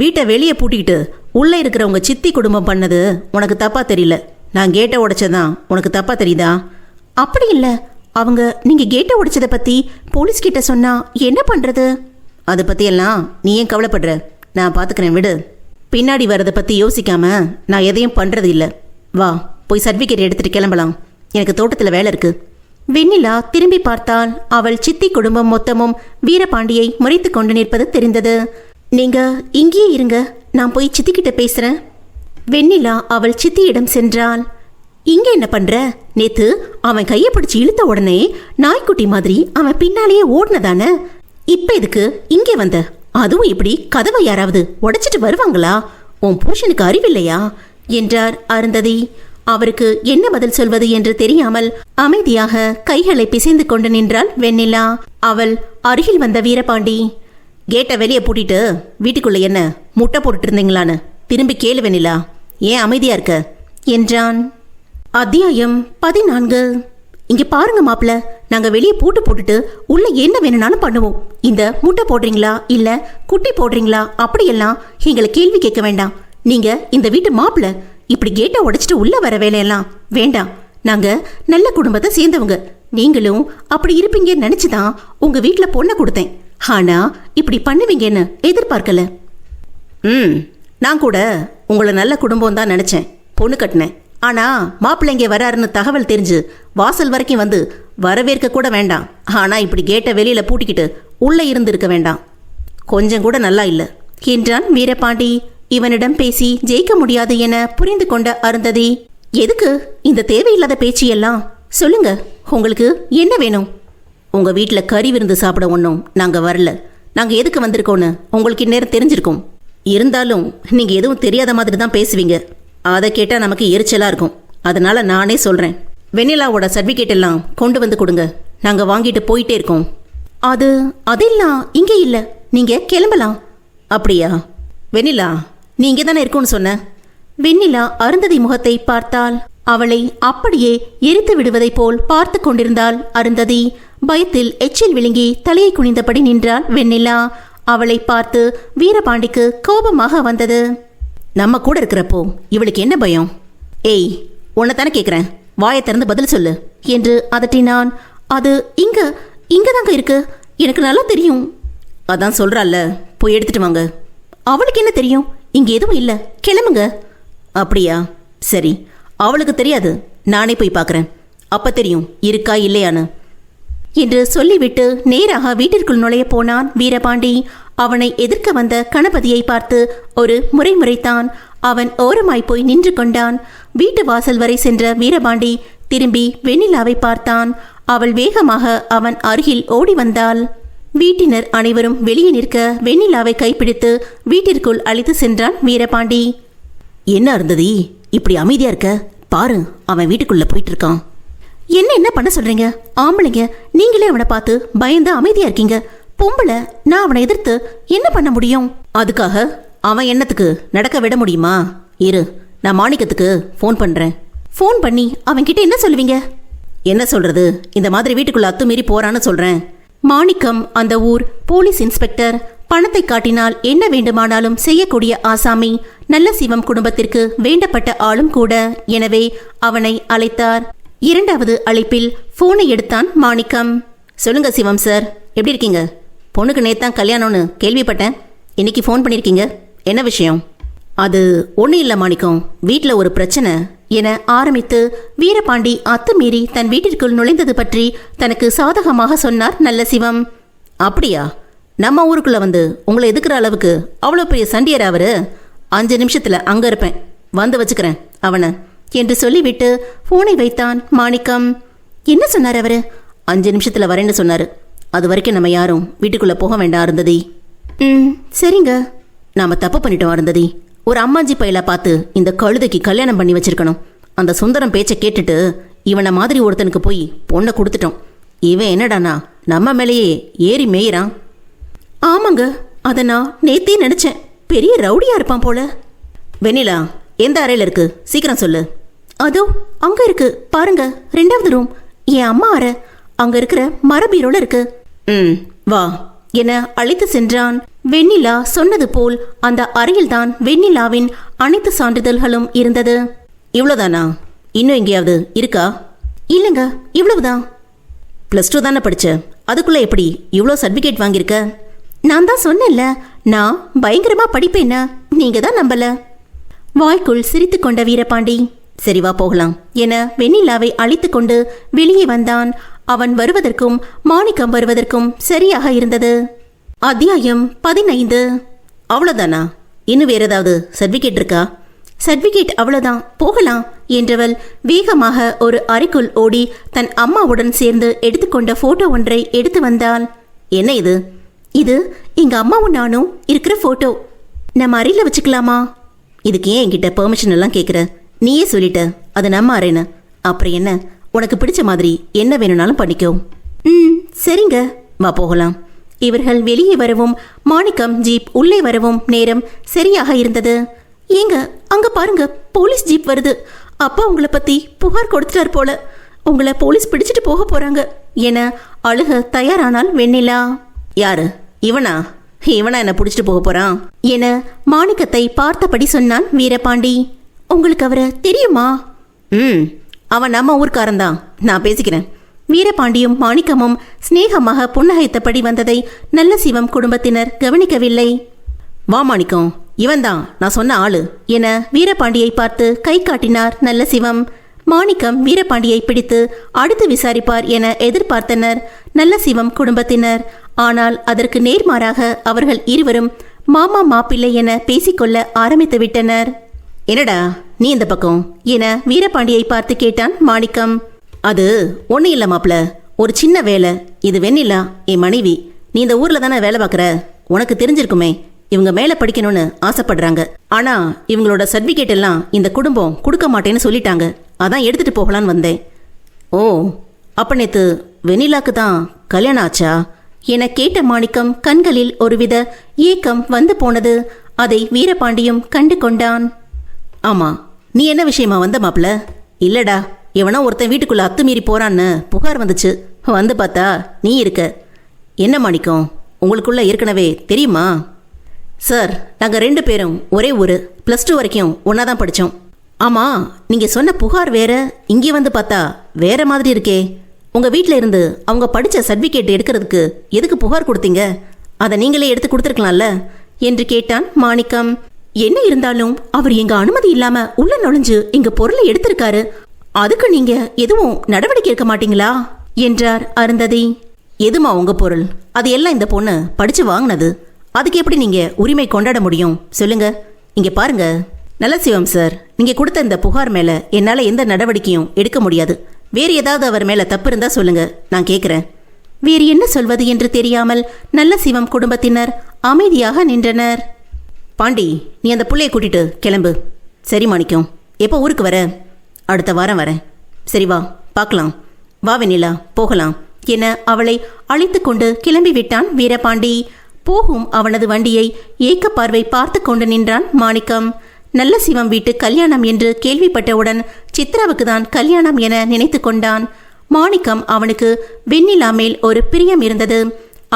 வீட்டை வெளியே பூட்டிக்கிட்டு உள்ள இருக்கிறவங்க சித்தி குடும்பம் பண்ணது உனக்கு தப்பா தெரியல. நான் கேட்டை உடைச்சதான் உனக்கு தப்பா தெரியுதா? அப்படி இல்லை. அவங்க நீங்க கேட்டை உடைச்சதை பத்தி போலீஸ் கிட்ட சொன்னா என்ன பண்றது? அதை பற்றியெல்லாம் நீ ஏன் கவலைப்படுற? நான் பார்த்துக்கிறேன், விடு. பின்னாடி வரதை பற்றி யோசிக்காம நான் எதையும் பண்ணுறது இல்லை. வா, போய் சர்டிஃபிகேட் எடுத்துகிட்டு கிளம்பலாம். எனக்கு தோட்டத்தில் வேலை இருக்கு. வெண்ணிலா திரும்பி பார்த்தால் அவள் சித்தி குடும்பம் மொத்தமும் வீரபாண்டியை முறைத்து கொண்டு நிற்பது தெரிந்தது. நீங்க இங்கேயே இருங்க, நான் போய் சித்தி கிட்ட பேசுறேன். வெண்ணிலா அவள் சித்தியிடம் சென்றாள். இங்க என்ன பண்ற? நேத்து அவன் கையை பிடிச்சி இழுத்த உடனே நாய்க்குட்டி மாதிரி அவன் பின்னாலேயே ஓடுனதானே? இப்ப எதுக்கு இங்கே வந்த? அதுவும் இப்படி கதவை யாராவது உடைச்சிட்டு வருவாங்களா? உன் புருஷனுக்கு அறிவில்லையா? என்றார் அருந்ததி. அவருக்கு என்ன பதில் சொல்வது என்று தெரியாமல் அமைதியாக கைகளை பிசைந்து கொண்டு நின்றாள் வெண்ணிலா. அவள் அருகில் வந்த வீரபாண்டி, கேட்டை வெளியே பூட்டிட்டு வீட்டுக்குள்ள என்ன முட்டை போட்டுட்டு இருந்தீங்களான்னு திரும்பி கேளு வெண்ணிலா. ஏன் அமைதியா இருக்க? என்றான். அத்தியாயம் 14. இங்க பாருங்க மாப்பிள்ள, நாங்க வெளியே பூட்டு போட்டுட்டு உள்ள என்ன வேணும்னாலும் பண்ணுவோம். இந்த முட்டை போடுறீங்களா இல்ல குட்டி போடுறீங்களா அப்படியெல்லாம் எங்களை கேள்வி கேட்க வேண்டாம். நீங்க இந்த வீட்டு மாப்பிள்ள, இப்படி கேட்டை உடைச்சிட்டு உள்ள வர வேலையெல்லாம் வேண்டாம். நாங்க நல்ல குடும்பத்தை சேர்ந்தவங்க. நீங்களும் அப்படி இருப்பீங்கன்னு நினைச்சுதான் உங்க வீட்டுல பொண்ணை கொடுத்தேன். ஆனா இப்படி பண்ணுவீங்கன்னு எதிர்பார்க்கல. நான் கூட உங்களை நல்ல குடும்பம் தான் நினைச்சேன், பொண்ணு கட்டினேன். ஆனா மாப்பிள்ளைங்க வராருன்னு தகவல் தெரிஞ்சு வாசல் வரைக்கும் வந்து வரவேற்க கூட வேண்டாம். ஆனா இப்படி கேட்டை வெளியில பூட்டிக்கிட்டு உள்ள இருந்து இருக்க வேண்டாம். கொஞ்சம் கூட நல்லா இல்லை என்றான் வீரபாண்டி. இவனிடம் பேசி ஜெயிக்க முடியாது என புரிந்து கொண்ட அருந்ததி, எதுக்கு இந்த தேவையில்லாத பேச்சியெல்லாம்? சொல்லுங்க, உங்களுக்கு என்ன வேணும்? உங்க வீட்டில் கறி விருந்து சாப்பிட ஒன்றும் நாங்கள் வரல. நாங்க எதுக்கு வந்திருக்கோன்னு உங்களுக்கு இந்நேரம் தெரிஞ்சிருக்கும். இருந்தாலும் நீங்க எதுவும் தெரியாத மாதிரி தான் பேசுவீங்க. அதை கேட்டா நமக்கு எரிச்சலா இருக்கும். அதனால நானே சொல்றேன். வெண்ணிலாவோட சர்டிஃபிகேட் எல்லாம் கொண்டு வந்து கொடுங்க. நாங்க வாங்கிட்டு போயிட்டே இருக்கோம். அதெல்லாம் இங்கே இல்ல, நீங்க கிளம்பலாம். அப்படியா? வெண்ணிலா, நீ இங்கே தானே இருக்கும்னு சொன்ன. வெண்ணிலா அருந்ததி முகத்தை பார்த்தாள். அவளை அப்படியே எரித்து விடுவதைப் போல் பார்த்து கொண்டிருந்தாள் அருந்ததி. பயத்தில் எச்சில் விழுங்கி தலையை குனிந்தபடி நின்றாள் வெண்ணிலா. அவளை பார்த்து வீரபாண்டிக்கு கோபமாக வந்தது. நம்ம கூட இருக்கிறப்போ இவளுக்கு என்ன பயம்? ஏய், உன்னைத்தானே கேட்குறேன், வாயை திறந்து பதில் சொல்லு என்று அதட்டினான். அது இங்கதாங்க இருக்கு, எனக்கு நல்லா தெரியும். அதான் சொல்றாள்ல, போய் எடுத்துட்டு வாங்க. அவளுக்கு என்ன தெரியும்? இங்க எதுவும் இல்ல, கிளம்புங்க. அப்படியா? சரி, அவளுக்கு தெரியாது, நானே போய் பார்க்குறேன். அப்ப தெரியும் இருக்கா இல்லையான்னு என்று சொல்லிவிட்டு நேராக வீட்டிற்குள் நுழைய போனான் வீரபாண்டி. அவனை எதிர்க்க வந்த கணபதியை பார்த்து ஒரு முறை முறைத்தான். அவன் ஓரமாய் போய் நின்று கொண்டான். வீட்டு வாசல் வரை சென்ற வீரபாண்டி திரும்பி வெண்ணிலாவை பார்த்தான். அவள் வேகமாக அவன் அருகில் ஓடி வந்தாள். வீட்டினர் அனைவரும் வெளியே நிற்க வெண்ணிலாவை கைப்பிடித்து வீட்டிற்குள் அழைத்து சென்றான் வீரபாண்டி. என்ன இருந்தது இப்படி அமைதியா இருக்க? பாரு, அவன் வீட்டுக்குள்ள போயிட்டு இருக்கான். என்ன பண்ண சொல்றீங்க? ஆம்பளைங்க நீங்களே அவனை பார்த்து பயந்து அமைதியா இருக்கீங்க. பொம்பளை நான் அவனை எதிர்த்து என்ன பண்ண முடியும்? அதுக்காக அவன் என்னத்துக்கு நடக்க விட முடியுமா? இரு, நான் மாணிக்கத்துக்கு ஃபோன் பண்றேன். ஃபோன் பண்ணி அவன்கிட்ட என்ன சொல்லுவீங்க? என்ன சொல்றது, இந்த மாதிரி வீட்டுக்குள்ள அத்துமீறி போறான்னு சொல்றேன். மாணிக்கம் அந்த ஊர் போலீஸ் இன்ஸ்பெக்டர். பணத்தை காட்டினால் என்ன வேண்டுமானாலும் செய்யக்கூடிய ஆசாமி. நல்ல சிவம் குடும்பத்திற்கு வேண்டப்பட்ட ஆளும் கூட. எனவே அவனை அழைத்தார். இரண்டாவது அழைப்பில் போனை எடுத்தான் மாணிக்கம். சொல்லுங்க சிவம் சார், எப்படி இருக்கீங்க? பொண்ணுக்கு நேத்தான் கல்யாணம்னு கேள்விப்பட்டேன். இன்னைக்கு ஃபோன் பண்ணியிருக்கீங்க, என்ன விஷயம்? அது ஒன்றும் இல்லை மாணிக்கம், வீட்டில் ஒரு பிரச்சனை என ஆரம்பித்து வீரபாண்டி அத்துமீறி தன் வீட்டிற்குள் நுழைந்தது பற்றி தனக்கு சாதகமாக சொன்னார் நல்ல சிவம். அப்படியா? நம்ம ஊருக்குள்ள வந்து உங்களை எதுக்குற அளவுக்கு அவ்வளோ பெரிய சண்டியர் அவரு? 5 நிமிஷத்துல அங்க இருப்பேன், வந்து வச்சுக்கிறேன் அவனை என்று சொல்லிவிட்டு போனை வைத்தான் மாணிக்கம். என்ன சொன்னார் அவரு? 5 நிமிஷத்துல வரேன்னு சொன்னாரு. அது வரைக்கும் நம்ம யாரும் வீட்டுக்குள்ள போக வேண்டாம் அருந்ததி. சரிங்க. நாம தப்பு பண்ணிட்டோம் அருந்ததி. ஒரு அம்மாஞ்சி பையலா பார்த்து இந்த கழுதைக்கு கல்யாணம் பண்ணி வச்சிருக்கணும். அந்த சுந்தரம் பேச்சை கேட்டுட்டு இவனை மாதிரி ஒருத்தனுக்கு போய் பொண்ணை கொடுத்துட்டோம். இவன் என்னடானா நம்ம மேலேயே ஏறி மேயிறான். ஆமாங்க, அதை நான் நேத்தே நினைச்சேன். பெரிய ரவுடியா இருப்பான் போல. வெண்ணிலா எந்த அறையில் இருக்கு? சீக்கிரம் சொல்லு. அதோ அங்க இருக்கு பாருங்க, 2வது ரூம். என் அம்மா அறை அங்க இருக்கிற மரபீரோல இருக்கு. வா என அழைத்து சென்றான். வெண்ணிலா சொன்னது போல் அந்த அறையில்தான் வெண்ணிலாவின் அனைத்து சான்றிதழ்களும் இருந்தது. இவ்வளவுதானா? இன்னும் எங்கேயாவது இருக்கா? இல்லைங்க, இவ்வளவுதான். +2 தானே படிச்ச, அதுக்குள்ள எப்படி இவ்வளோ சர்டிஃபிகேட் வாங்கியிருக்க? நான் தான் சொன்னேன்ல, நான் பயங்கரமா படிப்பேன்னா, நீங்க தான் நம்பல. வாய்க்குள் சிரித்து கொண்ட வீரபாண்டி சரி வா போகலாம் என வெண்ணிலாவை அழைத்து கொண்டு வெளியே வந்தான். அவன் வருவதற்கும் மாணிக்கம் வருவதற்கும் சரியாக இருந்தது. அத்தியாயம் 15. அவ்வளோதானா? இன்னும் வேற ஏதாவது சர்டிஃபிகேட் இருக்கா? சர்டிஃபிகேட் அவ்வளோதான், போகலாம் என்றவள் வேகமாக ஒரு அறைக்குள் ஓடி தன் அம்மாவுடன் சேர்ந்து எடுத்துக்கொண்ட போட்டோ ஒன்றை எடுத்து வந்தாள். என்ன இது? இது எங்க அம்மாவும் நானும் இருக்கிற போட்டோ. நம்ம அறையில் வச்சுக்கலாமா? இதுக்கு ஏன் என்கிட்ட பெர்மிஷன் எல்லாம் கேட்குற? நீயே சொல்லிட்ட அது நம்ம அறைன்னு. அப்புறம் என்ன, உனக்கு பிடிச்ச மாதிரி என்ன வேணும்னாலும் பண்ணிக்கோ. சரிங்க, வா போகலாம். இவர்கள் வெளியே வரவும் மாணிக்கம் ஜீப் உள்ளே வரவும் நேரம் சரியாக இருந்தது. ஏங்க அங்க பாருங்க, போலீஸ் ஜீப் வருது. அப்பா உங்களை பத்தி புகார் கொடுத்துட்டார் போல. உங்களை போலீஸ் பிடிச்சிட்டு போக போறாங்க என அழுக தயாரானால் வெண்ணிலா. யாரு? இவனா என்ன பிடிச்சிட்டு போக போறான் என மாணிக்கத்தை பார்த்தபடி சொன்னான் வீரபாண்டி. உங்களுக்கு அவரை தெரியுமா? அவன் நம்ம ஊர்க்காரன் தான், நான் பேசிக்கிறேன். வீரபாண்டியும் மாணிக்கமும் சிநேகமாக புன்னகைத்தபடி வந்ததை நல்ல சிவம் குடும்பத்தினர் கவனிக்கவில்லை. வா மாணிக்கம், இவன்தான் நான் சொன்ன ஆளு என வீரபாண்டியை பார்த்து கை காட்டினார் நல்ல சிவம். மாணிக்கம் வீரபாண்டியை பிடித்து அடுத்து விசாரிப்பார் என எதிர்பார்த்தனர் நல்ல சிவம் குடும்பத்தினர். ஆனால் அதற்கு நேர்மாறாக அவர்கள் இருவரும் மாமா மாப்பிள்ளை என பேசிக்கொள்ள ஆரம்பித்து விட்டனர். என்னடா நீ இந்த பக்கம் என வீரபாண்டியை பார்த்து கேட்டான் மாணிக்கம். அது ஒன்றும் இல்லை மாப்பிள்ள, ஒரு சின்ன வேலை. இது வெண்ணிலா என் மனைவி. நீ இந்த ஊர்ல தானே வேலை பார்க்குற, உனக்கு தெரிஞ்சிருக்குமே இவங்க மேலே படிக்கணும்னு ஆசைப்படுறாங்க. ஆனா இவங்களோட சர்டிஃபிகேட் எல்லாம் இந்த குடும்பம் கொடுக்க மாட்டேன்னு சொல்லிட்டாங்க. அதான் எடுத்துட்டு போகலான்னு வந்தேன். ஓ, அப்ப நேத்து வெண்ணிலாக்கு தான் கல்யாணம் ஆச்சா என கேட்ட மாணிக்கம் கண்களில் ஒருவித ஏக்கம் வந்து போனது. அதை வீரபாண்டியும் கண்டு கொண்டான். ஆமா, நீ என்ன விஷயமா வந்த மாப்ள? இல்லடா, எவனோ ஒருத்தன் வீட்டுக்குள்ள அத்துமீறி போறான்னு புகார் வந்துச்சு. வந்து பார்த்தா நீ இருக்க. என்ன மாணிக்கம், உங்களுக்குள்ள ஏற்கனவே தெரியுமா? சார், நாங்கள் 2 பேரும் ஒரே ஊர், +2 வரைக்கும் ஒன்றா தான் படித்தோம். ஆமாம், நீங்கள் சொன்ன புகார் வேற, இங்கே வந்து பார்த்தா வேற மாதிரி இருக்கே. உங்கள் வீட்டில் இருந்து அவங்க படித்த சர்டிஃபிகேட் எடுக்கிறதுக்கு எதுக்கு புகார் கொடுத்தீங்க? அதை நீங்களே எடுத்து கொடுத்துருக்கலாம்ல என்று கேட்டான் மாணிக்கம். என்ன இருந்தாலும் அவர் எங்க அனுமதி இல்லாம உள்ள நுழைஞ்சு எங்க பொருளை எடுத்திருக்காரு. அதுக்கு நீங்க எதுவும் நடவடிக்கை எடுக்க மாட்டீங்களா என்றார் அருந்ததி. எதுமா உங்க பொருள்? அது எல்லாம் இந்த பொண்ணு படிச்சு வாங்கினது. அதுக்கு எப்படி நீங்க உரிமை கொண்டாட முடியும் சொல்லுங்க? இங்க பாருங்க நலசிவம் சார், நீங்க கொடுத்த இந்த புகார் மேல என்னால எந்த நடவடிக்கையும் எடுக்க முடியாது. வேறு ஏதாவது அவர் மேல தப்பு இருந்தா சொல்லுங்க, நான் கேட்கிறேன். வேறு என்ன சொல்வது என்று தெரியாமல் நல்லசிவம் குடும்பத்தினர் அமைதியாக நின்றனர். பாண்டி, நீ அந்த புள்ளையை கூட்டிட்டு கிளம்பு. சரி மாணிக்கம், எப்போ ஊருக்கு வர? அடுத்த வாரம் வரேன். சரி வா, பார்க்கலாம். வா வெண்ணிலா, போகலாம் என அவளை அழைத்து கொண்டு கிளம்பி விட்டான் வீரபாண்டி. போகும் அவனது வண்டியை ஏக்க பார்வை பார்த்து கொண்டு நின்றான் மாணிக்கம். நல்ல சிவம் வீட்டு கல்யாணம் என்று கேள்விப்பட்டவுடன் சித்ராவுக்கு தான் கல்யாணம் என நினைத்து கொண்டான். மாணிக்கம் அவனுக்கு வெண்ணிலா மேல் ஒரு பிரியம் இருந்தது.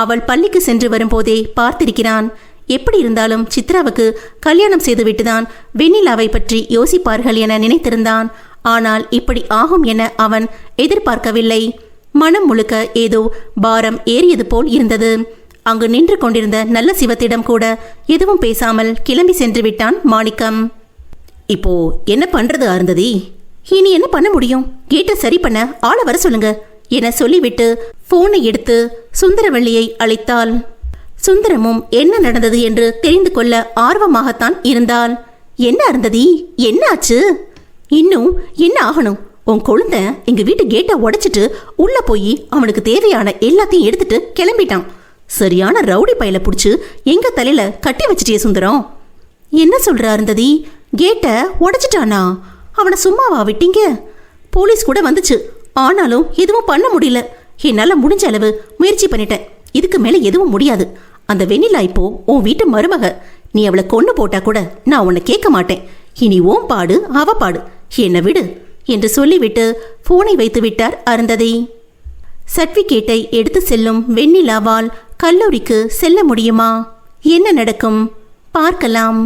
அவள் பள்ளிக்கு சென்று வரும்போதே பார்த்திருக்கிறான். எப்படி இருந்தாலும் சித்ராவுக்கு கல்யாணம் செய்துவிட்டுதான் வெண்ணிலாவை பற்றி யோசிப்பார்கள் என நினைத்திருந்தான். ஆனால் இப்படி ஆகும் என அவன் எதிர்பார்க்கவில்லை. மனம் முழுக்க ஏதோ பாரம் ஏறியது போல் இருந்தது. அங்கு நின்று கொண்டிருந்த நல்ல சிவத்திடம் கூட எதுவும் பேசாமல் கிளம்பி சென்று விட்டான் மாணிக்கம். இப்போ என்ன பண்றது அருந்ததி? இனி என்ன பண்ண முடியும்? கேட்ட சரி பண்ண ஆளை வர சொல்லுங்க என சொல்லிவிட்டு போனை எடுத்து சுந்தரவள்ளியை அழைத்தாள். சுந்தரமும் என்ன நடந்தது என்று தெரிந்து கொள்ள ஆர்வமாகத்தான் இருந்தாள். என்ன அருந்ததி, என்ன ஆச்சு? இன்னும் என்ன ஆகணும்? உன் குழந்தை எங்க வீட்டு கேட்டை உடைச்சிட்டு உள்ள போய் அவனுக்கு தேவையான எல்லாத்தையும் எடுத்துட்டு கிளம்பிட்டான். சரியான ரவுடி பையில புடிச்சு எங்க தலையில கட்டி வச்சிட்டிய சுந்தரம். என்ன சொல்ற அருந்ததி? கேட்டை உடைச்சிட்டானா? அவனை சும்மாவா விட்டீங்க? போலீஸ் கூட வந்துச்சு, ஆனாலும் எதுவும் பண்ண முடியல. என்னால முடிஞ்ச அளவு முயற்சி பண்ணிட்டேன். இதுக்கு மேல எதுவும் முடியாது. அந்த வெண்ணிலா இப்போ உன் வீட்டு மருமக. நீ அவளை கொன்னு போட்டா கூட நான் உன்னை கேட்க மாட்டேன். இனி ஓம் பாடு அவ பாடு, என்னை விடு என்று சொல்லிவிட்டு போனை வைத்து விட்டார் அருந்ததி. சர்டிபிகேட்டை எடுத்து செல்லும் வெண்ணிலாவால் கல்லூரிக்கு செல்ல முடியுமா? என்ன நடக்கும் பார்க்கலாம்.